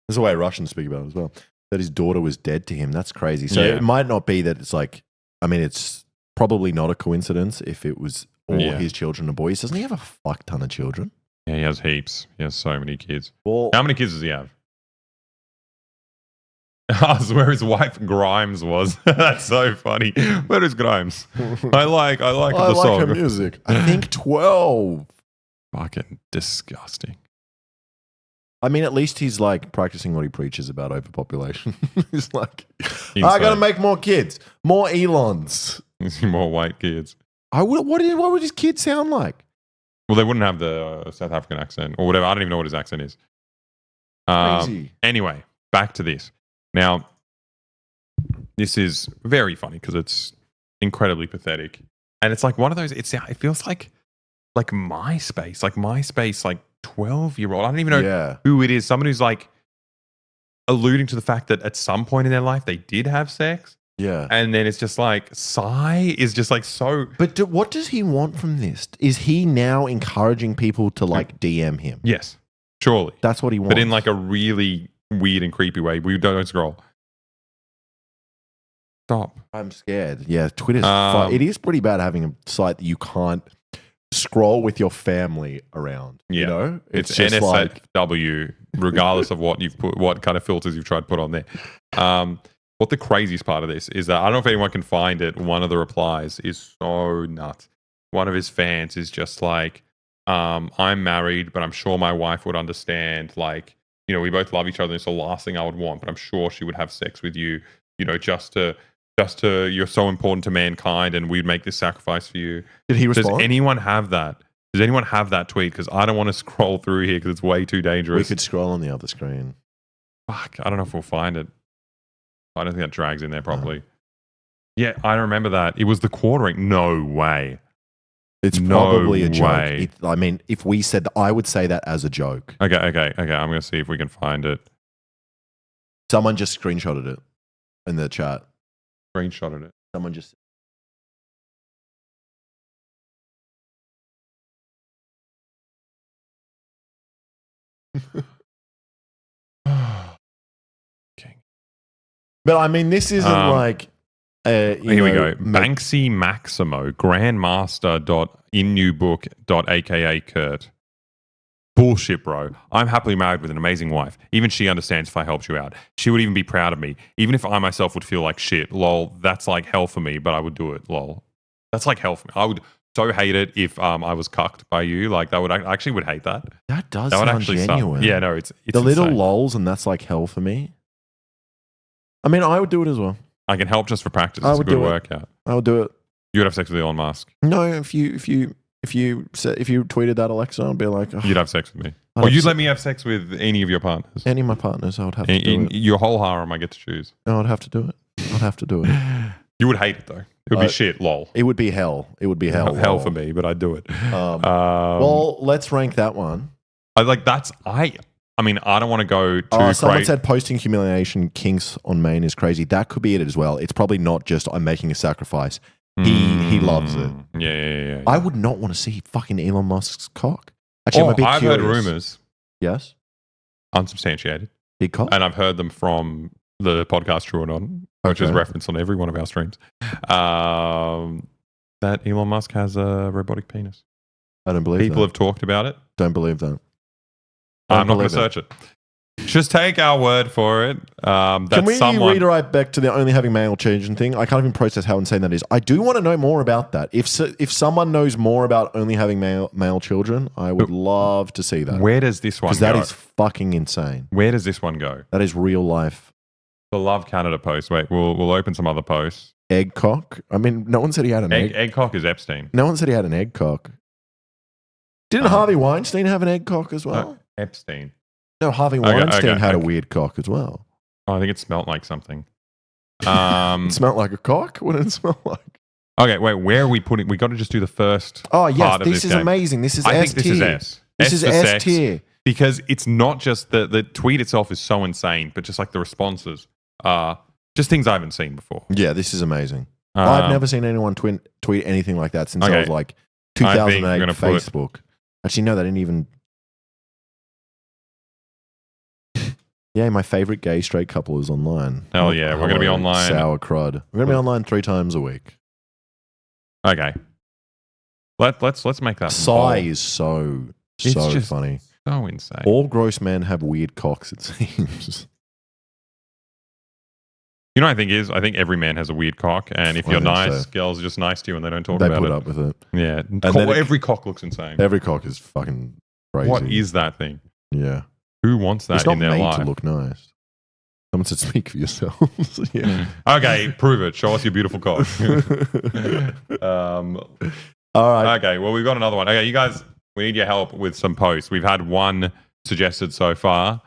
There's a way Russians speak about it as well. That his daughter was dead to him. That's crazy. So it might not be that it's like, I mean, it's probably not a coincidence if it was all his children are boys. Doesn't he have a fuck ton of children? Yeah, he has heaps. He has so many kids. Well, how many kids does he have? That's where his wife Grimes was. That's so funny. Where is Grimes? I like the song. Her music. I think 12. Fucking disgusting. I mean, at least he's like practicing what he preaches about overpopulation. He's like, I gotta make more kids, more Elons, more white kids. What would his kids sound like? Well, they wouldn't have the South African accent or whatever. I don't even know what his accent is. Crazy. Anyway, back to this. Now, this is very funny because it's incredibly pathetic, and it's like one of those. It feels like MySpace, like 12-year-old. I don't even know who it is. Someone who's like alluding to the fact that at some point in their life they did have sex. Yeah. And then it's just like, Psy is just like so. But what does he want from this? Is he now encouraging people to like DM him? Yes, surely. That's what he wants. But in like a really weird and creepy way. We don't scroll. Stop. I'm scared. Yeah, Twitter's it is pretty bad having a site that you can't scroll with your family around. Yeah. You know? It's just NSFW, regardless of what you've put, what kind of filters you've tried to put on there. What the craziest part of this is that I don't know if anyone can find it. One of the replies is so nuts. One of his fans is just like, I'm married, but I'm sure my wife would understand. Like, you know, we both love each other. It's the last thing I would want, but I'm sure she would have sex with you, you know, just to, you're so important to mankind and we'd make this sacrifice for you. Did he respond? Does anyone have that? Does anyone have that tweet? Because I don't want to scroll through here because it's way too dangerous. We could scroll on the other screen. Fuck, I don't know if we'll find it. I don't think that drags in there properly. Yeah, I remember that. It was the quartering. No way. It's probably a joke. I mean, if we said that, I would say that as a joke. Okay. I'm going to see if we can find it. Someone just screenshotted it in the chat. Screenshotted it. Someone just. But I mean, this isn't like. Here we go. Banksy Maximo, grandmaster.innewbook.aka Kurt. Bullshit, bro. I'm happily married with an amazing wife. Even she understands if I helped you out. She would even be proud of me. Even if I myself would feel like shit. Lol, that's like hell for me, but I would do it. Lol. That's like hell for me. I would so hate it if I was cucked by you. Like that would I actually would hate that. That does That would sound actually genuine. suck. Yeah, no, it's the little insane. lols, and that's like hell for me. I mean, I would do it as well. I can help just for practice. I It's a would good do it. workout. I would do it. You would have sex with Elon Musk. No, if you tweeted that, Alexa, I'd be like, oh, You'd have sex with me. I'd Or have you'd se- let me have sex with any of your partners. any of my partners, I would have to do In it. your whole harem, I get to choose. No, I'd have to do it. I'd have to do it. You would hate it though. It would be shit. Lol. It would be hell. It would be hell. Hell lol. for me, but I'd do it. Well, let's rank that one. I mean, I don't want to go too Someone crazy. said posting humiliation kinks on main is crazy. That could be it as well. It's probably not just I'm making a sacrifice. He loves it. Yeah. I would not want to see fucking Elon Musk's cock. Actually, I'm a bit I've curious. heard rumors, Yes, unsubstantiated, big cock. and I've heard them from the podcast True or Not, which is Okay. referenced on every one of our streams. That Elon Musk has a robotic penis. I don't believe People that. have talked about it. Don't believe that. I'm not going to believe search it. Just take our word for it. Can That we someone. redirect back to the only having male children thing? I can't even process how insane that is. I do want to know more about that. If someone knows more about only having male children, I would love to see that. Where does this one Because go? that is fucking insane. Where does this one go? That is real life. The Love Canada post. Wait, we'll open some other posts. Egg cock? I mean, no one said he had an egg. Egg cock is Epstein. No one said he had an egg cock. Didn't Harvey Weinstein have an egg cock as well? Epstein. No, Harvey Okay, Weinstein had a okay. weird cock as well. Oh, I think it smelled like something. It smelled like a cock? What did it smell like? Okay, wait, where are we putting? We got to just do the first. Oh, yes, part of this is game. amazing. This is I S think tier. this is S. This is for S sex, tier. because it's not just the tweet itself is so insane, but just like the responses are just things I haven't seen before. Yeah, this is amazing. I've never seen anyone tweet anything like that since I was like I think 2008 we're gonna put- Facebook. Actually, no, they didn't even. Yeah, my favorite gay straight couple is online. Hell yeah, we're gonna be online. Sour crud. We're gonna be online 3 times a week. Okay, let's make that Sigh bold. is so It's just funny. so insane. All gross men have weird cocks. It seems. You know what I think is? I think every man has a weird cock, and if I you're think nice, so. girls are just nice to you and they don't talk They about put it. up with it. Yeah, then every cock looks insane. Every cock is fucking crazy. What is that thing? Yeah. Who wants that It's not in their made life? to look nice. Someone said, "Speak for yourselves." Yeah. Okay, prove it. Show us your beautiful cock. All right. Okay, well, we've got another one. Okay, you guys, we need your help with some posts. We've had one suggested so far.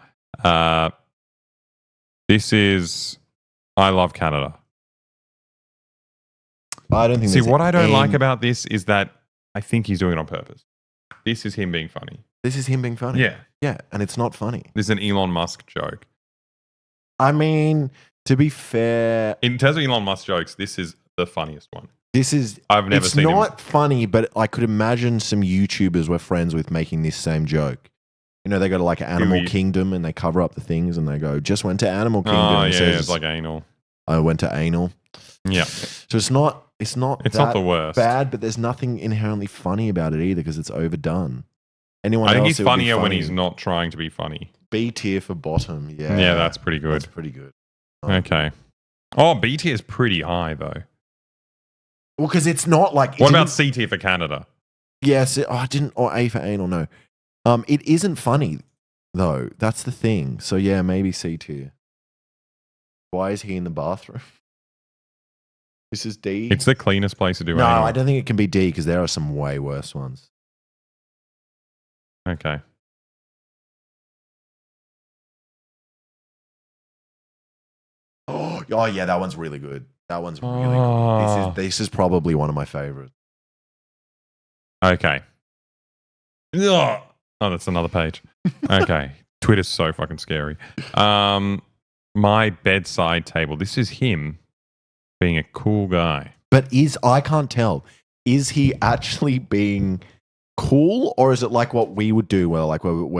This is I Love Canada. I don't think. See, there's what I don't any- like about this is that I think he's doing it on purpose. This is him being funny. This is him being funny. Yeah. Yeah, and it's not funny. This is an Elon Musk joke. I mean, to be fair, In terms of Elon Musk jokes, this is the funniest one. this is. I've never It's seen him. not funny, but I could imagine some YouTubers we're friends with making this same joke. You know, they go to like Animal Gooey. Kingdom and they cover up the things and they go, "Just went to Animal Kingdom." Oh, and yeah, says, it's like anal. I went to anal. Yeah. So it's not. It's not. It's that not the worst. bad, but there's nothing inherently funny about it either because it's overdone. Anyone I think else, he's it would be funnier when funny. he's not trying to be funny. B tier for bottom. Yeah, Yeah, that's pretty good. That's pretty good. Okay. Oh, B tier is pretty high, though. Well, because it's not like. What about C tier for Canada? Yes, I didn't. Or A for anal. No, it isn't funny though. That's the thing. So yeah, maybe C tier. Why is he in the bathroom? This is D. It's the cleanest place to do no, anal. I don't think it can be D because there are some way worse ones. Okay. Oh yeah, that one's really good. That one's really good. This is probably one of my favorites. Okay. Ugh. Oh, that's another page. Okay. Twitter's so fucking scary. My bedside table. This is him being a cool guy. But I can't tell. Is he actually being cool, or is it like what we would do, where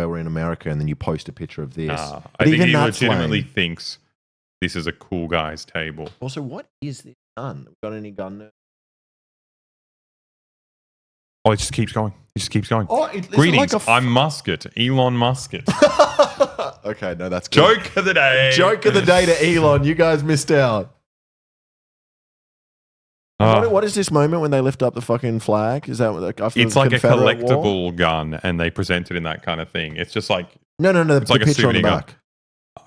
we're in America and then you post a picture of this? I But think even he that's legitimately lame. thinks this is a cool guy's table. Also, what is this gun? Got any gun? Oh, it just keeps going. It just keeps going. Oh, is it Greetings. like I'm Musket. Elon Musket. Okay, no, that's good. Joke of the day. Joke of the day to Elon. You guys missed out. What is this moment when they lift up the fucking flag? Is that like after It's the like a Confederate collectible War? gun, and they present it in that kind of thing. It's just like No. It's The like a picture on the souvenir gun. back.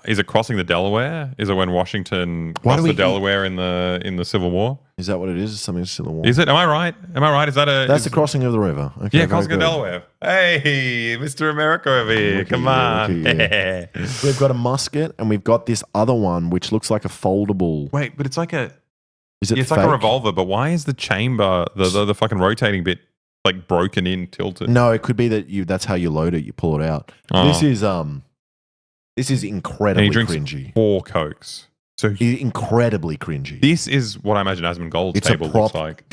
Is it crossing the Delaware? Is it when Washington Why crossed do the we- Delaware in the Civil War? Is that what it is? Something Civil War. Is it? Am I right? Is that a? That's is, the crossing of the river. Okay, Yeah, very crossing the good. Delaware. Hey, Mr. America over here. Look at Come you, on. look at We've got a musket and we've got this other one which looks like a foldable. Wait, but it's like a. Is it It's fake? like a revolver, but why is the chamber, the fucking rotating bit, like broken in, tilted? No, it could be that that's how you load it. You pull it out. Oh. This is And incredibly he drinks cringy. 4 Cokes. So Incredibly cringy. this is what I imagine Asmongold's It's a table prop. looks like.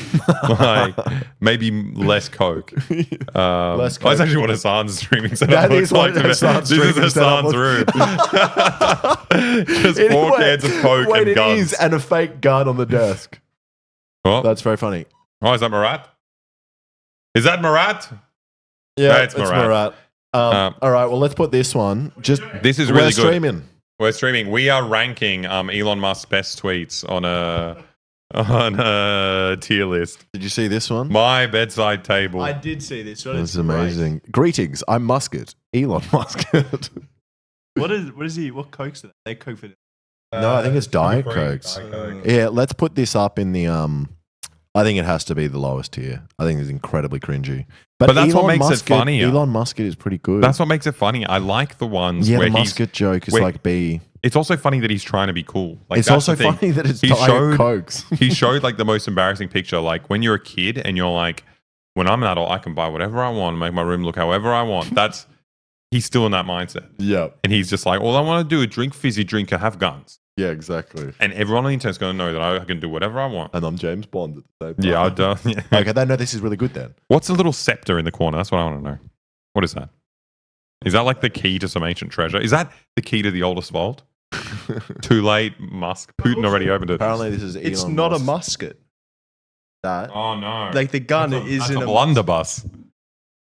Like maybe less Coke. Less That's Coke. actually what Hassan's streaming setup That looks is what like. to me. Hassan's This is streaming setup Hassan's room. Just 4 cans of Coke Wait, and it guns. is, and a fake gun on the desk. Oh, That's very funny. is that Marat? Is that Marat? Yeah, it's Marat. All right, well, let's put this one. This is really we're good. streaming. We're streaming. We are ranking Elon Musk's best tweets on a tier list. Did you see this one? My bedside table. I did see this. That's amazing. Greetings, I'm Musket. Elon Musket. What Cokes are they? Coke for No, I think it's Diet Free Cokes. Diet Coke. Yeah, let's put this up in the I think it has to be the lowest tier. I think it's incredibly cringy. But that's what Elon makes it Musket, funnier. Elon Musket is pretty good. That's what makes it funny. I like the ones yeah, where the he's. Musket joke is where- like B. It's also funny that he's trying to be cool. Like It's that's also the thing. funny that it's He Diet showed- Cokes. He showed like the most embarrassing picture. Like when you're a kid and you're like, when I'm an adult, I can buy whatever I want, make my room look however I want. He's still in that mindset. Yeah. And he's just like, all I want to do is drink fizzy drink and have guns. Yeah, exactly. And everyone on the internet's going to know that I can do whatever I want. And I'm James Bond at the same time. Yeah, I don't. Yeah. Okay, no, this is really good then. What's the little scepter in the corner? That's what I want to know. What is that? Is that like the key to some ancient treasure? Is that the key to the oldest vault? Too late, Musk. Putin already opened it. Apparently, this is Elon It's not a Musk. musket. That Oh no! Like the gun that's is in a a blunderbuss.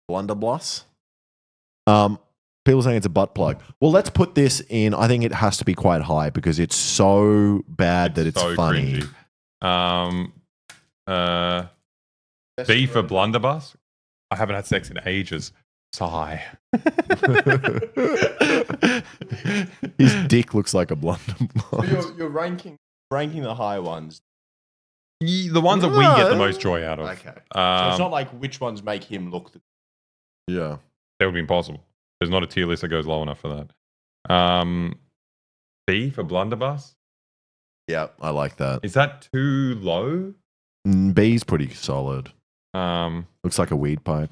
blunderbuss. People saying it's a butt plug. Well, let's put this in. I think it has to be quite high because it's so bad that it's so funny. cringy. B for blunderbuss. I haven't had sex in ages. Sigh. His dick looks like a blunderbuss. You're ranking the high ones. The ones that we get the most joy out of. Okay. So it's Um, not like which ones make him look the Yeah. that would be impossible. There's not a tier list that goes low enough for that. B for blunderbuss. Yeah, I like that. Is that too low? B's pretty solid. Looks like a weed pipe.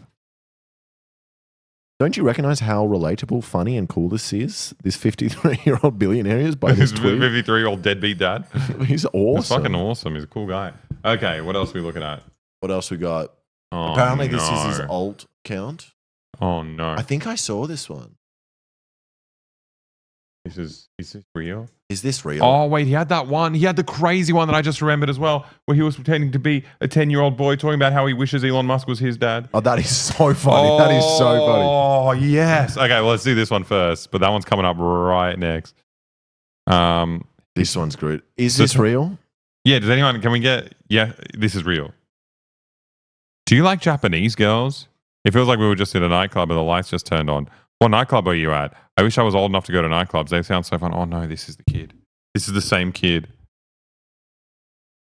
Don't you recognize how relatable, funny, and cool this is? This 53-year-old billionaire is by this His tweet. 53-year-old deadbeat dad. He's He's awesome. fucking awesome. He's a cool guy. Okay, what else are we looking at? What else we got? Oh, Apparently, this no. is his alt count. Oh no! I think I saw this one. Is this real? Is this real? Oh wait, he had that one. He had the crazy one that I just remembered as well, where he was pretending to be a 10-year-old boy talking about how he wishes Elon Musk was his dad. Oh, that is so funny. That is so funny. Oh yes. Okay, well let's do this one first, but that one's coming up right next. This one's good. Is This this real? Yeah. Does anyone? Can we get? Yeah, this is real. Do you like Japanese girls? It feels like we were just in a nightclub and the lights just turned on. What nightclub are you at? I wish I was old enough to go to nightclubs. They sound so fun. Oh no, this is the kid. This is the same kid.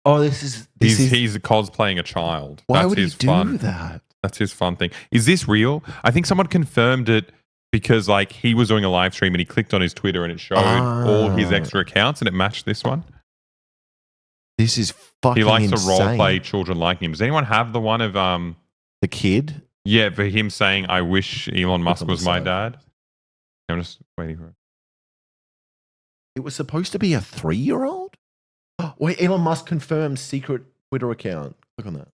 Oh, this is. He's cosplaying a child. Why That's would he his do fun. that? That's his fun thing. Is this real? I think someone confirmed it because like he was doing a live stream and he clicked on his Twitter and it showed all his extra accounts and it matched this one. This is fucking He likes insane. to role play children like him. Does anyone have the one of The kid? yeah, for him saying I wish Elon Musk on the was my side. dad? I'm just waiting for it. It was supposed to be a 3-year-old? Wait, Elon Musk confirmed secret Twitter account. Click on that.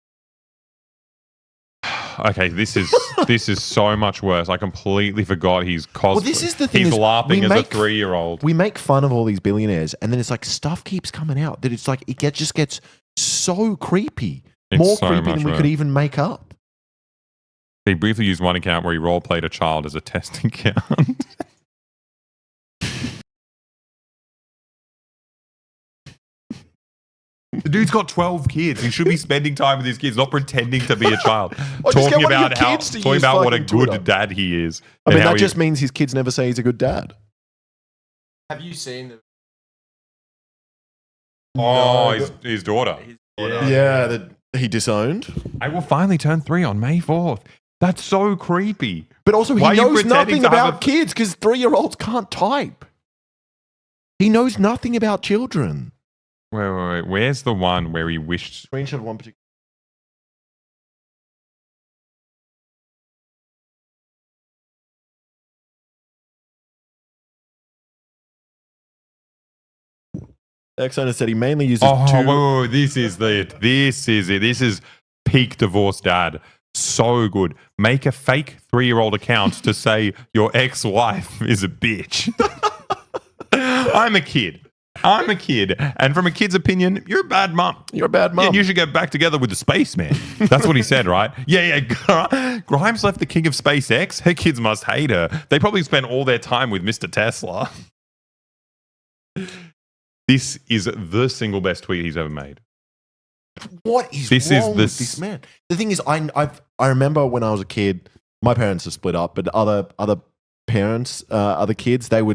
Okay, this is so much worse. I completely forgot he's cosplay. Well, this is the thing He's is laughing we as a make- 3-year-old. We make fun of all these billionaires, and then it's like stuff keeps coming out that it's like just gets so creepy. It's More so creepy much than we worse. could even make up. He briefly used one account where he role-played a child as a test account. The dude's got 12 kids. He should be spending time with his kids, not pretending to be a child. Talking about what a good dad he is. I mean, that just means his kids never say he's a good dad. Have you seen the? Oh, his daughter. Yeah, that he disowned. I will finally turn 3 on May 4th. That's so creepy. But also, he knows nothing about kids because 3-year-olds can't type. He knows nothing about children. Wait. Where's the one where he wished? Screenshot of one particular. Exxon said he mainly uses wait. This is it. This is peak divorced dad. So good. Make a fake 3-year-old account to say your ex-wife is a bitch. I'm a kid. And from a kid's opinion, you're a bad mum. You're a bad mum. And you should get back together with the spaceman. That's what he said, right? Yeah. Grimes left the king of SpaceX. Her kids must hate her. They probably spent all their time with Mr. Tesla. This is the single best tweet he's ever made. What is wrong with this man? The thing is, I remember when I was a kid, my parents are split up, but other parents, other kids, their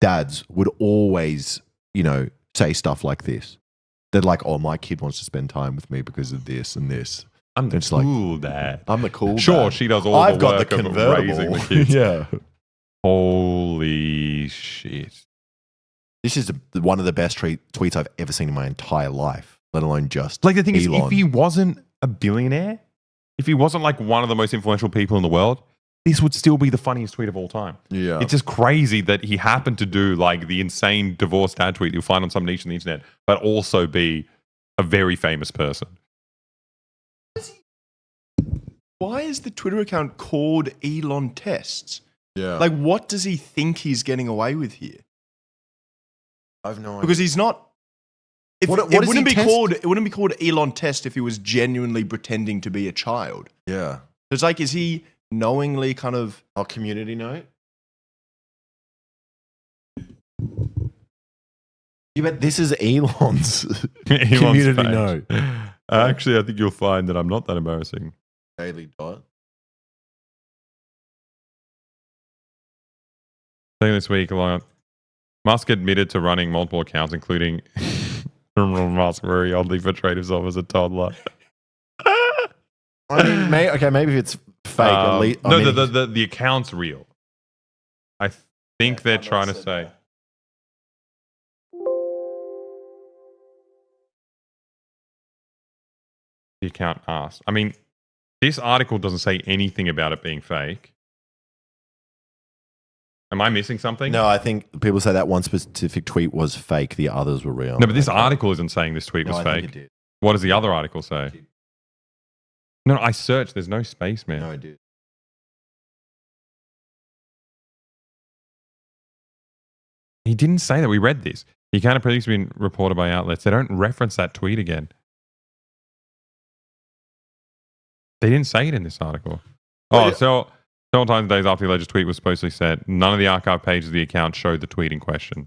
dads would always, say stuff like this. They're like, "Oh, my kid wants to spend time with me because of this and this." I'm the cool dad. I'm the cool dad. Sure, she does all the work of raising the kids. Yeah. Holy shit. This is one of the best tweets I've ever seen in my entire life, let alone just the thing Elon. is, if he wasn't a billionaire, if he wasn't one of the most influential people in the world, this would still be the funniest tweet of all time. Yeah. It's just crazy that he happened to do the insane divorced dad tweet you'll find on some niche on the internet, but also be a very famous person. Why is the Twitter account called Elon Tests? Yeah. What does he think he's getting away with here? I've no idea. Because he's not. It wouldn't be called Elon Test if he was genuinely pretending to be a child. Yeah. It's is he knowingly kind of our community note? You bet this is Elon's community note. Actually, I think you'll find that I'm not that embarrassing. Daily dot. Saying this week, Musk admitted to running multiple accounts, including Musk, where he oddly portrayed himself as a toddler. I mean, maybe if it's fake, at least. The account's real. I think they're trying to say. The account asked. I mean, this article doesn't say anything about it being fake. Am I missing something? No, I think people say that one specific tweet was fake. The others were real. No, but this article isn't saying this tweet was fake. I think it did. What does the other article say? No, I searched. There's no space, man. No, I did. He didn't say that. We read this. He kind of previously been reported by outlets. They don't reference that tweet again. They didn't say it in this article. Several times days after the alleged tweet was supposedly said, none of the archive pages of the account showed the tweet in question.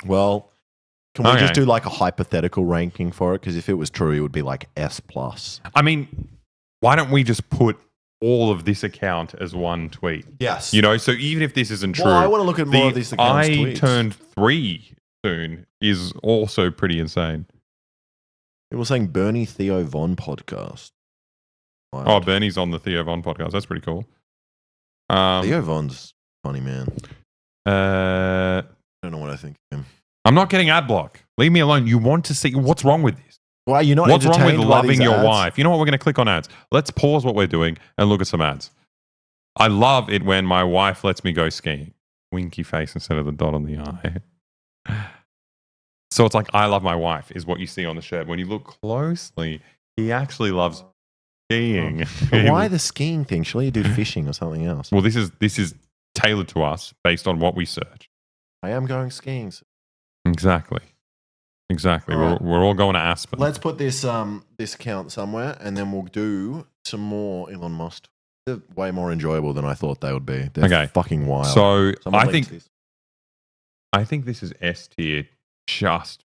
Well, can we just do a hypothetical ranking for it? Because if it was true, it would be S+. I mean, why don't we just put all of this account as one tweet? Yes. So even if this isn't true, I want to look at more of these accounts' tweets. I turned 3 soon is also pretty insane. People saying Bernie Theo Von podcast. Wild. Oh, Bernie's on the Theo Von podcast. That's pretty cool. Theo Von's funny, man. I don't know what I think of him. I'm not getting ad block. Leave me alone. You want to see what's wrong with this? Why you're not? What's wrong with loving your ads? wife? You know what? We're going to click on ads. Let's pause what we're doing and look at some ads. I love it when my wife lets me go skiing. Winky face instead of the dot on the eye. So it's I love my wife is what you see on the shirt. When you look closely, he actually loves skiing. But why the skiing thing? Surely you do fishing or something else. Well, this is tailored to us based on what we search. I am going skiing. Exactly. Exactly. All right. We're all going to Aspen. Let's put this account somewhere, and then we'll do some more Elon Musk. They're way more enjoyable than I thought they would be. They're fucking wild. So Someone links this. I think this is S tier just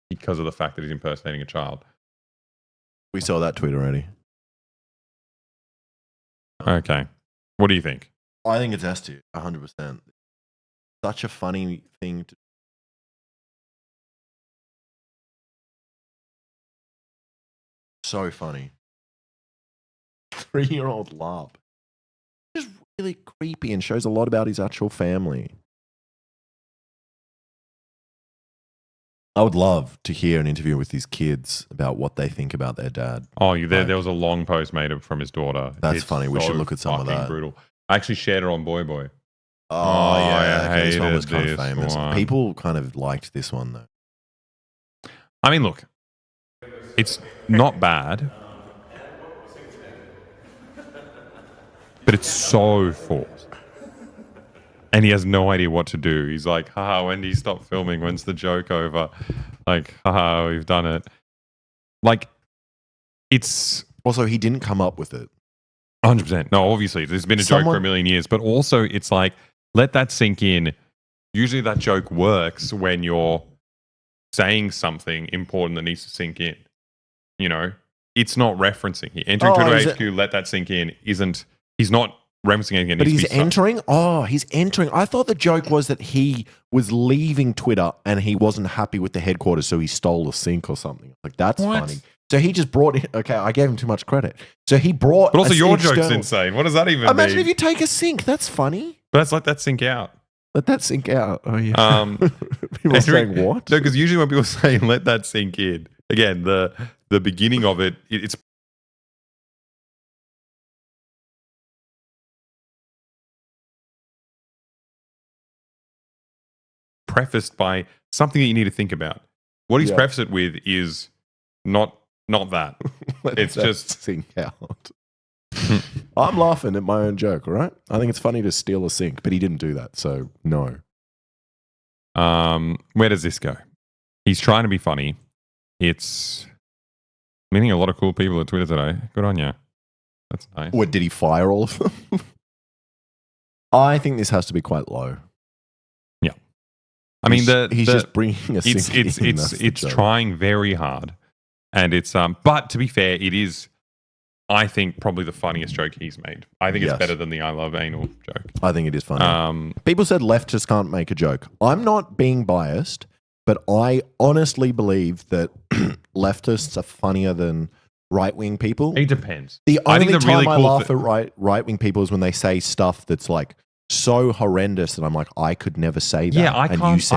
because of the fact that he's impersonating a child. We saw that tweet already. Okay. What do you think? I think it's S tier, 100%. Such a funny thing to. So funny. 3-year-old laugh. Just really creepy and shows a lot about his actual family. I would love to hear an interview with his kids about what they think about their dad. Oh, there was a long post made from his daughter. That's funny. We should look at some of that. Brutal. I actually shared it on Boy Boy. Oh yeah, this one was kind of famous. People kind of liked this one though. I mean, look, it's not bad, but it's so forced. And he has no idea what to do. He's like, haha, when do you stop filming? When's the joke over? Like, haha, we've done it. Like, it's... Also, he didn't come up with it. 100%. No, obviously, there's been a joke for a million years. But also, it's like, let that sink in. Usually that joke works when you're saying something important that needs to sink in. You know? It's not referencing. He entering Twitter HQ, let that sink in, isn't... He's not... referencing anything. But he's entering? Oh, he's entering. I thought the joke was that he was leaving Twitter and he wasn't happy with the headquarters, so he stole a sink or something. Like, that's funny. So he just brought in... Okay, I gave him too much credit. So he brought... But also your joke's insane. What does that even mean? Imagine if you take a sink. That's funny. But let's let that sink out. Let that sink out. Oh, yeah. People are saying what? No, because usually when people say let that sink in, again, the beginning of it, it's prefaced by something that you need to think about. What he's prefaced it with is not that. It's just sink out. I'm laughing at my own joke, all right? I think it's funny to steal a sink, but he didn't do that, so no. Where does this go? He's trying to be funny. It's meeting a lot of cool people at Twitter today. Good on you. That's nice. What, did he fire all of them? I think this has to be quite low. I mean, he's just bringing a sink in. It's trying very hard, and it's But to be fair, it is, I think, probably the funniest joke he's made. I think it's better than the "I love anal" joke. I think it is funny. People said leftists can't make a joke. I'm not being biased, but I honestly believe that leftists are funnier than right-wing people. It depends. The only time I laugh at right-wing people is when they say stuff that's like so horrendous that I'm like, I could never say that. Yeah, I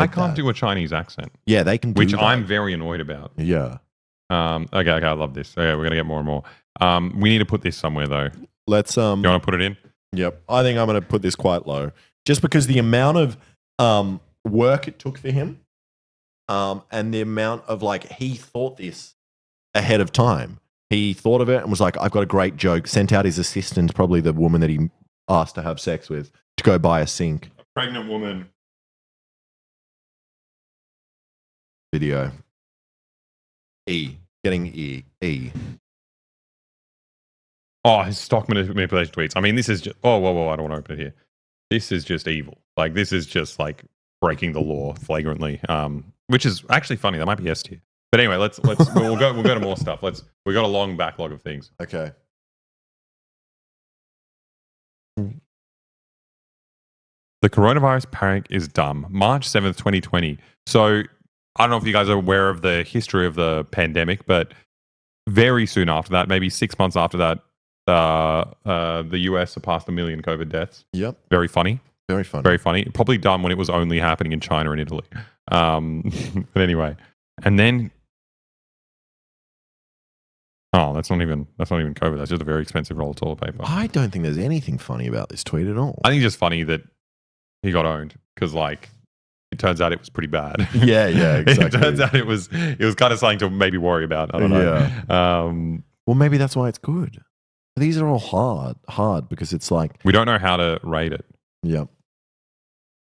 can't do a Chinese accent. Yeah, they can do which that. I'm very annoyed about. Yeah. Okay, I love this. Okay, we're gonna get more and more. We need to put this somewhere though. Let's You wanna put it in? Yep. I think I'm gonna put this quite low. Just because the amount of work it took for him, and the amount of like he thought this ahead of time. He thought of it and was like, I've got a great joke, sent out his assistant, probably the woman that he asked to have sex with, to go buy a sink. A pregnant woman. Video. Getting E. Oh, his stock manipulation tweets. I mean, this is just... Oh, whoa, I don't want to open it here. This is just evil. Like, this is just like breaking the law flagrantly, which is actually funny. That might be S tier. But anyway, let's we'll go to more stuff. We got a long backlog of things. Okay. The coronavirus panic is dumb. March 7th, 2020. So I don't know if you guys are aware of the history of the pandemic, but very soon after that, maybe 6 months after that, the US surpassed 1 million COVID deaths. Yep. Very funny. Very funny. Very funny. Probably dumb when it was only happening in China and Italy. But anyway. And then... Oh, that's not even COVID. That's just a very expensive roll of toilet paper. I don't think there's anything funny about this tweet at all. I think it's just funny that he got owned because, like, it turns out it was pretty bad. Yeah, exactly. It turns out it was kind of something to maybe worry about. I don't know. Yeah. Well, maybe that's why it's good. These are all hard because it's like... We don't know how to rate it. Yep.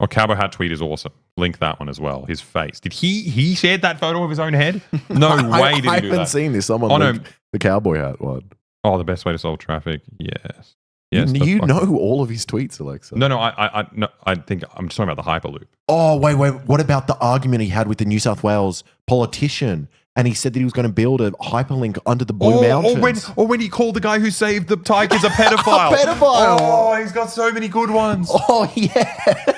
Or Cowboy Hat tweet is awesome. link that one as well. His face. Did he shared that photo of his own head? No way did he do that. I haven't seen this. Someone linked the cowboy hat one. Oh, the best way to solve traffic. Yes. Yes. You know all of his tweets, Alexa. No. I think I'm just talking about the Hyperloop. Oh, wait. What about the argument he had with the New South Wales politician? And he said that he was going to build a hyperlink under the Blue Mountains. Or when he called the guy who saved the tigers a pedophile. A pedophile. Oh, he's got so many good ones. Oh, yeah.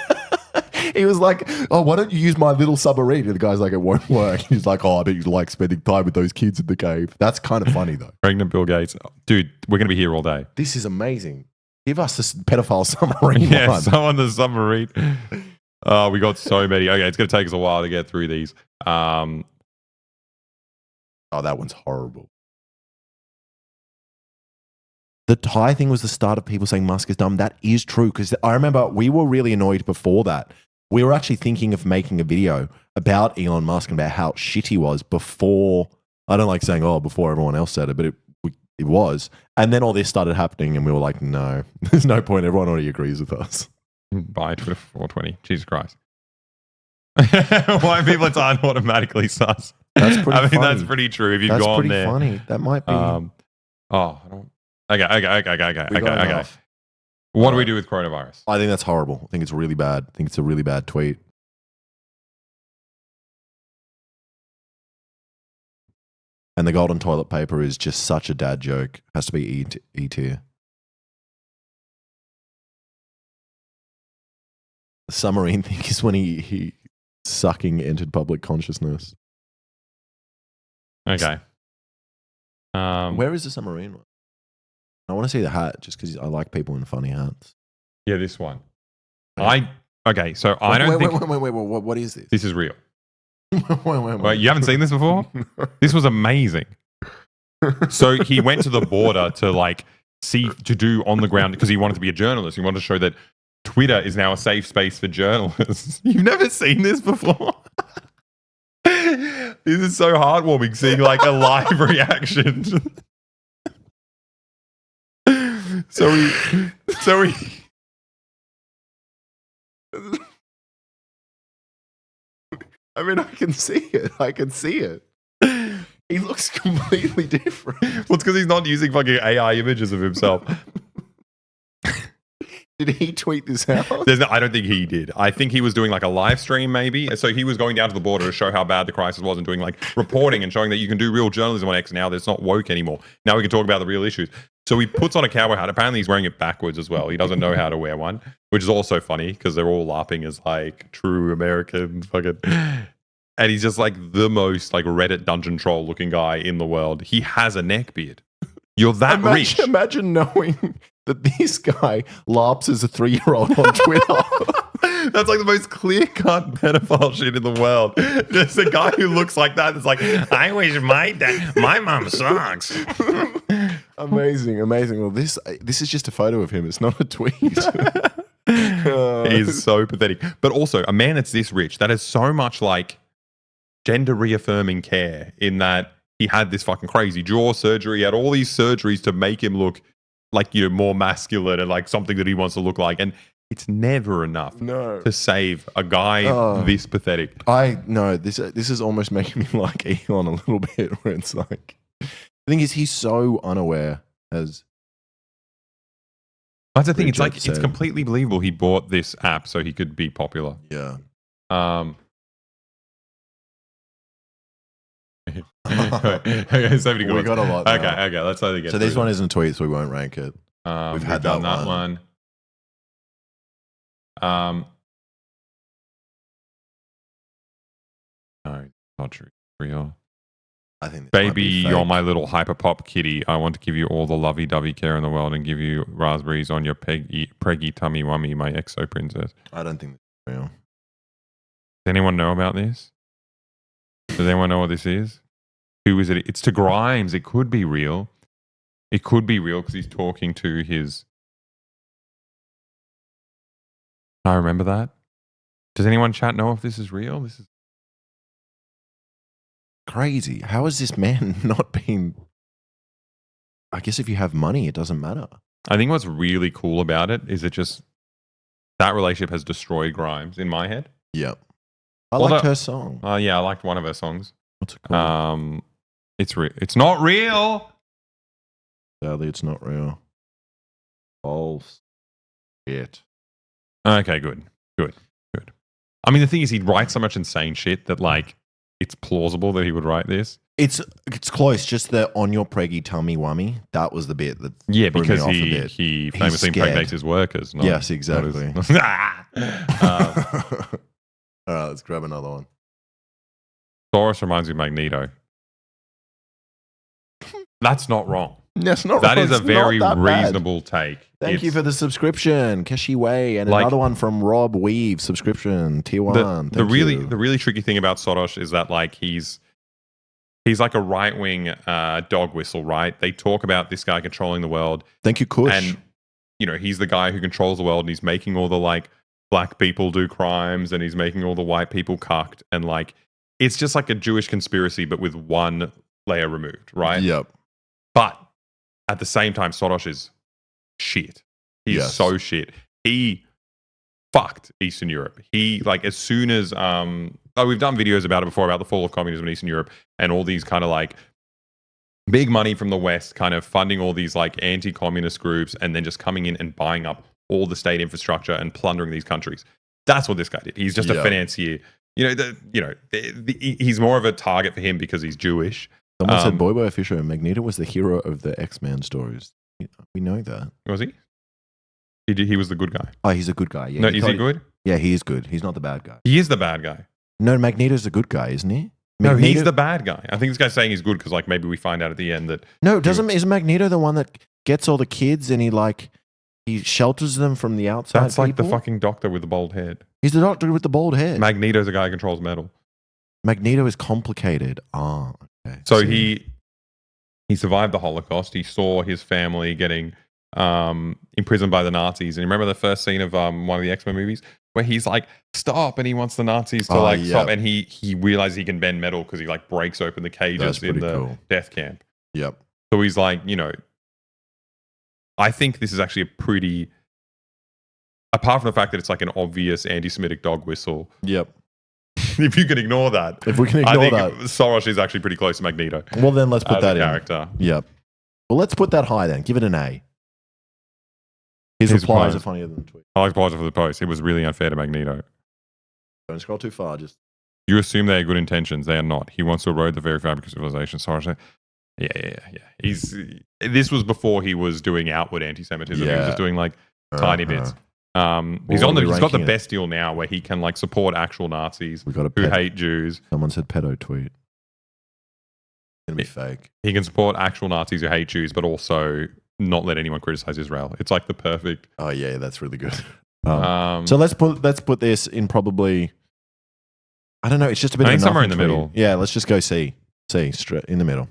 He was like, oh, why don't you use my little submarine? And the guy's like, it won't work. He's like, oh, I bet you like spending time with those kids in the cave. That's kind of funny, though. Pregnant Bill Gates. Dude, we're going to be here all day. This is amazing. Give us this pedophile submarine Yeah, one. someone the submarine. Oh, we got so many. Okay, it's going to take us a while to get through these. Oh, that one's horrible. The Thai thing was the start of people saying Musk is dumb. That is true, because I remember we were really annoyed before that. We were actually thinking of making a video about Elon Musk and about how shit he was before. I don't like saying, before everyone else said it, but it was. And then all this started happening and we were like, no, there's no point. Everyone already agrees with us. Bye, Twitter 420. Jesus Christ. Why people aren't automatically sus. That's pretty funny. That's pretty true. If you've that's gone pretty there. funny. That might be. I don't. Okay. What do we do with coronavirus? I think that's horrible. I think it's really bad. I think it's a really bad tweet. And the golden toilet paper is just such a dad joke. Has to be E tier. The submarine thing is when he sucking entered public consciousness. Okay. Where is the submarine one? I want to see the hat just because I like people in funny hats. Yeah, this one. I don't think... Wait, what is this? This is real. Wait, you haven't seen this before? This was amazing. So he went to the border to do on the ground because he wanted to be a journalist. He wanted to show that Twitter is now a safe space for journalists. You've never seen this before? This is so heartwarming seeing a live reaction. So he I mean, I can see it. He looks completely different. Well, it's because he's not using fucking AI images of himself. Did he tweet this out? I don't think he did. I think he was doing a live stream maybe. So he was going down to the border to show how bad the crisis was and doing reporting and showing that you can do real journalism on X now. That's not woke anymore. Now we can talk about the real issues. So he puts on a cowboy hat. Apparently he's wearing it backwards as well. He doesn't know how to wear one, which is also funny because they're all laughing as true American fucking... And he's just the most Reddit dungeon troll looking guy in the world. He has a neckbeard. You're that rich. Imagine knowing that this guy LARPs as a 3-year-old on Twitter. That's the most clear-cut pedophile shit in the world. There's a guy who looks like that. It's I wish my mom sucks. Amazing. Well, this is just a photo of him. It's not a tweet. He is so pathetic. But also, a man that's this rich, that has so much gender reaffirming care in that he had this fucking crazy jaw surgery, he had all these surgeries to make him look more masculine and something that he wants to look like. And it's never enough to save a guy this pathetic. This is almost making me like Elon a little bit, where it's the thing is he's so unaware as... That's the thing. It's completely believable he bought this app so he could be popular. Yeah. Okay, so many good ones. Got a lot. Okay, let's only get so this one isn't a tweet, so we won't rank it. We've had done that one. No, not true. Real. I think baby, you're my little hyperpop kitty. I want to give you all the lovey-dovey care in the world and give you raspberries on your preggy tummy wummy, my exo princess. I don't think that's real. Does anyone know about this? Does anyone know what this is? Who is it? It's to Grimes. It could be real. It could be real because he's talking to his... I remember that. Does anyone chat know if this is real? This is crazy. How has this man not been... I guess if you have money, it doesn't matter. I think what's really cool about it is it just... That relationship has destroyed Grimes in my head. Yep. I liked her song. Yeah, I liked one of her songs. What's it called? It's not real. Sadly, it's not real. False. Shit. Okay, good. I mean, the thing is, he'd write so much insane shit that, like, it's plausible that he would write this. It's close. Just the on your preggy tummy wummy. That was the bit that because me off a bit. he famously impregnates his workers. Yes, exactly. His, All right, let's grab another one. Soros reminds me of Magneto. That's not wrong. That's not that wrong. Is a very reasonable take. Thank you for the subscription, Keshi Wei, and another one from Rob Weave subscription tier 1. The really tricky thing about Soros is that like he's like a right wing dog whistle, right? They talk about this guy controlling the world. Thank you, Kush. And he's the guy who controls the world, and he's making all the like black people do crimes, and he's making all the white people cucked, and like it's just like a Jewish conspiracy, but with one layer removed, right? Yep. But at the same time, Soros is shit. He's so shit. He fucked Eastern Europe. He, like, as soon as we've done videos about it before, about the fall of communism in Eastern Europe and all these kind of like big money from the West kind of funding all these like anti-communist groups and then just coming in and buying up all the state infrastructure and plundering these countries. That's what this guy did. He's just a financier. He's more of a target for him because he's Jewish. Someone said Boy Fisher and Magneto was the hero of the X-Men stories. We know that. Was he? He was the good guy. Oh, he's a good guy. Yeah. No, is he good? Yeah, he is good. He's not the bad guy. He is the bad guy. No, Magneto's the good guy, isn't he? No, he's the bad guy. I think this guy's saying he's good because like maybe we find out at the end that... No, isn't Magneto the one that gets all the kids and he shelters them from the outside That's like the fucking doctor with the bald head. He's the doctor with the bald head. Magneto's the guy who controls metal. Magneto is complicated. Oh, okay. So he survived the Holocaust. He saw his family getting imprisoned by the Nazis. And you remember the first scene of one of the X-Men movies where he's like, stop, and he wants the Nazis to stop, and he realizes he can bend metal because he like breaks open the cages in the death camp. Yep. So he's like, I think this is actually a pretty, apart from the fact that it's like an obvious anti-Semitic dog whistle. Yep. If you can ignore that. If we can ignore that. Soros is actually pretty close to Magneto. Well, then let's put that in. Character. Yep. Well, let's put that high then. Give it an A. His replies are funnier than the tweet. I like for the post. It was really unfair to Magneto. Don't scroll too far. Just you assume they have good intentions. They are not. He wants to erode the very fabric of civilization. Soros. Yeah. This was before he was doing outward anti-Semitism. Yeah. He was just doing like tiny bits. He's got the best deal now where he can like support actual Nazis who hate Jews. Someone said pedo tweet. It's gonna be fake. He can support actual Nazis who hate Jews, but also not let anyone criticize Israel. It's like the perfect. Oh yeah, that's really good. So let's put this in probably. I don't know. It's just a bit of somewhere in the middle. Yeah, let's just go C straight in the middle.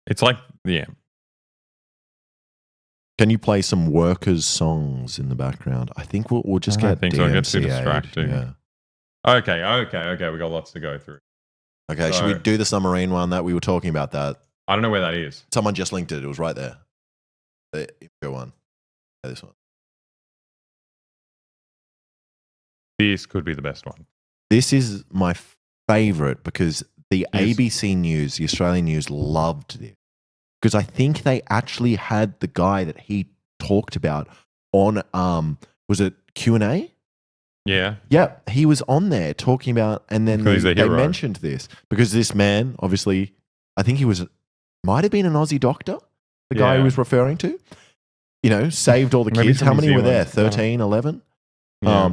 It's like Can you play some workers' songs in the background? I think we'll just get. I think so. It gets too distracting. Yeah. Okay. We got lots to go through. Okay, should we do the submarine one that we were talking about? That I don't know where that is. Someone just linked it. It was right there. The info one. Yeah, this one. This could be the best one. This is my favorite because the ABC News, the Australian News, loved this. Because I think they actually had the guy that he talked about on, was it Q&A? Yeah. Yeah, he was on there talking about, and then they mentioned this. Because this man, obviously, I think he might have been an Aussie doctor, the guy who was referring to. Saved all the kids. How many were there? 13, 11? Yeah.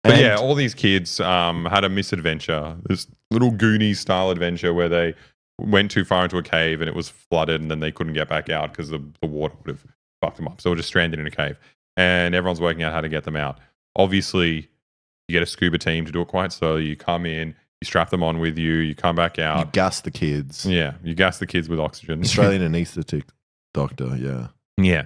But all these kids had a misadventure. This little Goonies-style adventure where they went too far into a cave and it was flooded and then they couldn't get back out because the water would have fucked them up. So they were just stranded in a cave. And everyone's working out how to get them out. Obviously, you get a scuba team to do it quite slowly. You come in, you strap them on with you, you come back out. You gas the kids. Yeah, you gas the kids with oxygen. Australian anaesthetic doctor, yeah. Yeah.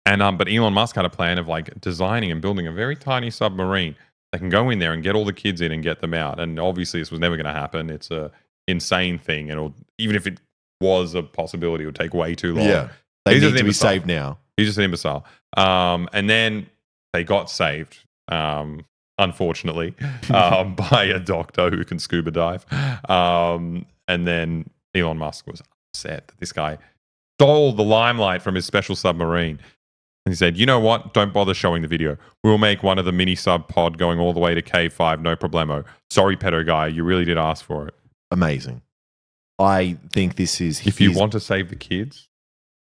And but Elon Musk had a plan of like designing and building a very tiny submarine that can go in there and get all the kids in and get them out. And obviously this was never going to happen. It's a insane thing. And even if it was a possibility, it would take way too long. Yeah. They need to be saved now. He's just an imbecile. And then they got saved. unfortunately, by a doctor who can scuba dive. And then Elon Musk was upset that this guy stole the limelight from his special submarine. And he said, you know what? Don't bother showing the video. We'll make one of the mini sub pod going all the way to Cave 5, no problemo. Sorry, pedo guy. You really did ask for it. Amazing. I think this is... If you want to save the kids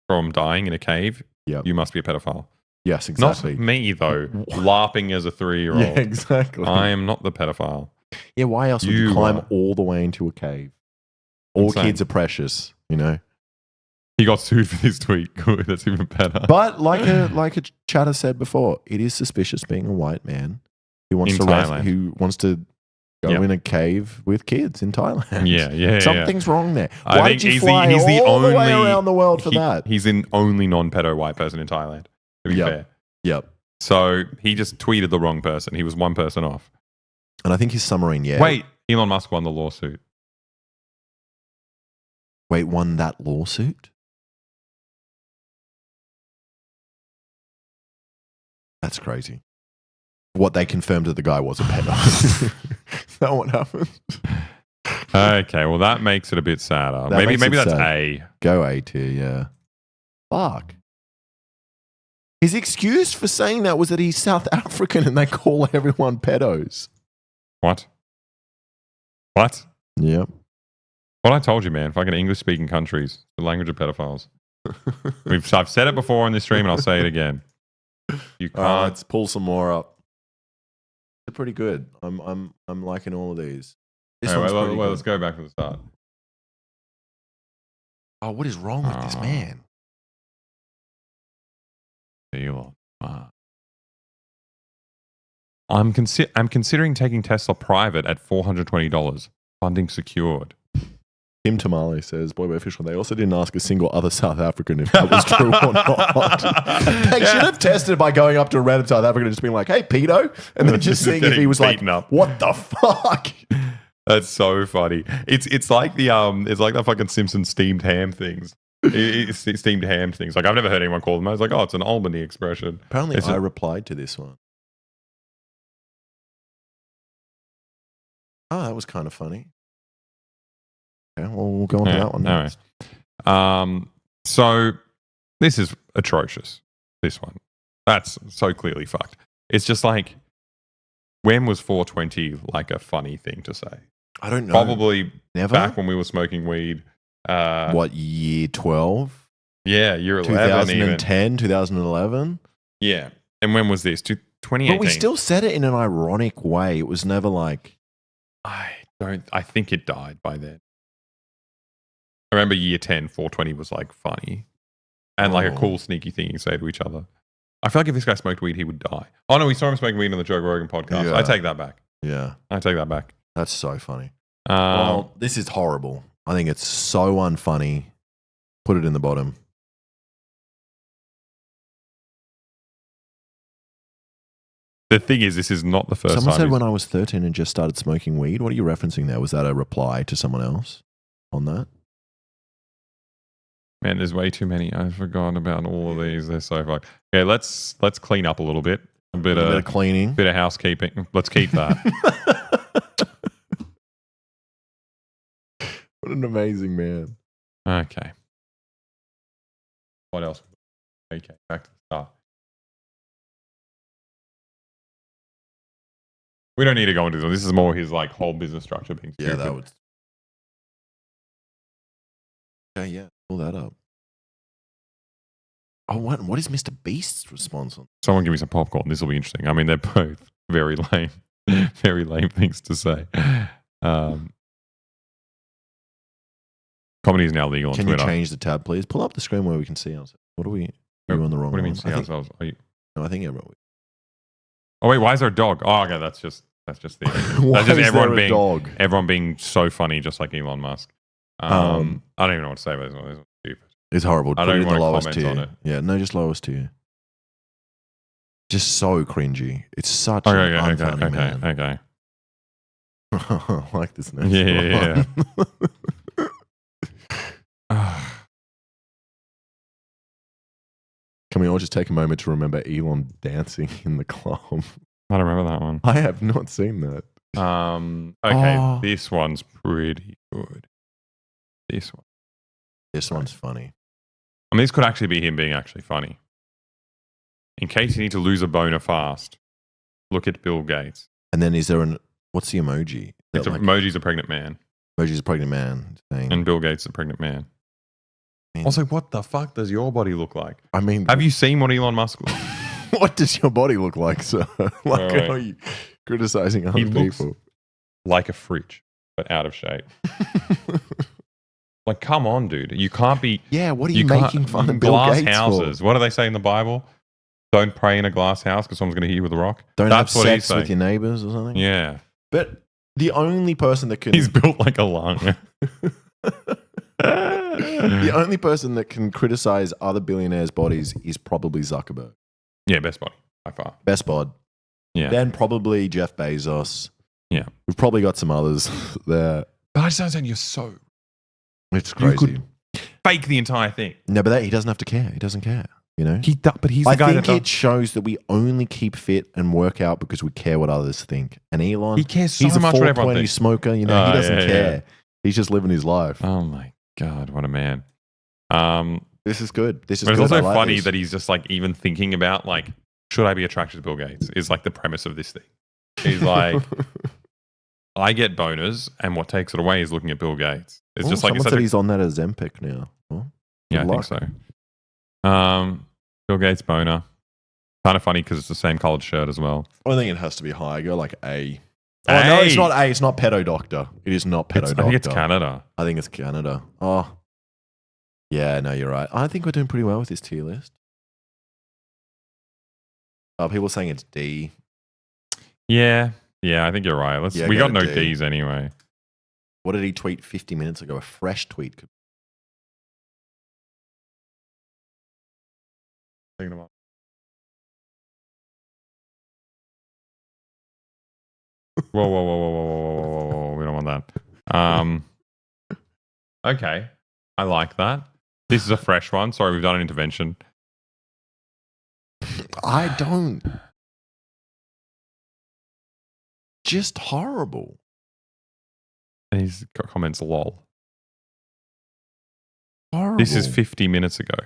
from dying in a cave, you must be a pedophile. Yes, exactly. Not me, though, LARPing as a 3-year-old. Yeah, exactly. I am not the pedophile. Yeah, why else would you climb all the way into a cave? All Insane. kids are precious, you know? He got sued for this tweet. Good, that's even better. But like a chatter said before, it is suspicious being a white man who wants to go in a cave with kids in Thailand. Yeah. Something's wrong there. Why did you fly all the way around the world for that? He's the only non-pedo white person in Thailand, to be fair. Yep. So he just tweeted the wrong person. He was one person off. And I think his submarine, Wait, Elon Musk won the lawsuit. Wait, won that lawsuit? That's crazy. What they confirmed that the guy was a pedo. Is that what happened? Okay, well that makes it a bit sadder. Maybe that's sad. A. Go A tier, yeah. Fuck. His excuse for saying that was that he's South African and they call everyone pedos. What? Yep. What I told you, man. Fucking English-speaking countries, the language of pedophiles. I've said it before on this stream, and I'll say it again. You can't. Let's pull some more up. They're pretty good. I'm liking all of these. Let's go back to the start. Oh, what is wrong with this man? Elon. I'm considering taking Tesla private at $420. Funding secured. Tim Tamale says, Boy Official, they also didn't ask a single other South African if that was true or not. They should have tested by going up to a random South African and just being like, hey, pedo. And then just seeing if he was like, what the fuck? That's so funny. It's like the fucking Simpsons steamed ham things. It's steamed ham things. Like, I've never heard anyone call them. I was like, oh, it's an Albany expression. Apparently I replied to this one. Oh, that was kind of funny. Okay, well, we'll go on to that one next. So this is atrocious. This one. That's so clearly fucked. It's just like, when was 420 like a funny thing to say? I don't know. Probably never. Back when we were smoking weed. What, year 12? Yeah, year 11 2010, even. 2011? Yeah. And when was this? 2018. But we still said it in an ironic way. It was never like... I think it died by then. I remember year 10, 420 was like funny. And like a cool sneaky thing you say to each other. I feel like if this guy smoked weed, he would die. Oh no, we saw him smoking weed on the Joe Rogan podcast. Yeah. I take that back. Yeah. I take that back. That's so funny. Well, this is horrible. I think it's so unfunny. Put it in the bottom. The thing is, this is not the first time. Someone said when I was 13 and just started smoking weed. What are you referencing there? Was that a reply to someone else on that? Man, there's way too many. I've forgotten about all of these. They're so fucked. Okay, let's clean up a little bit. A bit of cleaning. Bit of housekeeping. Let's keep that. What an amazing man. Okay. What else? Okay, back to the start. We don't need to go into this. This is more his like whole business structure being stupid. Yeah, that would. Okay, yeah, pull that up. Oh, what is Mr. Beast's response on? Someone give me some popcorn. This will be interesting. I mean, they're both very lame, very lame things to say. Comedy is now legal on Twitter. Can you change the tab, please? Pull up the screen where we can see ourselves. What are we? Are you on the wrong one? What do you mean see ourselves? No, I think everyone. Oh wait, why is there a dog? Oh, okay, that's just the. Why that's just is there a dog? Everyone being so funny, just like Elon Musk. I don't even know what to say about this one. This one's stupid. It's horrible. I don't even want to comment on it. Yeah, no, just lowest tier. Just so cringy. It's such an unfunny man. Okay. I like this next Yeah. Can we all just take a moment to remember Elon dancing in the club? I don't remember that one. I have not seen that. Okay, this one's pretty good. This one's funny. I mean, this could actually be him being actually funny. In case you need to lose a boner fast, look at Bill Gates. And then is there what's the emoji? Emoji's a pregnant man. Emoji's a pregnant man thing. And Bill Gates is a pregnant man. Also, what the fuck does your body look like? I mean, have you seen what Elon Musk looks like? What does your body look like, sir? Like, are you criticizing other people? Like a fridge, but out of shape. Like, come on, dude. You can't be. Yeah, what are you making fun of Bill Gates houses? for? What do they say in the Bible? Don't pray in a glass house because someone's going to hit you with a rock. Don't have sex with your neighbors or something? Yeah. But the only person that can... He's built like a lung. The only person that can criticize other billionaires' bodies is probably Zuckerberg. Yeah, best body by far. Best bod. Yeah. Then probably Jeff Bezos. Yeah. We've probably got some others there. But I just don't understand. You're so... It's crazy. You could fake the entire thing. No, but he doesn't have to care. He doesn't care. You know? But he's the guy I think it shows that we only keep fit and work out because we care what others think. And Elon, he cares so he's much a what everyone 420 thinks. smoker. You know, he doesn't care. Yeah. He's just living his life. Oh my God, what a man. This is good. This is but good. It's also funny that he's just like even thinking about like, should I be attracted to Bill Gates? Is like the premise of this thing. He's like, I get boners, and what takes it away is looking at Bill Gates. It's just like someone said he's on that Ozempic now. Well, yeah, I think so. Bill Gates boner. Kind of funny because it's the same coloured shirt as well. I think it has to be high. Go like A. Oh, no, it's not A. It's not pedo doctor. It is not pedo doctor. I think it's Canada. I think it's Canada. Oh. Yeah, no, you're right. I think we're doing pretty well with this tier list. People are saying it's D. Yeah, I think you're right. We got no D. Ds anyway. What did he tweet 50 minutes ago? A fresh tweet. Thinking about. Whoa. We don't want that. Okay. I like that. This is a fresh one. Sorry, we've done an intervention. I don't. Just horrible. And his comments lol. Horrible. This is 50 minutes ago.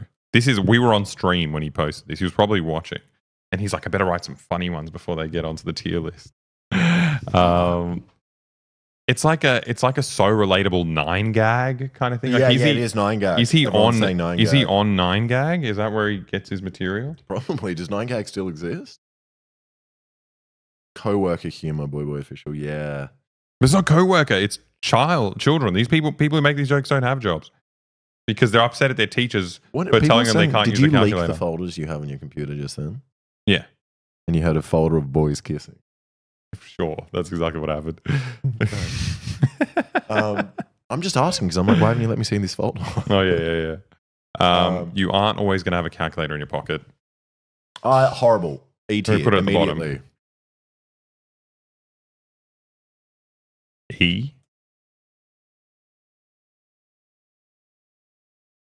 We were on stream when he posted this. He was probably watching. And he's like, I better write some funny ones before they get onto the tier list. It's like a so relatable 9gag kind of thing. Yeah, like, it is 9gag. Is he Everyone's on? saying 9gag. Is he on 9gag? Is that where he gets his material? Probably. Does 9gag still exist? Co-worker humor, boy official. Yeah, but it's not co-worker. It's children. These people who make these jokes don't have jobs because they're upset at their teachers for telling them they can't use a calculator. Did you leak the folders you have on your computer just then? Yeah, and you had a folder of boys kissing. Sure, that's exactly what happened. I'm just asking because I'm like, why haven't you let me see this folder? Oh yeah. You aren't always going to have a calculator in your pocket. Horrible. ET put it at the bottom. immediately. E?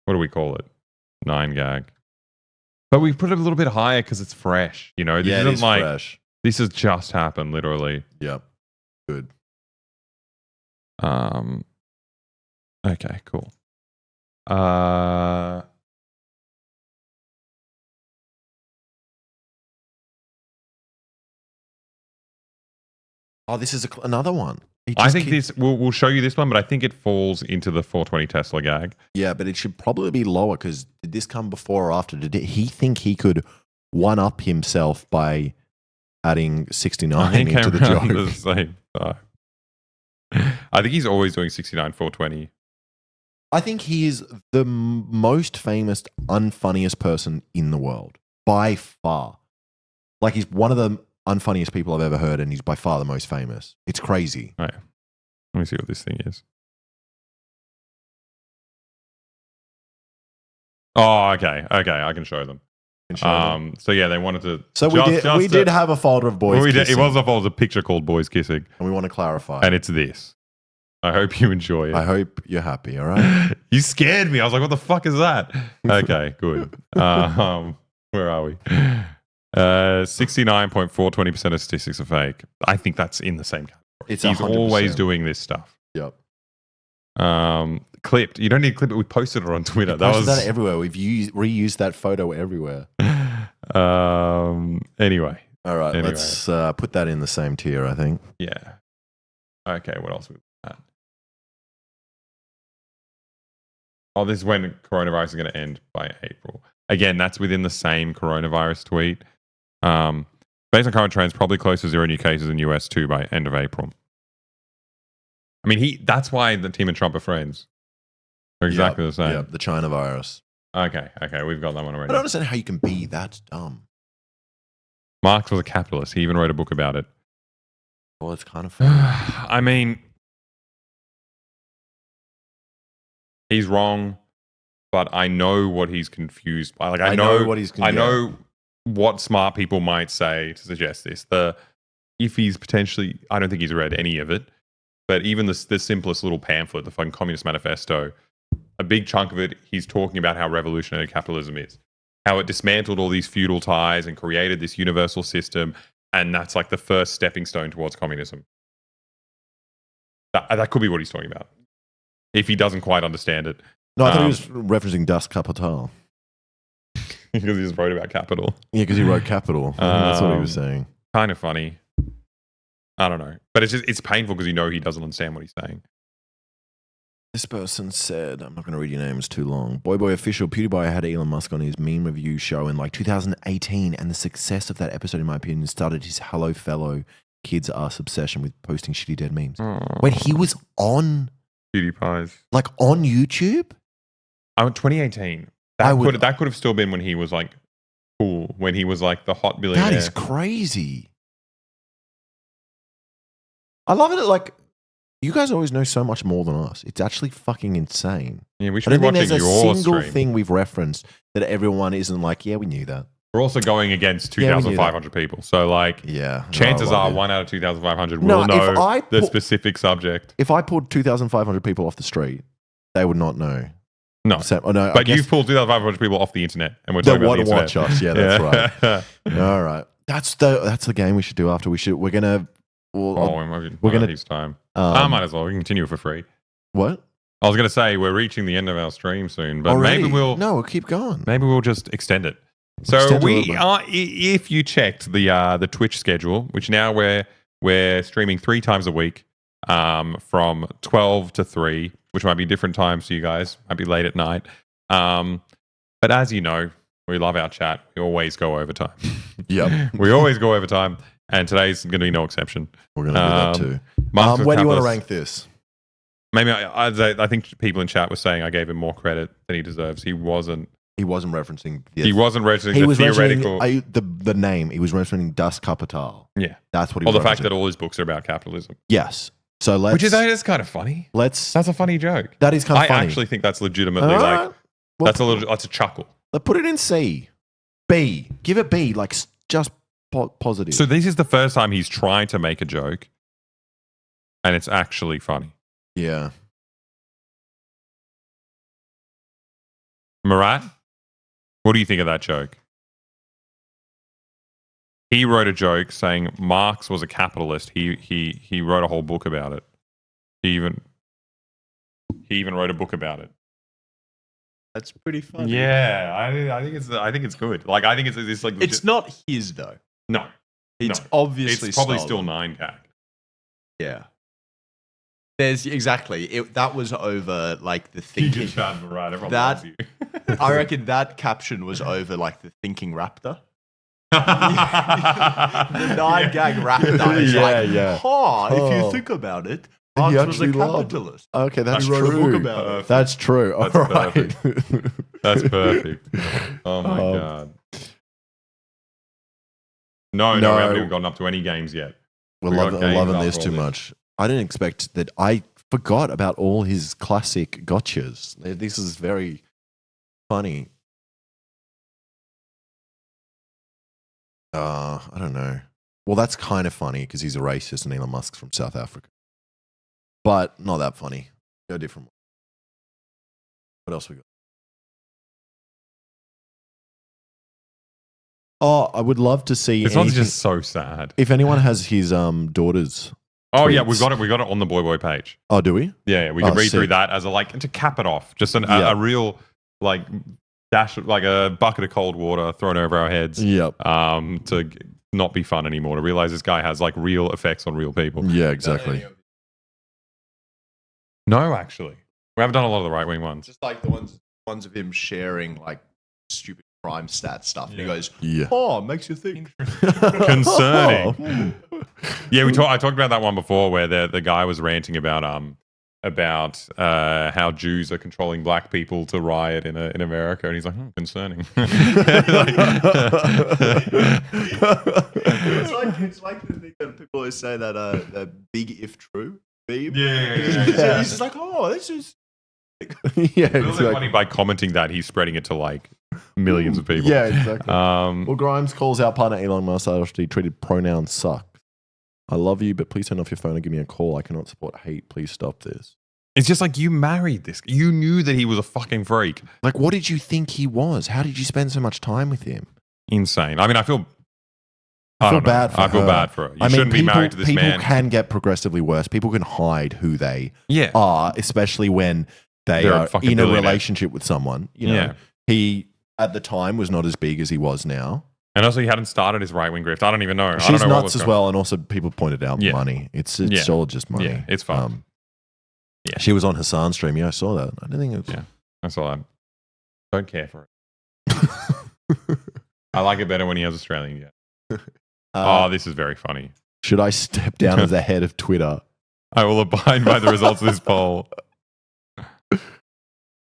What do we call it? 9gag. But we put it a little bit higher because it's fresh. You know, this isn't like fresh. This has just happened, literally. Yep. Good. Okay, cool. This is another one. I think we'll show you this one, but I think it falls into the 420 Tesla gag. Yeah, but it should probably be lower because did this come before or after? Did he think he could one-up himself by adding 69 into the joke? The same time. I think he's always doing 69, 420. I think he is the most famous, unfunniest person in the world by far. Like he's one of the unfunniest people I've ever heard, and he's by far the most famous. It's crazy. Oh, yeah. Let me see what this thing is. Oh, okay. I can show them. So yeah, they wanted to. So we did have a folder of boys kissing. It was a folder, a picture called Boys Kissing. And we want to clarify. And it's this. I hope you enjoy it. I hope you're happy, all right? You scared me. I was like, what the fuck is that? Okay, good. Where are we? 69.420% of statistics are fake. I think that's in the same category. He's 100%. always doing this stuff. Yep. Clipped. You don't need to clip it. We posted it on Twitter. That was that everywhere. We've reused that photo everywhere. Anyway. All right. Let's put that in the same tier, I think. Yeah. Okay. What else we got? Oh, this is when coronavirus is going to end by April. Again, that's within the same coronavirus tweet. Based on current trends, probably close to 0 new cases in the US too by end of April. I mean, that's why the team and Trump are friends. They're exactly the same. Yep, the China virus. Okay, we've got that one already. I don't understand how you can be that dumb. Marx was a capitalist. He even wrote a book about it. Well, it's kind of funny. I mean, he's wrong, but I know what he's confused by. Like, I know what he's confused. I know what smart people might say to suggest this. If he's potentially, I don't think he's read any of it, but even the simplest little pamphlet, the fucking Communist Manifesto, a big chunk of it, he's talking about how revolutionary capitalism is, how it dismantled all these feudal ties and created this universal system, and that's like the first stepping stone towards communism. That could be what he's talking about, if he doesn't quite understand it. No, I thought he was referencing Das Kapital. Because he just wrote about capital. Yeah, because he wrote Capital. That's what he was saying. Kind of funny. I don't know. But it's painful because you know he doesn't understand what he's saying. This person said, I'm not going to read your name, it's too long. Boy Official, PewDiePie had Elon Musk on his meme review show in like 2018, and the success of that episode, in my opinion, started his Hello Fellow Kids Us obsession with posting shitty dead memes. When he was on PewDiePie's. Like on YouTube? 2018. That could have still been when he was like cool, when he was like the hot billionaire. That is crazy. I love it. Like, you guys always know so much more than us. It's actually fucking insane. Yeah, we should be watching your stream. There's a single thing we've referenced that everyone isn't like, yeah, we knew that. We're also going against 2,500 people. So, like, chances are 1 out of 2,500 will know the specific subject. If I pulled 2,500 people off the street, they would not know. No. But you've pulled 2,500 people off the internet, and we're talking about the internet. Watch us. Yeah, that's right. All right. That's the game we should do after. We're going to... we're going to use time. I might as well. We can continue for free. What? I was going to say we're reaching the end of our stream soon, but maybe we'll keep going. Maybe we'll just extend it. So we are. If you checked the Twitch schedule, which now we're streaming 3 times a week, from 12 to 3, which might be different times to you guys. Might be late at night. But as you know, we love our chat. We always go overtime. Yep. We always go overtime. And today's going to be no exception. We're going to do that too. Where do you want to rank this? Maybe I think people in chat were saying I gave him more credit than he deserves. He wasn't referencing. He wasn't referencing the theoretical. The name. He was referencing Das Kapital. Yeah, that's what he was. Or the fact that all his books are about capitalism. Yes. So which is kind of funny. That's a funny joke. That is kind of funny. I actually think that's legitimately that's a chuckle. Let's put it in C. B. Give it B. Like just positive. So this is the first time he's trying to make a joke, and it's actually funny. Yeah. Murat, what do you think of that joke? He wrote a joke saying Marx was a capitalist. He wrote a whole book about it. He even wrote a book about it. That's pretty funny. Yeah, I think it's good. Like I think it's like it's not his though. No, it's obviously it's probably stolen. still 9gag. Yeah, there's exactly that was over like the thinking. Right, everyone loves you. I reckon that caption was over like the thinking raptor. The 9gag raptor is if you think about it, Marx was a capitalist. Okay, that's true. Wrote a book about it. That's true. That's perfect. That's perfect. Oh my god. No, we haven't even gotten up to any games yet. We're loving this too much. I didn't expect that. I forgot about all his classic gotchas. This is very funny. I don't know. Well, that's kind of funny because he's a racist and Elon Musk's from South Africa. But not that funny. Go different. What else we got? Oh, I would love to see. This one's just so sad. If anyone has his daughter's. Oh tweets. Yeah, we got it on the Boy Page. Oh, do we? Yeah, we can read through that as to cap it off. Just a real dash, like a bucket of cold water thrown over our heads. Yep. To not be fun anymore. To realize this guy has real effects on real people. Yeah, exactly. No, actually, we haven't done a lot of the right wing ones. Just like the ones of him sharing stupid crime stat stuff. And he goes, Yeah. "Oh, it makes you think." Concerning. Yeah, I talked about that one before, where the guy was ranting about how Jews are controlling black people to riot in America, and he's like, concerning. It's like the thing that people always say that big if true meme. Yeah. He's just like, oh, this is. Yeah, It's really funny by commenting that he's spreading it to millions of people. Yeah, exactly. Well, Grimes calls our partner Elon Musk after he tweeted pronouns suck. I love you, but please turn off your phone and give me a call. I cannot support hate. Please stop this. It's just you married this. You knew that he was a fucking freak. What did you think he was? How did you spend so much time with him? Insane. I mean, I feel bad for her. I feel bad for her. You shouldn't be married to this man. People can get progressively worse. People can hide who they are, especially when they're are in a relationship with someone. You know, he at the time was not as big as he was now. And also, he hadn't started his right-wing grift. I don't even know. She's nuts as well. And also, people pointed out money. It's all just money. Yeah, it's fun. She was on Hassan's stream. Yeah, I saw that. I didn't think it was... Yeah, I saw that. Don't care for it. I like it better when he has Australian. Yeah. This is very funny. Should I step down as the head of Twitter? I will abide by the results of this poll.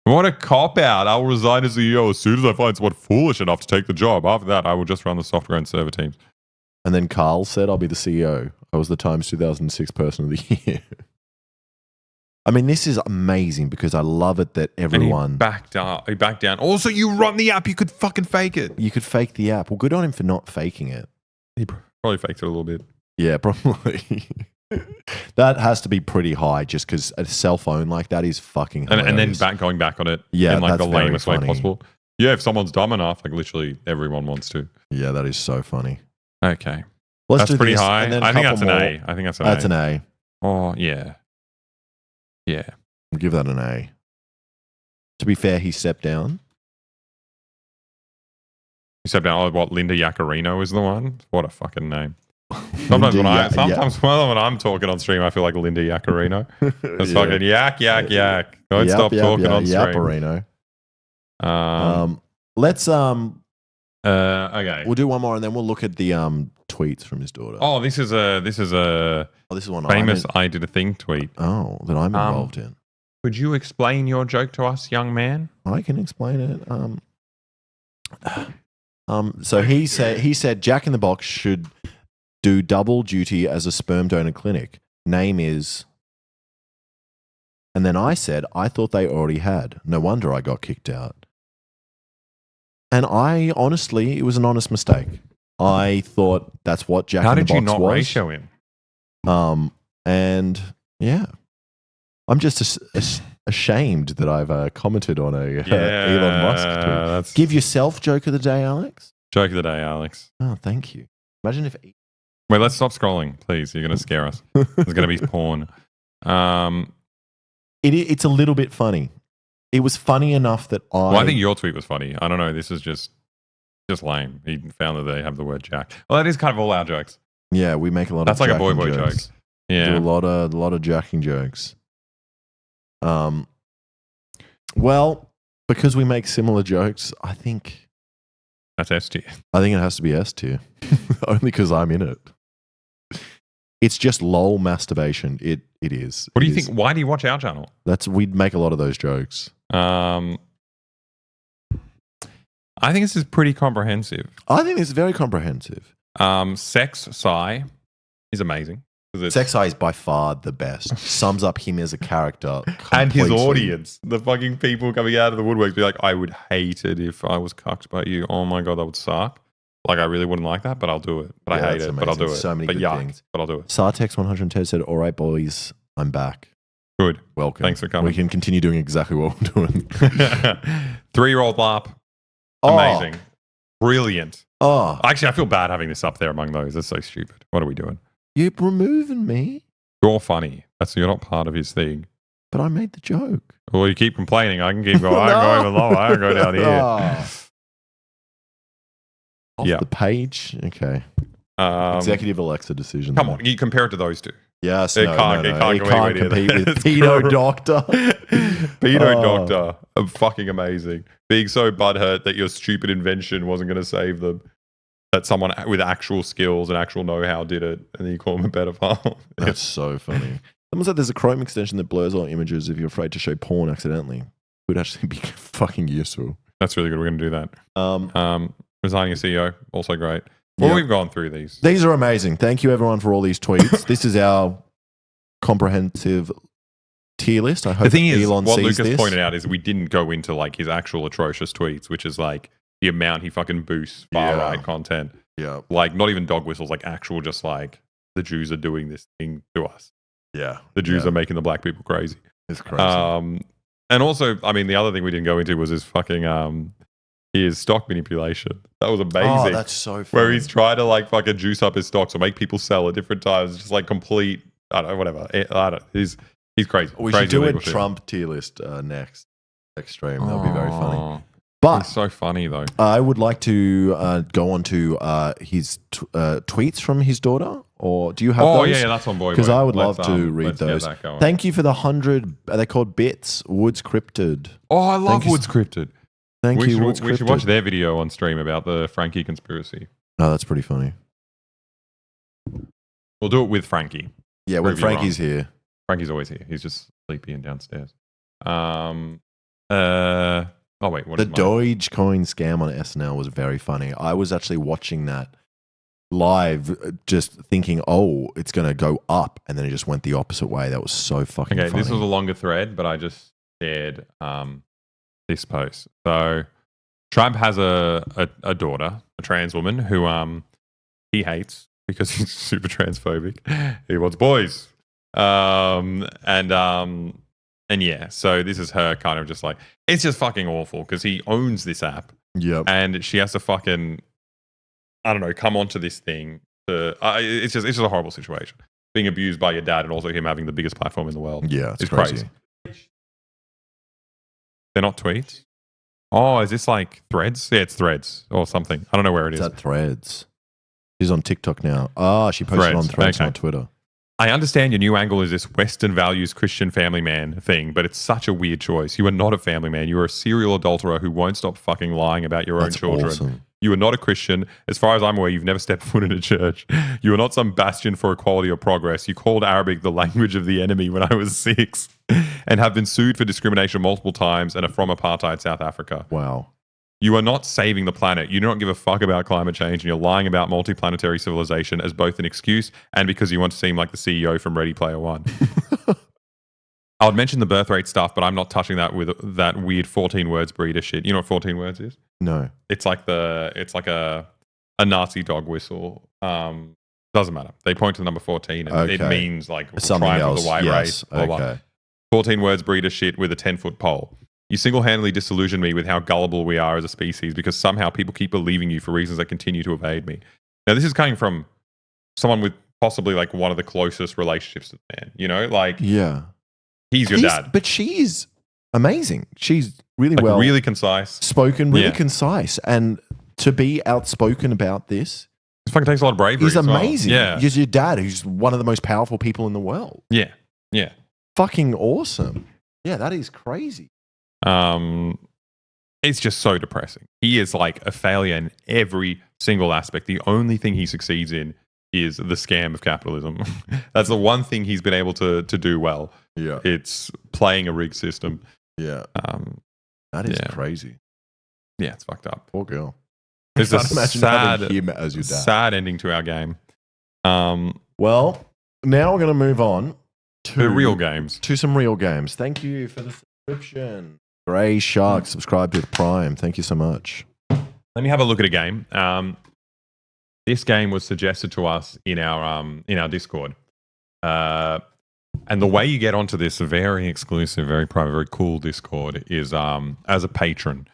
What a cop-out. I will resign as CEO as soon as I find someone foolish enough to take the job. After that, I will just run the software and server teams. And then Carl said, I'll be the CEO. I was the Times 2006 Person of the Year. I mean, this is amazing because I love it that everyone... And he backed down. Also, you run the app. You could fucking fake it. You could fake the app. Well, good on him for not faking it. He probably faked it a little bit. Yeah, probably. That has to be pretty high just because a cell phone like that is fucking hilarious. And then going back on it in the lamest way possible. Yeah, if someone's dumb enough, literally everyone wants to. Yeah, that is so funny. Okay. That's pretty high. I think that's an A. I think that's an A. That's an A. Oh, yeah. Yeah. We'll give that an A. To be fair, he stepped down. He stepped down. What, Linda Yaccarino is the one? What a fucking name. Sometimes when I'm talking on stream, I feel like Linda Yaccarino. It's fucking yak. Don't stop talking on stream. Yapparino. Let's okay. We'll do one more and then we'll look at the tweets from his daughter. Oh, this is one famous I did a thing tweet. Oh, that I'm involved in. Could you explain your joke to us, young man? I can explain it. So he said Jack in the Box should do double duty as a sperm donor clinic. Name is... And then I said, I thought they already had. No wonder I got kicked out. And I honestly, it was an honest mistake. I thought that's what Jack in the Box was. How did you not ratio him? And yeah, I'm just ashamed that I've commented on a Elon Musk tweet. Give yourself joke of the day, Alex. Joke of the day, Alex. Oh, thank you. Imagine if... Wait, let's stop scrolling, please. You're going to scare us. There's going to be porn. It's a little bit funny. It was funny enough that I think your tweet was funny. I don't know. This is just lame. He found that they have the word Jack. Well, that is kind of all our jokes. Yeah, we make a lot That's of like a boy jokes. joke. Yeah. Do a lot of jacking jokes. Well, because we make similar jokes, I think... That's S tier. I think it has to be S tier. Only because I'm in it. It's just lol masturbation. It is. What do you think? Why do you watch our channel? We'd make a lot of those jokes. I think this is pretty comprehensive. I think it's very comprehensive. Sex Psy is amazing. Sex Psy is by far the best. Sums up him as a character. And his audience. The fucking people coming out of the woodworks be like, I would hate it if I was cucked by you. Oh my God, that would suck. Like, I really wouldn't like that, but I'll do it. But I hate it, but I'll do it. So many good things. But I'll do it. Sartex 110 said, all right, boys, I'm back. Good. Welcome. Thanks for coming. We can continue doing exactly what we're doing. 3-year-old LARP. Amazing. brilliant. Oh, Actually, I feel bad having this up there among those. That's so stupid. What are we doing? you're removing me, You're funny. You're not part of his thing. but I made the joke. Well, you keep complaining. I can keep going. I can go even lower. I can go down here. Off the page. Okay. Executive Alexa decision. Come on, you compare it to those two. Yes, It can't compete with Pedo Doctor. Pedo Doctor, fucking amazing. Being so butthurt that your stupid invention wasn't going to save them. That someone with actual skills and actual know-how did it, and then you call them a pedophile. That's so funny. Someone said there's a Chrome extension that blurs all images if you're afraid to show porn accidentally. It would actually be fucking useful. That's really good. We're going to do that. Resigning a CEO, also great. Well, we've gone through these. These are amazing. Thank you, everyone, for all these tweets. This is our comprehensive tier list. I hope the thing is, Elon what sees Lucas this. pointed out is we didn't go into like his actual atrocious tweets, which is like the amount he fucking boosts far-right content. Yeah. Like, not even dog whistles, like actual just like, the Jews are doing this thing to us. Yeah. The Jews are making the black people crazy. It's crazy. And also, I mean, the other thing we didn't go into was his fucking his stock manipulation. That was amazing. Oh, that's so funny. Where he's trying to like fucking juice up his stocks or make people sell at different times. It's just like complete, I don't know, whatever. I don't. He's crazy. We crazy should do a shit. Trump tier list next stream. That would be very funny. But it's so funny though. I would like to go on to his tweets from his daughter. Or do you have those? Oh, yeah, that's on boy. Because I would love to read those. Thank you for the 100. Are they called bits? Woods Cryptid. Oh, I love Woods Cryptid. Thank you, Woods Cryptid. We should watch their video on stream about the Frankie conspiracy. Oh, that's pretty funny. We'll do it with Frankie. Yeah, when Frankie's here. Frankie's always here. He's just sleepy and downstairs. Oh, wait. What the Dogecoin scam on SNL was very funny. I was actually watching that live, just thinking, oh, it's going to go up. And then it just went the opposite way. That was so fucking funny. This was a longer thread, but I just shared this post. So Trump has a daughter, a trans woman, who he hates because he's super transphobic. He wants boys. And yeah, so this is her kind of just like, it's just fucking awful because he owns this app. Yep. And she has to fucking, I don't know, come onto this thing. It's just a horrible situation. Being abused by your dad and also him having the biggest platform in the world. Yeah, it's crazy. They're not tweets? Oh, is this like Threads? Yeah, it's Threads or something. I don't know where it is. Is that Threads? She's on TikTok now. Ah, she posted on Threads on Twitter. I understand your new angle is this Western values Christian family man thing, but it's such a weird choice. You are not a family man. You are a serial adulterer who won't stop fucking lying about your own children. Awesome. You are not a Christian. As far as I'm aware, you've never stepped foot in a church. You are not some bastion for equality or progress. You called Arabic the language of the enemy when I was 6 and have been sued for discrimination multiple times and are from apartheid South Africa. Wow. You are not saving the planet. You do not give a fuck about climate change, and you're lying about multiplanetary civilization as both an excuse and because you want to seem like the CEO from Ready Player One. I would mention the birth rate stuff, but I'm not touching that with that weird 14 words breeder shit. You know what 14 words is? No. It's like a Nazi dog whistle. Doesn't matter. They point to the number 14 and it means like something triumph else. of the white race. Blah, blah. 14 words breeder shit with a 10-foot pole. You single-handedly disillusion me with how gullible we are as a species because somehow people keep believing you for reasons that continue to evade me. Now, this is coming from someone with possibly like one of the closest relationships to the man, you know? Like, yeah, he's your dad. But she's amazing. She's really like really concise. Spoken, really concise. And to be outspoken about this, it fucking takes a lot of bravery. He's amazing. Yeah. He's your dad, who's one of the most powerful people in the world. Yeah. Yeah. Fucking awesome. Yeah, that is crazy. It's just so depressing. He is like a failure in every single aspect. The only thing he succeeds in is the scam of capitalism. That's the one thing he's been able to do well. Yeah. It's playing a rigged system. Yeah. That is crazy. Yeah, it's fucked up. Poor girl. There's a sad ending to our game. Well, now we're going to move on to real games. To some real games. Thank you for the subscription. Grey Shark subscribed with Prime. Thank you so much. Let me have a look at a game. This game was suggested to us in our Discord. And the way you get onto this very exclusive, very private, very cool Discord is as a patron.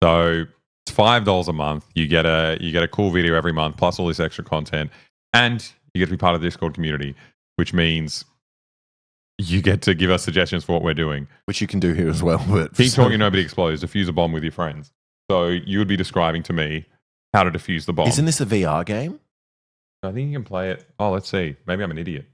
So It's $5 a month. You get a cool video every month, plus all this extra content, and you get to be part of the Discord community, which means you get to give us suggestions for what we're doing. Which you can do here as well. But Keep talking, nobody explodes. Defuse a bomb with your friends. So you would be describing to me how to defuse the bomb. Isn't this a VR game? I think you can play it. Oh, let's see. Maybe I'm an idiot.